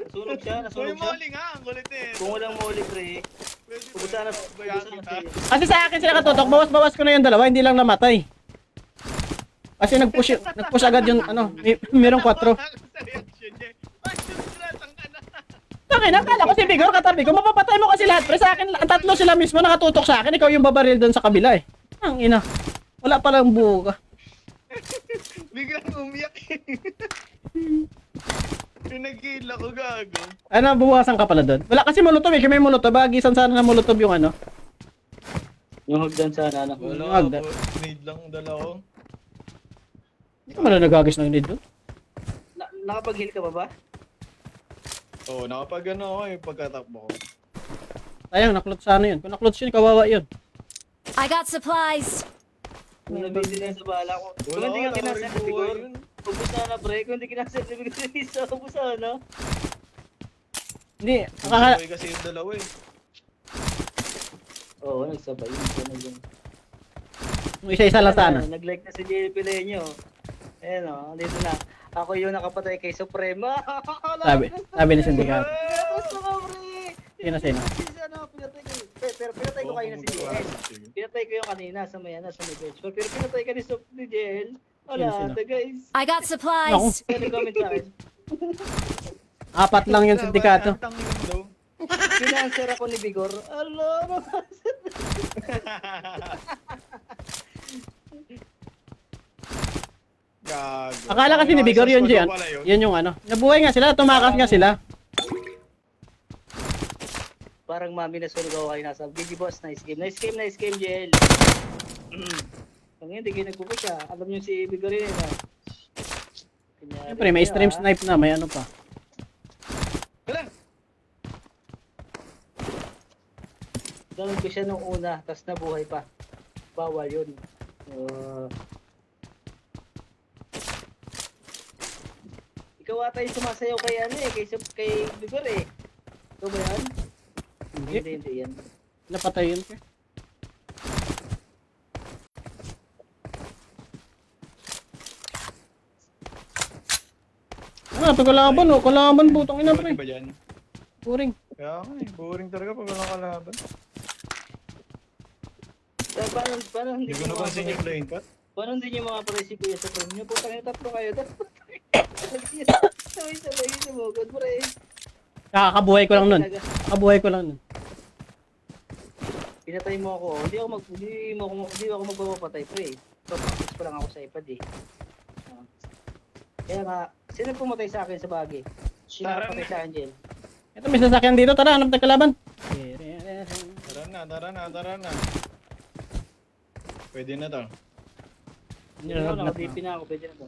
Nasunog siya. Yung moli nga, ang kulit eh. Kung walang muli, pre. Pwede Pupunta na bayakin siya. Kasi sa akin sila katutok, bawas ko na yung dalawa, hindi lang namatay. Kasi nag-push agad yung merong 4. reaction niya. Ay, susulatang ka na. Tangina, akala ko si Bigor katabi ko, mapapatay mo kasi lahat pre. Sa akin, ang tatlo sila mismo nakatutok sa akin, ikaw yung babaril doon sa kabila eh. Ang ina. Wala palang buo ka. Biglang umiyak eh. Yung nag-kill ako, gago. Ano, buwasan ka pala doon. Wala kasi molotov eh, kaya may molotov. Bagisan sana na molotov yung ano. Yung hagdan sana, ano? Wala Agad. ako, need lang dala ko. Hindi ka man nagagis ng need doon. Nakapag-heal ka ba ba? Oo, nakapag ano ako eh, pagkatakbo ko. Sayang, naklot sana yun. Kung naklot yun, kawawa yun. I got supplies. Kung nabili na sa bala ko. Kung Wala hindi ka, ka kinasend ni Bigor, nakarebuhay yun. ubus na na, pre. Kung hindi kinasend ni Bigor, isa, ubus na, no? Hindi, Buhay kasi yung dalawa eh. Oo, nagsabay yun. isa-isa lang sana. Nag-like na si JL Pilenyo. Ayan o, dito na. Ako yung nakapatay kay Suprema. Sabi ni Sindicato. Gusto ko, pre. Sino? Pero pinatay ko kayo na si JL. Pinatay ko yung kanina sa may bench. Pero pinatay ka ni JL. Wala, Sino? ate guys. I got supplies. Kaya nag-comment sa akin. 4 lang yung Sindikato. Ang tangin daw. Pinanswer ako ni Bigor. Alo, Gago. Akala kasi ni Bigor yun dyan. Yun yung ano. Nabuhay nga sila, tumakas nga sila. Parang mami na sunog ako kayo nasa. GG boss, nice game, JL. Ang hindi kayo nagpupush ah. Alam nyo si Bigor yun ah. Siyempre, may stream snipe na, may ano pa. Ganun ko siya nung una, tas nabuhay pa. Bawal yun. Ikaw ata yung sumasayaw kay ano eh, kay Bigor eh. Ikaw ba yan? Hindi yan. Napatay yun. Ito kalaban oh, kalaban butong ina pre. Ba yan? Boring. Kaya nga eh, boring talaga pag walang kalaban. Paano hindi Hindi ko napansin yung plane pat. Paano hindi nyo mga paresi kuya sa phone nyo? Putang yung tatlo kayo. Sabay-sabay nyo mo. God pre. Kakabuhay ko lang nun. Kakabuhay ko lang nun. Pinatay mo ako. Hindi ako magpapatay pre. So, practice pa lang ako sa iPad eh. Kaya nga, sino pumatay sa akin sa bagay? Sino pumatay sa akin, Jel? Ito may sasakyan dito, tara hanap tayo kalaban. Tara na. Pwede na to. Hindi na naka-DP na ako. Pwede na to.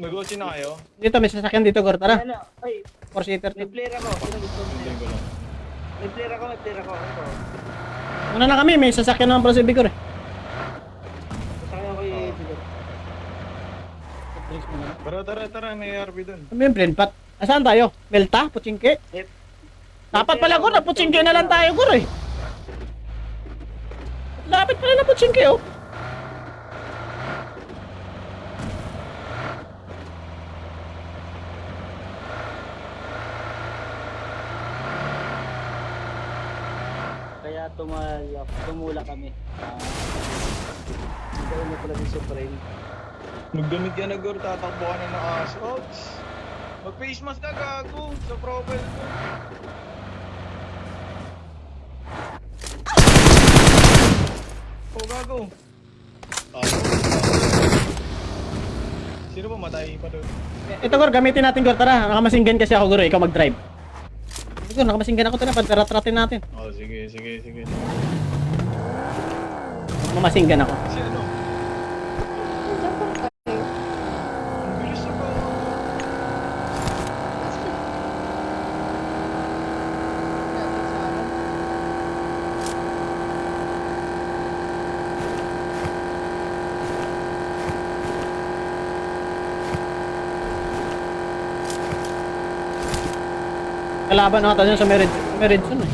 Mag-OC na kayo? Dito may sasakyan dito, Gor, tara. Ano? Ay, 4-seater may to. player ako. Sino gusto mo? Hindi ko lang. May player ako. Ito. Una na kami, may sasakyan naman pala si Bigor eh. Masakay ako yung Bigor. Tara, may RB dun. Sabi yung friend pat. Asaan tayo? Melta? Putsingke? Yep. Dapat pala Gor, na putsingke na lang tayo Gor eh. Lapit pala na putsingke oh. Kaya tumula kami. Ikaw mo pala si Supreme. Magdamit ka na, Gor. Tatakbo ka na ng aso. Ouch! Mag-face mask ka, gago. Sa profile ko. Oh, gago. Sino ba matay pa doon? Ito, Gor, gamitin natin, Gor. Tara, nakamasinggan kasi ako, Gor. Ikaw mag-drive. Gor, nakamasinggan ako. Tara, pantaratratin natin. Oh, sige, sige, sige. Mamasinggan ako. Si ano? Diyan po kayo. Ang bilis na ba? Natin sa akin. Kalaban natin yun sa Meridson eh.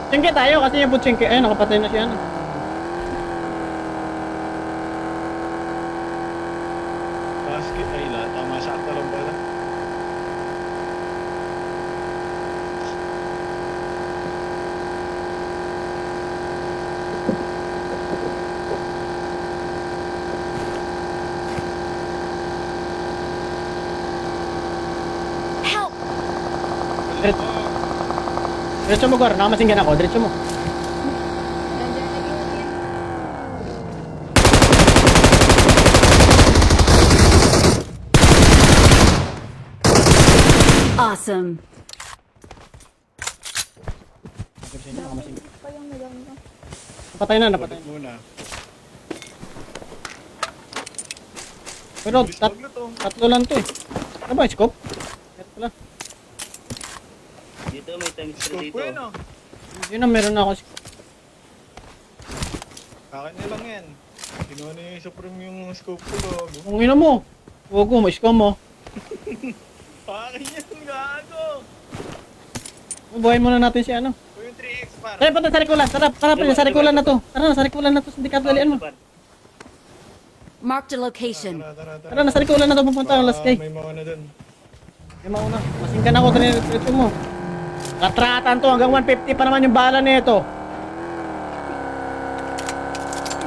Tsingke tayo kasi yung Butsingke. Ayun, nakapatay na siya. Ano. Basket ay lahat. Tama, sakta lang pala. Help! Diretso mo, Gor. Nakamasinggan ako. Diretso mo. Nandiyan lagi natin. Awesome. Pa yung nagano ko. Napatay na, napatay na. Muna. Pero Bilis magluto. tatlo lang to eh. Ano ba, scope? Ito pala. Dito may times 3 Scope dito. ko yun, oh. Yun na, meron na ako. Akin na lang yan. Kinuha na yung Supreme yung scope ko, gago. Kung ina mo. Huwag mo, ma-scam mo. Akin yan, gago. Buhayin muna natin si ano. O yung 3x para. Tara, punta sa Rikulan. Tara, sa Rikulan na to. Tara, sa Rikulan na to. Hindi ka dalian mo. Marked a location. Tara, tara, tara. Tara, nasa Rikulan na to. Pupunta ang last kay. May mga na dun. May mauna. Masinggan ako. Diretso mo. Katratan to. Hanggang 150 pa naman yung bala nito.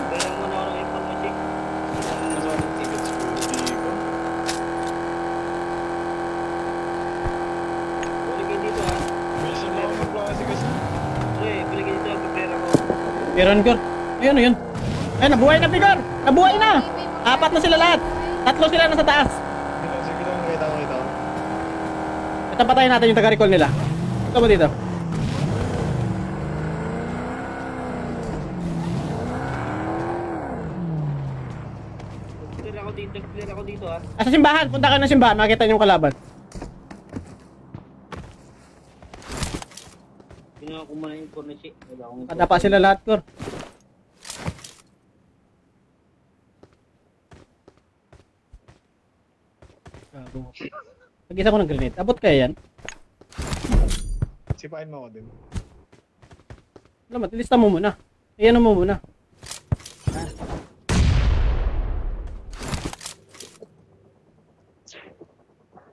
Kaya muna ako ng information. Tickets ko, hindi ko. Balik kayo dito ha. Bilisan lang ako ng klase kasi. Pre, balik kayo dito. Prepare ako. Meron, Gor. Ayun, ayun. Ayun, nabuhay na, Gor. Nabuhay na. Apat na sila lahat. Tatlo sila nasa taas. Sige lang, kita ko, kita ko. Ito patayin natin yung taga-recall nila. Ito mo dito. Clear ako dito. Clear ako dito ha. Sa simbahan. Punta ka ng simbahan. Makita niyo yung kalaban. Kinuha ko muna yung information. Wala akong information. Padapa sila lahat, Gor. Nag-isa ko ng grenade. Abot kaya yan? Sipain mo ako din. Alam mo, ilista mo muna. Iyan mo muna.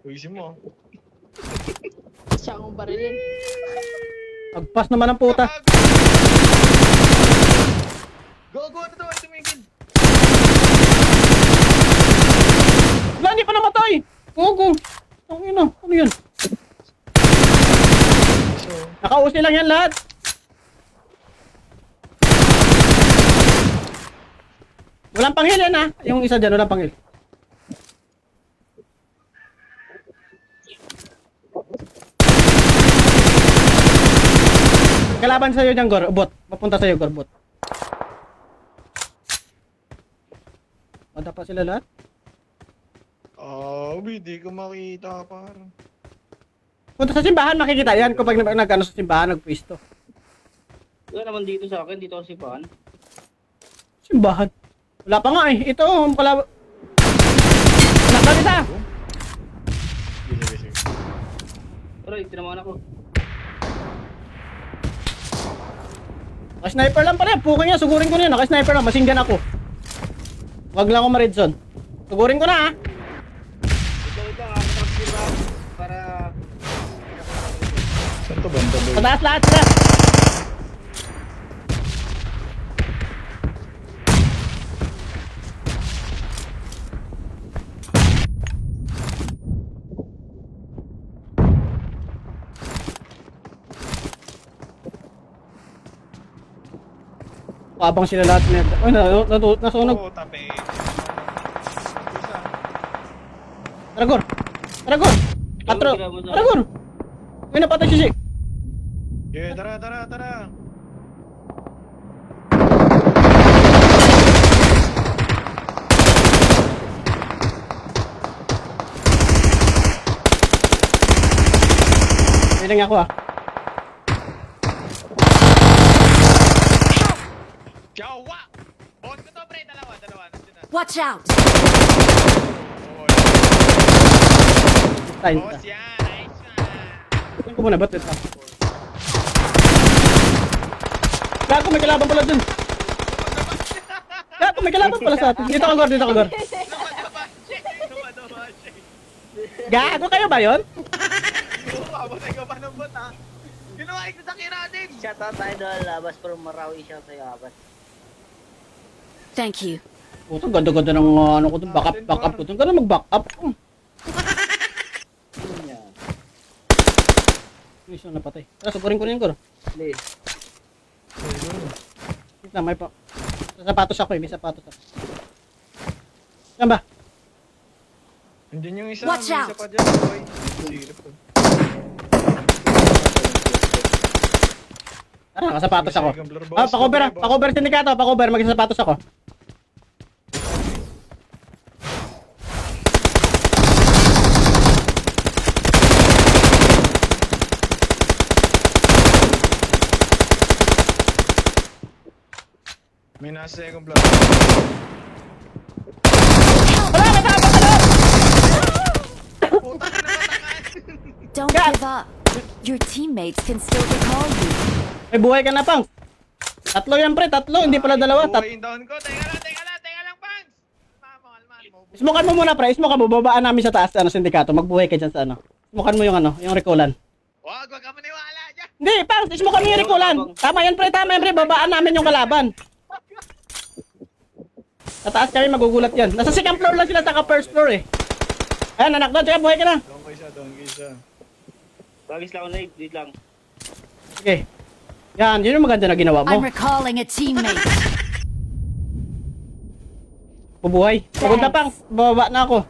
Uwisin mo. Siya akong barilin. Pagpas naman ang puta. Go, go, ano to? Tumigil. Wala, hindi pa namatay! Gogo! Ang ina, ano yan? So, Nakausi lang yan lahat! Walang panghil yan ha! Yung isa dyan, walang panghil. Kalaban sa'yo dyan, Gor. Bot. Papunta sa'yo, Gor. Bot. Madapa sila lahat? di ko makita parang. Punta sa simbahan, makikita yan kapag nag-ano sa simbahan, nagpwisto. Wala naman dito sa akin, dito kasi paan. Simbahan? Wala pa nga eh. Ito, pala... Nakal isa! Sige. Aray, tinamaan ako. Naka-sniper lang pala. Puking nga, sugurin ko na yan. Naka-sniper lang, masinggan ako. Wag lang ako ma-redson. Sugurin ko na ha. Ito, ako para... Saan to banda ba? Pataas lahat sila. Abang sila lahat na. Uy, nasunog. Oo, tape. Isa. Taragor! Taragor! Katro! Taragor! Uy, napatay si Sik. Yeah, tara. Pwede nga ako ah. Jawa! Bot ko to, pre. Dalawa. Nandun na. Watch out! Time. Boss yan. Nice one. Tingnan ko muna, ba't ito? Gago, may kalaban pala dun. Gago, may kalaban pala sa atin. Dito ka, Gor. Gago kayo ba yun? Abot ay ka pa ng bot, ha? Ginawa ko sa kiratin. Shoutout tayo doon, Abas, pero Marawi shout sa'yo, Abas. Thank you. Puto, ganda-ganda ng ano ko dun. Back up ko dun. Ganda mag-back up. Yun yan. May isang napatay. Tara, sugurin ko rin, Gor. Please. Wait lang, may pa. Sa sapatos ako eh. May sapatos ako. Saan ba? Andyan yung isa. Watch may out. isa pa dyan, boy. Sirip ko. Tara, nakasapatos ako. Second floor, boss. Ah, pa-cover sindikato. Pa-cover, magsasapatos ako. May nasa second floor. Wala, kasama ka na! Don't give up. Your teammates can still recall you. May buhay ka na, Pang. Tatlo yan, pre. Tatlo. Hindi pala dalawa. Buhay yung down ko. Teka lang, Pans. Alman. Smokan mo muna, pre. Smokan mo. Babaan namin sa taas, sindikato. Magbuhay ka dyan sa ano. Smokan mo yung recallan. Wag ka maniwala dyan. Hindi, Pang. Smokan mo yung recallan. Tama yan, pre. Babaan namin yung kalaban. Sa taas kami magugulat yan. Nasa second floor lang sila, saka first floor eh. Ayan, anak doon. Tsaka buhay ka na. Doon ka isa. Bagis lang ako na, dito lang. Okay. Yan, yun yung maganda na ginawa I'm mo. recalling a teammate. Bubuhay. Pagod na, Pang. Bababa na ako.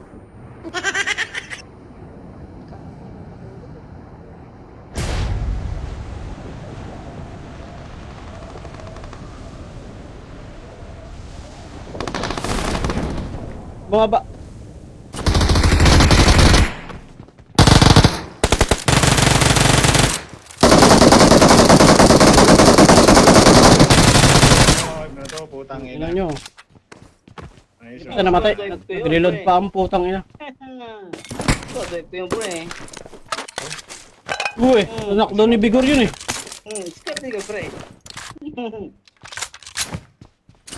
Bumaba. Wag na to, putang ina. Tingnan nyo. Nice Isa namatay. Reload pa ang putang ina. Ito yung bro eh. Uy, knockdown ni Bigor yun eh. Skip din ka, pre.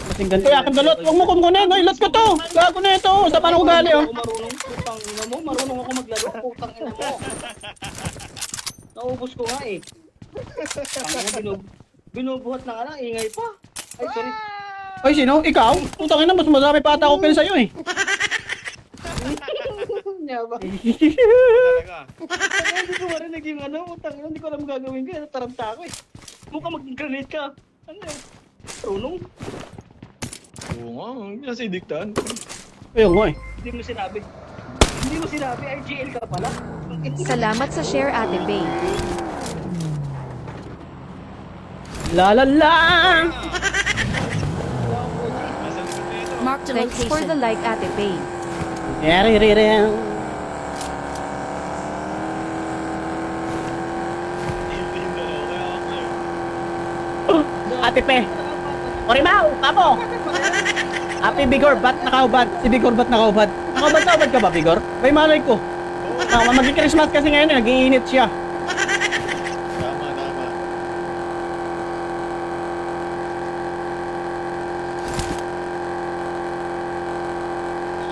Kasing ganito. Kaya akin balot. Huwag mo kumukunin. Ay, lot ko to. Gago na ito. Sa paano ko gali oh. Ako marunong, putang ina mo. Marunong ako maglaro, putang ina mo. Naubos ko nga eh. Binubuhat na nga lang, ingay pa. Ay, sorry. Ay, sino? Ikaw? Putang ina, mas madami pa ata ako pin sa'yo eh. Nyaba. Talaga. Hindi ko marinig yung ano, putang ina. Hindi ko alam gagawin ko. Taranta ako eh. Mukha mag-grenade ka. Ano yun? Marunong? Oo nga, hindi na sidiktan. Ayun nga eh. Hindi mo sinabi. Hindi mo sinabi, RGL ka pala. Salamat sa share, Ate Bay. La la la! Marked a Thanks for the location. like, Ate Bay. Yari-ri-ri. Ate Pe. Orimaw, kapo. Ate Bigor, ba't nakaubad? Si Bigor, ba't nakaubad? Nakaubad ka ba, Bigor? May malay ko. Mag-Christmas kasi ngayon, nag-iinit siya. Tama.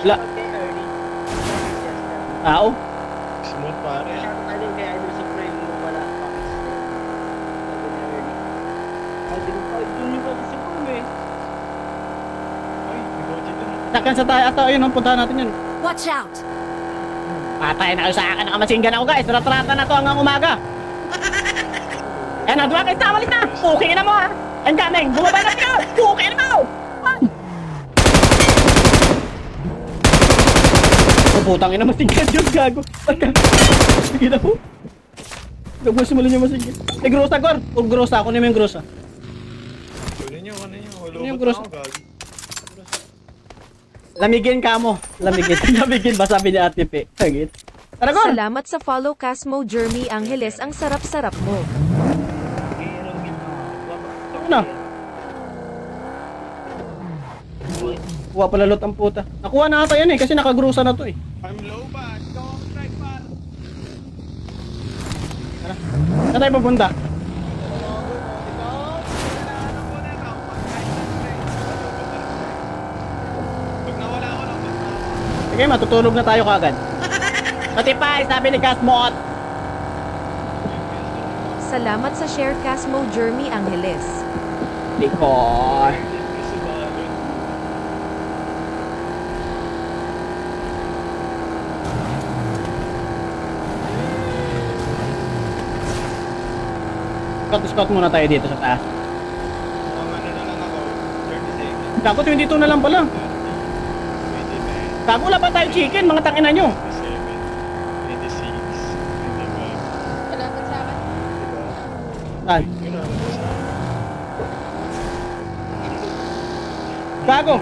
Wala. Okay, early. Tao. Smooth pare. Shout out din kay Idol Supreme mo pala. Sabi niya early. Ay, dun yung kasi si Pum eh. Ay, may kotse dun. Sakyan sa tayo. Ato, ayun, puntahan natin yun. Watch out! Patay na kayo sa akin. Nakamasinggan ako, guys. Ratrata na to hanggang umaga. Ayan, nadwa kayo sa walit na. Okay na mo, ha. Ang coming! Bumaba na siya! Pukin mo! Oh, putang ina, masigyan yun, gago. Sige na po. Gago, simulan niya masigyan. May grosa, Gor. Huwag grosa, ako naman yung grosa. Kunin niyo. Ano yung Hulubot gross? na ako, gagi. Lamigin ka mo. Lamigin. Lamigin ba sabi ni Ate Pe? Sagit. Tara, Gor! Salamat sa follow Casmo Jeremy Angeles, ang sarap-sarap mo. Ano? Kuha pala lot ang puta. Nakuha na ata yan eh, kasi nakagrusa na to eh. I'm low ba? Ikaw ang strike par. Saan tayo pupunta? Pag nawala ako ng basta. Sige, matutulog na tayo kagad. Matipay, sabi ni Casmot. Salamat sa share Casmo Jeremy Angeles. Likor. Scout muna tayo dito sa taas. Mga ano na lang ako. 30 seconds. Kako, 22 na lang pala. 20 Kako, wala pa tayo chicken, mga tangina nyo. 27, 26, 25. Salamat sa akin. Saan? Yun na, Kako,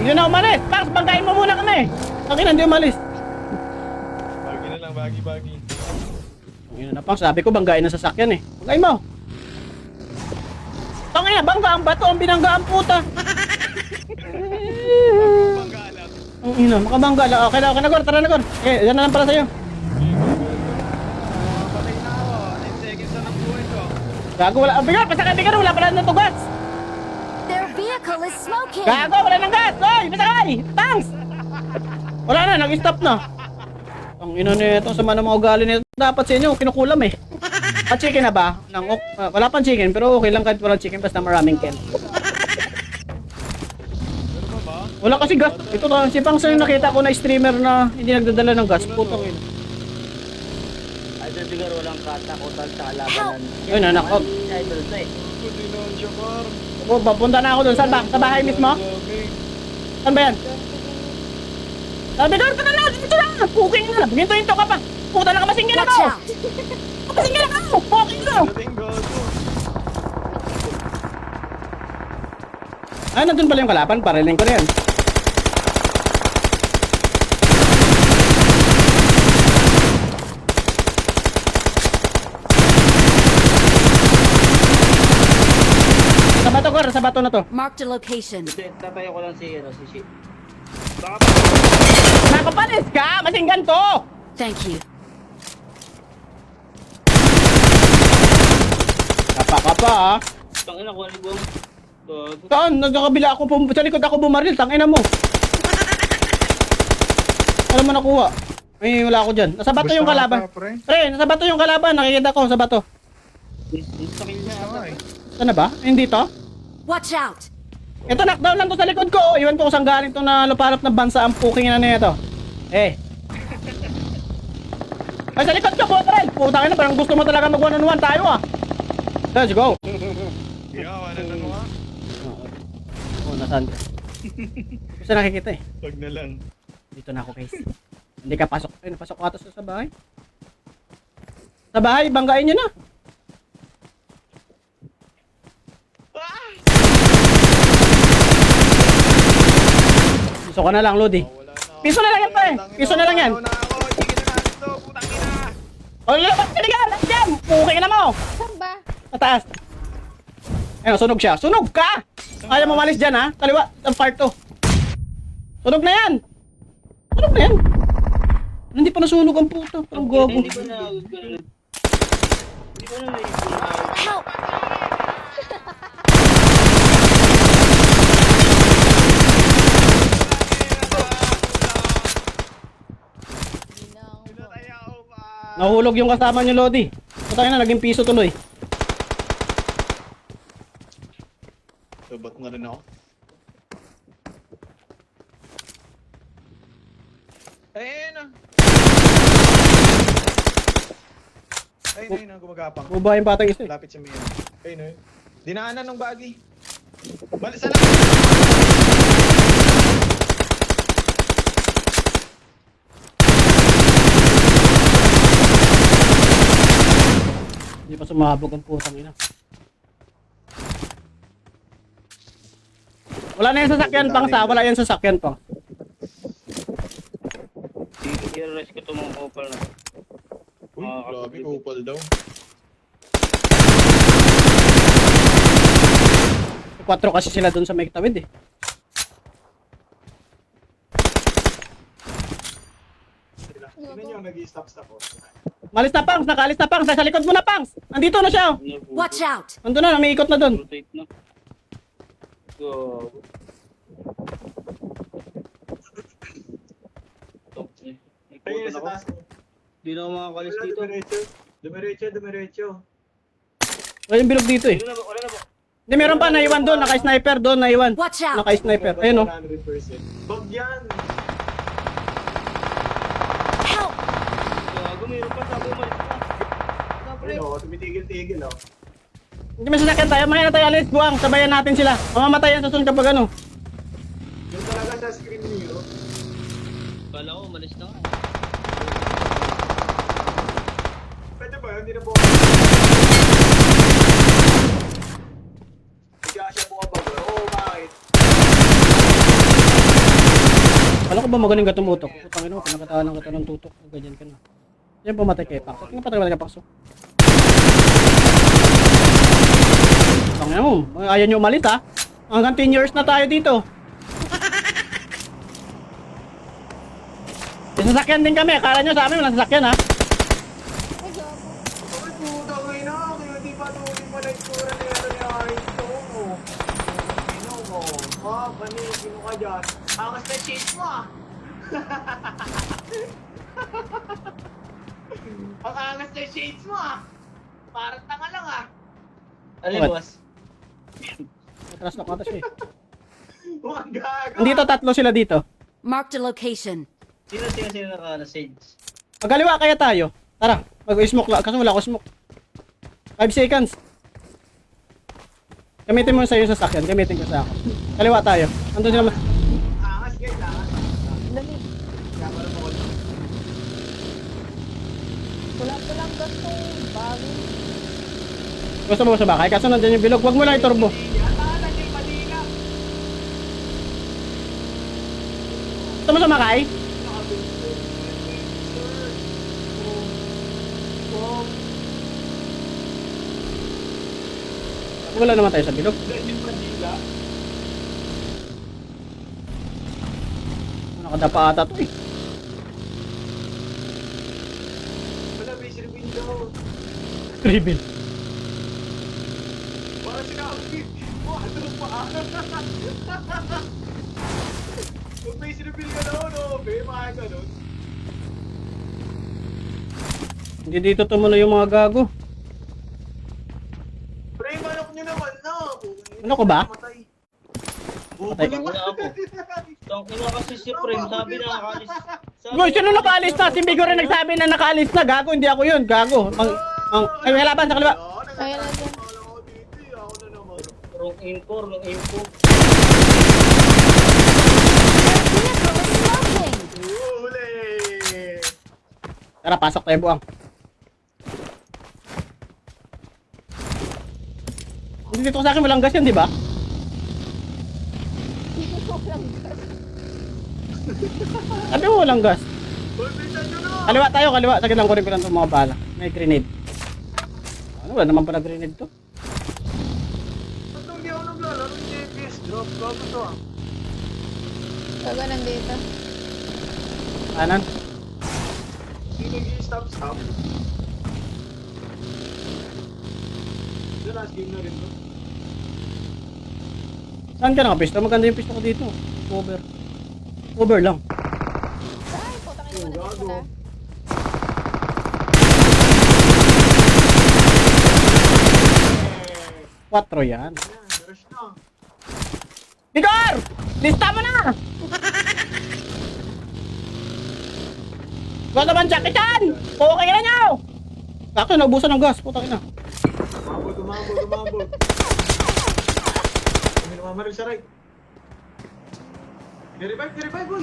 hindi na umalis. Pax, banggain mo muna kami. Tangina, hindi umalis. Bagi na lang, bagi. Yun na, Pax, sabi ko banggain ang sasakyan eh. Banggain mo. Tangina, bangga ang bato, ang binangga ang puta. Panggalap. Ang ina, makabangga lang. Okay na, Gor, tara na, Gor. Okay, yan na lang para sa'yo. Patay na ako. 9 seconds na ng buhay ko. Gago, wala. Bigar, pasakay, Bigar, wala pala na to gas. Their vehicle is smoking. Gago, wala nang gas. Oy, pasakay. Tanks. Wala na, nag-stop na. Ang ina nito, sama ng mga ugali nito. Dapat sa inyo, kinukulam eh. Pa-chicken na ba? Wala pang chicken, pero okay lang kahit walang chicken basta maraming ken. Wala kasi gas. Ito si Pang yung nakita ko na streamer na hindi nagdadala ng gas. Putang ina. Idol Bigar, walang katakutan sa kalabanan. Yun, anak ko. Idol to eh. Hindi na ang Jakar. Papunta na ako doon. Saan ba? Sa bahay mismo? Saan ba yan? Sabi doon ka na lang! Dito na! Puking na! Hinto-hinto ka pa! Puta na kamasingin Watch ako! out. Kamasingin ako! Puking na! Dating gago. Ah, nandun pala yung kalaban. Pariling ko na yan. Sa bato, Gor. Sa bato na to. Marked a location. Tatayo ko lang si Shi. Nakapalis ka! Masinggan to! Thank you. Kapa pa ah. Tangina ko, alibong. Saan? Nagkakabila ako, sa likod ako bumaril, tangina mo. Alam mo nakuha. Ay, wala ako dyan. Nasa bato yung kalaban. Pre, nasa bato yung kalaban, nakikita ko sa bato. Saan na ba? Hindi to? Watch out. Ito, knockdown lang to sa likod ko. Iwan ko kung saan galing to na luparap na bansa ang puking na nito. Eh. Ay, sa likod ko, Potrel. Putang ina, parang gusto mo talaga mag one-on-one tayo ah. Let's go. Gawa na lang ha. Oh, nasaan ka? Gusto nakikita eh. Wag na lang. Dito na ako guys. Hindi ka pasok. Ay, napasok ko ata sa bahay. Sa bahay, banggain nyo na. Piso ka na lang, Lodi. Piso na lang yan, pre. Piso na lang yan. Wala ako. Sige na natin to. Putang ina. O, labas ka liga. Nandiyan. Puking na mo. Saan ba? Sa taas. Ayun, sunog siya. Sunog ka! Ayaw mo malis dyan, ha? Kaliwa, ang part 2. Sunog na yan! Sunog na yan! Hindi pa nasunog ang puto. Parang gogo. Hindi ko na... Hindi ko na Help. Nahulog yung kasama niyo, Lodi. Putangin na, naging piso tuloy. Sabat na rin ako. Ayun na. Ayun na, gumagapang. Baba yung batang isa eh. Lapit sa Mia. Ayun na. Dinaanan ng bagi. Balik sa lang. Hindi pa sumabog ang putang ina. Wala na yung sasakyan pang sa, wala yung sasakyan pang. I-rest ko itong mga couple na. Uy, grabe, kupal daw. 4 kasi sila dun sa may tawid eh. Tignan nyo, nag-i-stop po. Malis na Pangs, nakaalis na Pangs, sa likod mo na Pangs. Andito na siya. Watch out! Nandun na, umiikot na dun. Rotate na. Go. Ayun, sa taas. Di na ako makakalis dito. Dumiretso. Wala yung bilog dito eh. Wala na po. Hindi, meron pa, naiwan doon, naka-sniper doon, naiwan. Watch out! Naka-sniper, ayun o. 100%. Bag yan. Help! Gago, mayroon pa. Sabi umalis pa. Ayun o, tumitigil-tigil o. Hindi may sasakyan tayo, mga na tayo alis, buwang, sabayan natin sila. Mamamatay yan sa sun kapag ano. Yung talaga sa screen niyo. Kala ko, umalis na nga. Pwede ba? Hindi na po. Hindi siya po kapag. Oo, bakit? Kala ko ba magaling ka tumutok? Putang ina mo, pinakataan ka ng tutok. Ganyan ka na. Yan pumatay kay Pax. At nga patay ka Pax. Putang ina mo, ayaw nyo umalis ha. Hanggang 10 years na tayo dito. May sasakyan din kami, akala nyo sa amin walang sasakyan ha. Ay, putang ina. Kaya di pa tuloy pala yung tura ni ano ni Aito. Sino mo? Panigin mo ka dyan. Angas na chase mo ah. Ang angas na shades mo ah. Parang tanga lang ah. Ano What? boss? Atras na kata siya eh. Huwag gago. Andito, tatlo sila dito. Marked a location. Sino naka-sage? Magkaliwa kaya tayo. Tara, mag-smoke lang. Kasi wala ko smoke. 5 seconds. Gamitin mo sa iyo sa sasakyan. Gamitin ko sa ako. Kaliwa tayo. Andun sila. Angas guys, angas. Dali. Kaya pala mo ko. Wala pa lang gastong bagay. Gusto mo sa bakay? Kaso nandyan yung bilog. Huwag mo lang iturbo. Yata na yung Manila. Gusto mo sa makay? Wala naman tayo sa bilog. Manila. Nakadapa ata to eh. Wala, basic window. Tribil. Parang sinabi. Ano pa? Kung basic reveal ka daw, no? Be, makaya ka nun. Hindi dito tumulo yung mga gago. Pre, manok nyo naman, no? Ano ko ba? Matay. Patay ka. Wala ako. Tangina kasi si Prem, sabi na nakaalis. Boy, sino nakaalis na? Si Bigo rin nagsabi na nakaalis na. Gago, hindi ako yun. Gago. Ay, may laban sa kaliwa. Ayan na dyan. Ako dito, ako na naman. Wrong info. Vehicle is smoking! Huli! Tara, pasok tayo buwang. Hindi dito sa akin walang gas yan, di ba? Sabi mo walang gas. Hoy, bilisan nyo na! Kaliwa tayo, kaliwa. Sagad lang ko rin ko lang itong mga bala. May grenade. Ano, wala naman pala grenade to. Ba't nung di ako naglalaro ng GPS drop? Bago to ah. Taga nandito. Kanan. Hindi nag-i-stop. Ito, last game na rin to. Saan ka nakapisto? Maganda yung pisto ko dito. Cover. Cover lang. Ay, putang ina mo na pala. 4 yan. Ayan, rush na. Bigor! Lista mo na! Gusto naman Jackie Chan! Okay na nyo! Sakto, naubusan ng gas. Putang ina. Mabot Lumambog. Kami namamaril sa right. Revive, boy!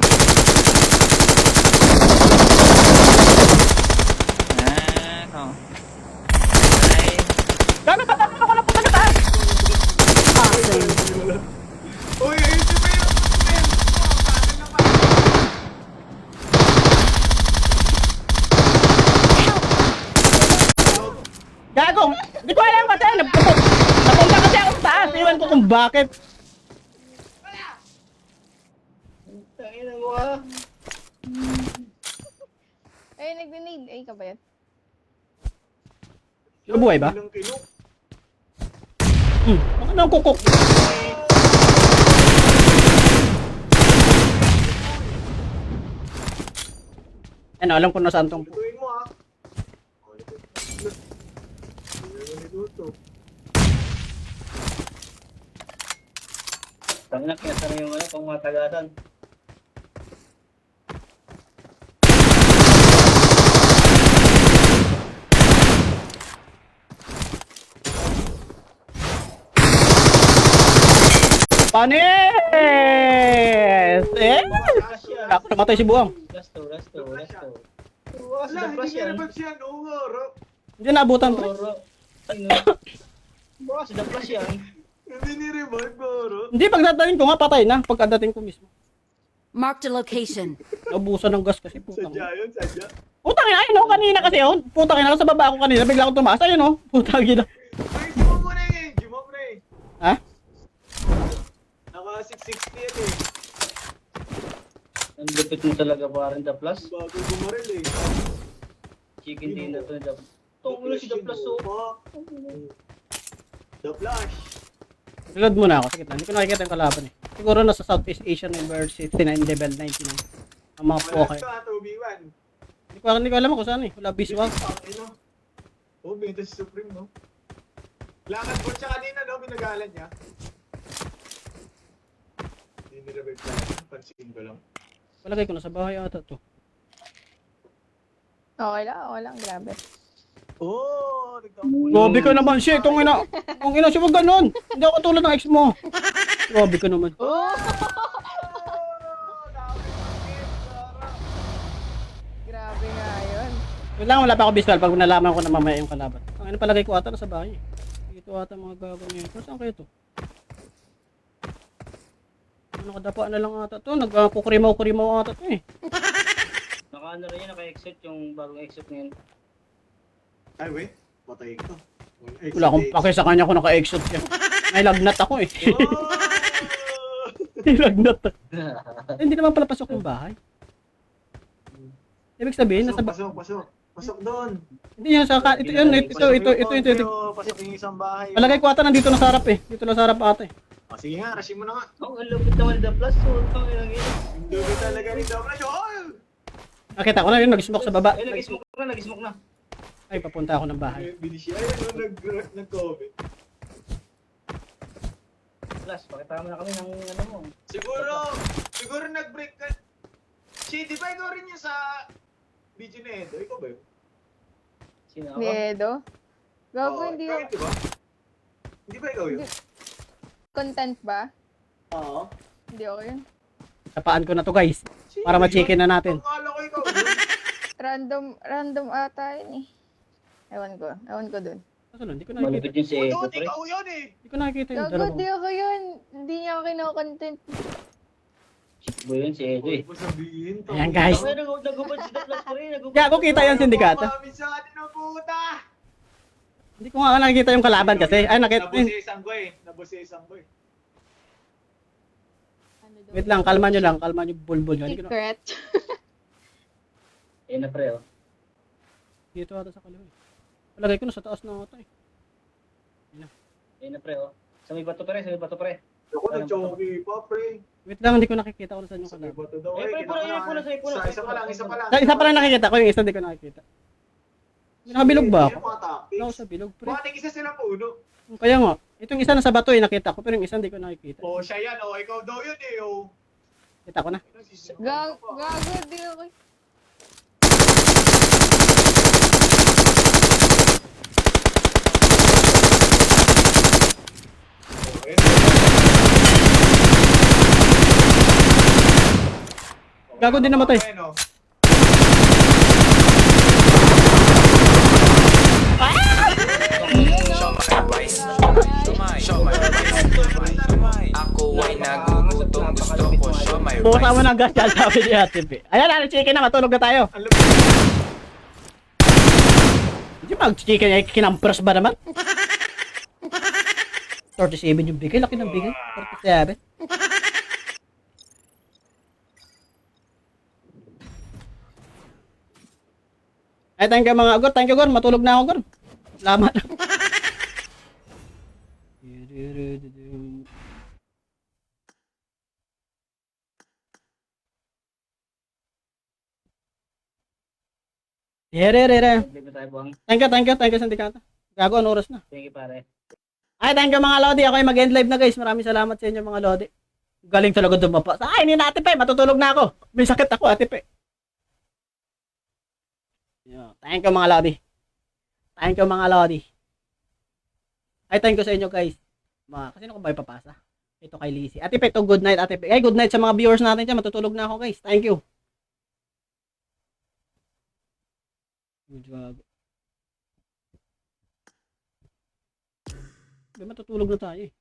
Gano'n pa tayo ako na po sa taas! Uy, ayun si Pio! Gago! Hindi ko alam kasi napunta kasi ako sa taas. Iwan ko kung bakit. Tangina mo ah. Ay, nag-grenade. Ay, ka ba yan? Nabuhay ba? Ilang kilo? Baka na ang kukok. Ano, alam ko na saan tong... Lutuin mo ah. Niluto. Tangina, kaya sana yung pang matagadan. Panis! Eh! Ako namatay si Buwang. Last to. Wala, hindi ka na siya. Oo nga, Ro. Hindi naabutan pre. Ay, no. Bukas, the flash yan. Hindi ni-revive ko, Ro. Hindi, pagdadating ko nga patay na. Pagkadating ko mismo. Marked a location. Naubusan ng gas kasi putang. Sadya yun, sadya. Putang ina, ayun oh, kanina kasi oh. Putang ina, sa baba ako kanina, bigla akong tumaas. Ayun oh, putang ina. Ay, di mo muna yung engine mo, pre. Ha? Naka 660 yan eh. Ang lupit mo talaga parang the plus. Bago bumaril eh. Chicken dinner to the... Tungulo si the plus oh. The Flash. Reload muna ako, sige lang. Hindi ko nakikita yung kalaban eh. Siguro nasa Southeast Asian University na in level 99. Ang mga poker. Wala ka, 2v1. Hindi ko alam kung saan eh. Wala visual. Oh, binta si Supreme, no? Lakad po siya kanina, no? Binagalan niya. Hindi nirevive siya. Pansin ko lang. Palagay ko nasa bahay ata to. Okay lang. Grabe. Oh, nagkakulo. Grabe ka naman siya. Itong ina. Ang ina siya, wag ganun. Hindi ako tulad ng ex mo. Grabe ka naman. Grabe nga yun. Wala pa ako visual pag nalaman ko na mamaya yung kalaban. Ang ina palagay ko ata nasa bahay. Dito ata mga gago niya. Saan kayo to? Nakadapa na lang ata to. Nagkukurimaw-kurimaw ata to eh. Naka-ano rin yun, naka-exit yung bagong exit ngayon. Ay, wait. Patay ko. Wala akong pake sa kanya kung naka-exit siya. May lagnat ako eh. Oh! May lagnat. Hindi naman pala pasok yung bahay. Ibig sabihin, nasa Pasok doon. Hindi yan sa ito yun, ito. Pasok yung isang bahay. Palagay ko ata nandito na sa harap eh. Dito na sa harap ata eh. Oh, sige nga, rushing mo na nga. Oh, ang lupit naman the plus oh. Tangina yun. Hindi talaga rin daw. Oh! Nakita ko na yun, nag-smoke sa baba. Ay, nag-smoke na. Ay, papunta ako ng bahay. Bilis siya. Ayun, nag-COVID. Plus, pakita mo na kami ng ano mo. Siguro nag-break ka. Si, di ba ikaw rin yun sa video na Edo? Ikaw ba yun? Sino ako? Ni Edo? Gago, hindi ikaw ko... yun, di ba? Hindi ba ikaw yun? Content ba? Oo. Hindi ako yun. Tapaan ko na to guys. Para ma-chicken na natin. Akala ko ikaw yun. Random ata yun eh. Ewan ko dun. Kaso lang, hindi ko nakikita. Malupit yun si Edo, Dude, pre. ikaw yun eh. Hindi ko nakikita yung Gago, dalawa. di ako yun. Hindi niya ako kino-content. Chikbo yun si Edo eh. Huwag mo sabihin to. Ayan guys. Ay, nagubad si the plus pre. Gago, kita yung sindikata. Mami sa atin ang puta. Hindi ko nga nakikita yung kalaban kasi. Ay, nakita. Nabusisan ko eh. Nabusisan ko eh. Wait lang, kalma nyo lang. Kalma nyo bulbul nyo. Hindi ko na- Secret. Ayun na pre oh. Dito ata sa kaliwa eh. Palagay ko na sa taas na ata eh. Ayun na pre oh. Sa may bato pre. Ako nag-choky pa, pre. Wait lang, hindi ko nakikita kung saan yung Sa may kalaban. bato daw Eh, pre, puro, Isa pa lang. Isa pa lang nakikita ko, yung isa hindi ko nakikita. Nakabilog ba ako? Wala ako sa bilog, pre. Bakit isa silang puno? Kaya nga, itong isa nasa bato eh, nakita ko, pero yung isa hindi ko nakikita. Oh, siya yan. Oh, ikaw daw yun eh. Oh. Kita ko na. Gago, di ako. Gago din namatay. Ayun, oh. Puta mo ng gas dyan, sabi ni Ate P. Ayan, ano, chicken na, matulog na tayo. Ang lupit. Hindi mag-chicken, ay kinampers ba naman? 37 yung bigay, laki ng bigay. 37. Ay, thank you mga Gor. Thank you, Gor. Matulog na ako, Gor. Salamat. Here. Hindi tayo buwang. Thank you, Sindikata. Gago, ano oras na? Sige pare. Ay, thank you mga Lodi. Ako ay mag-end live na guys. Maraming salamat sa inyo mga Lodi. Galing talaga dumapa. Ay, hindi na Ate Pe. Matutulog na ako. May sakit ako, Ate Pe. Yeah. Thank you mga Lodi. Thank you mga Lodi. Ay, thank you sa inyo guys. Kasi ko ba ipapasa? Ito kay Lizzie. Ate Pe, to good night Ate Pe. Ay, good night sa mga viewers natin dyan. Matutulog na ako guys. Thank you. Good job. Matutulog na tayo eh.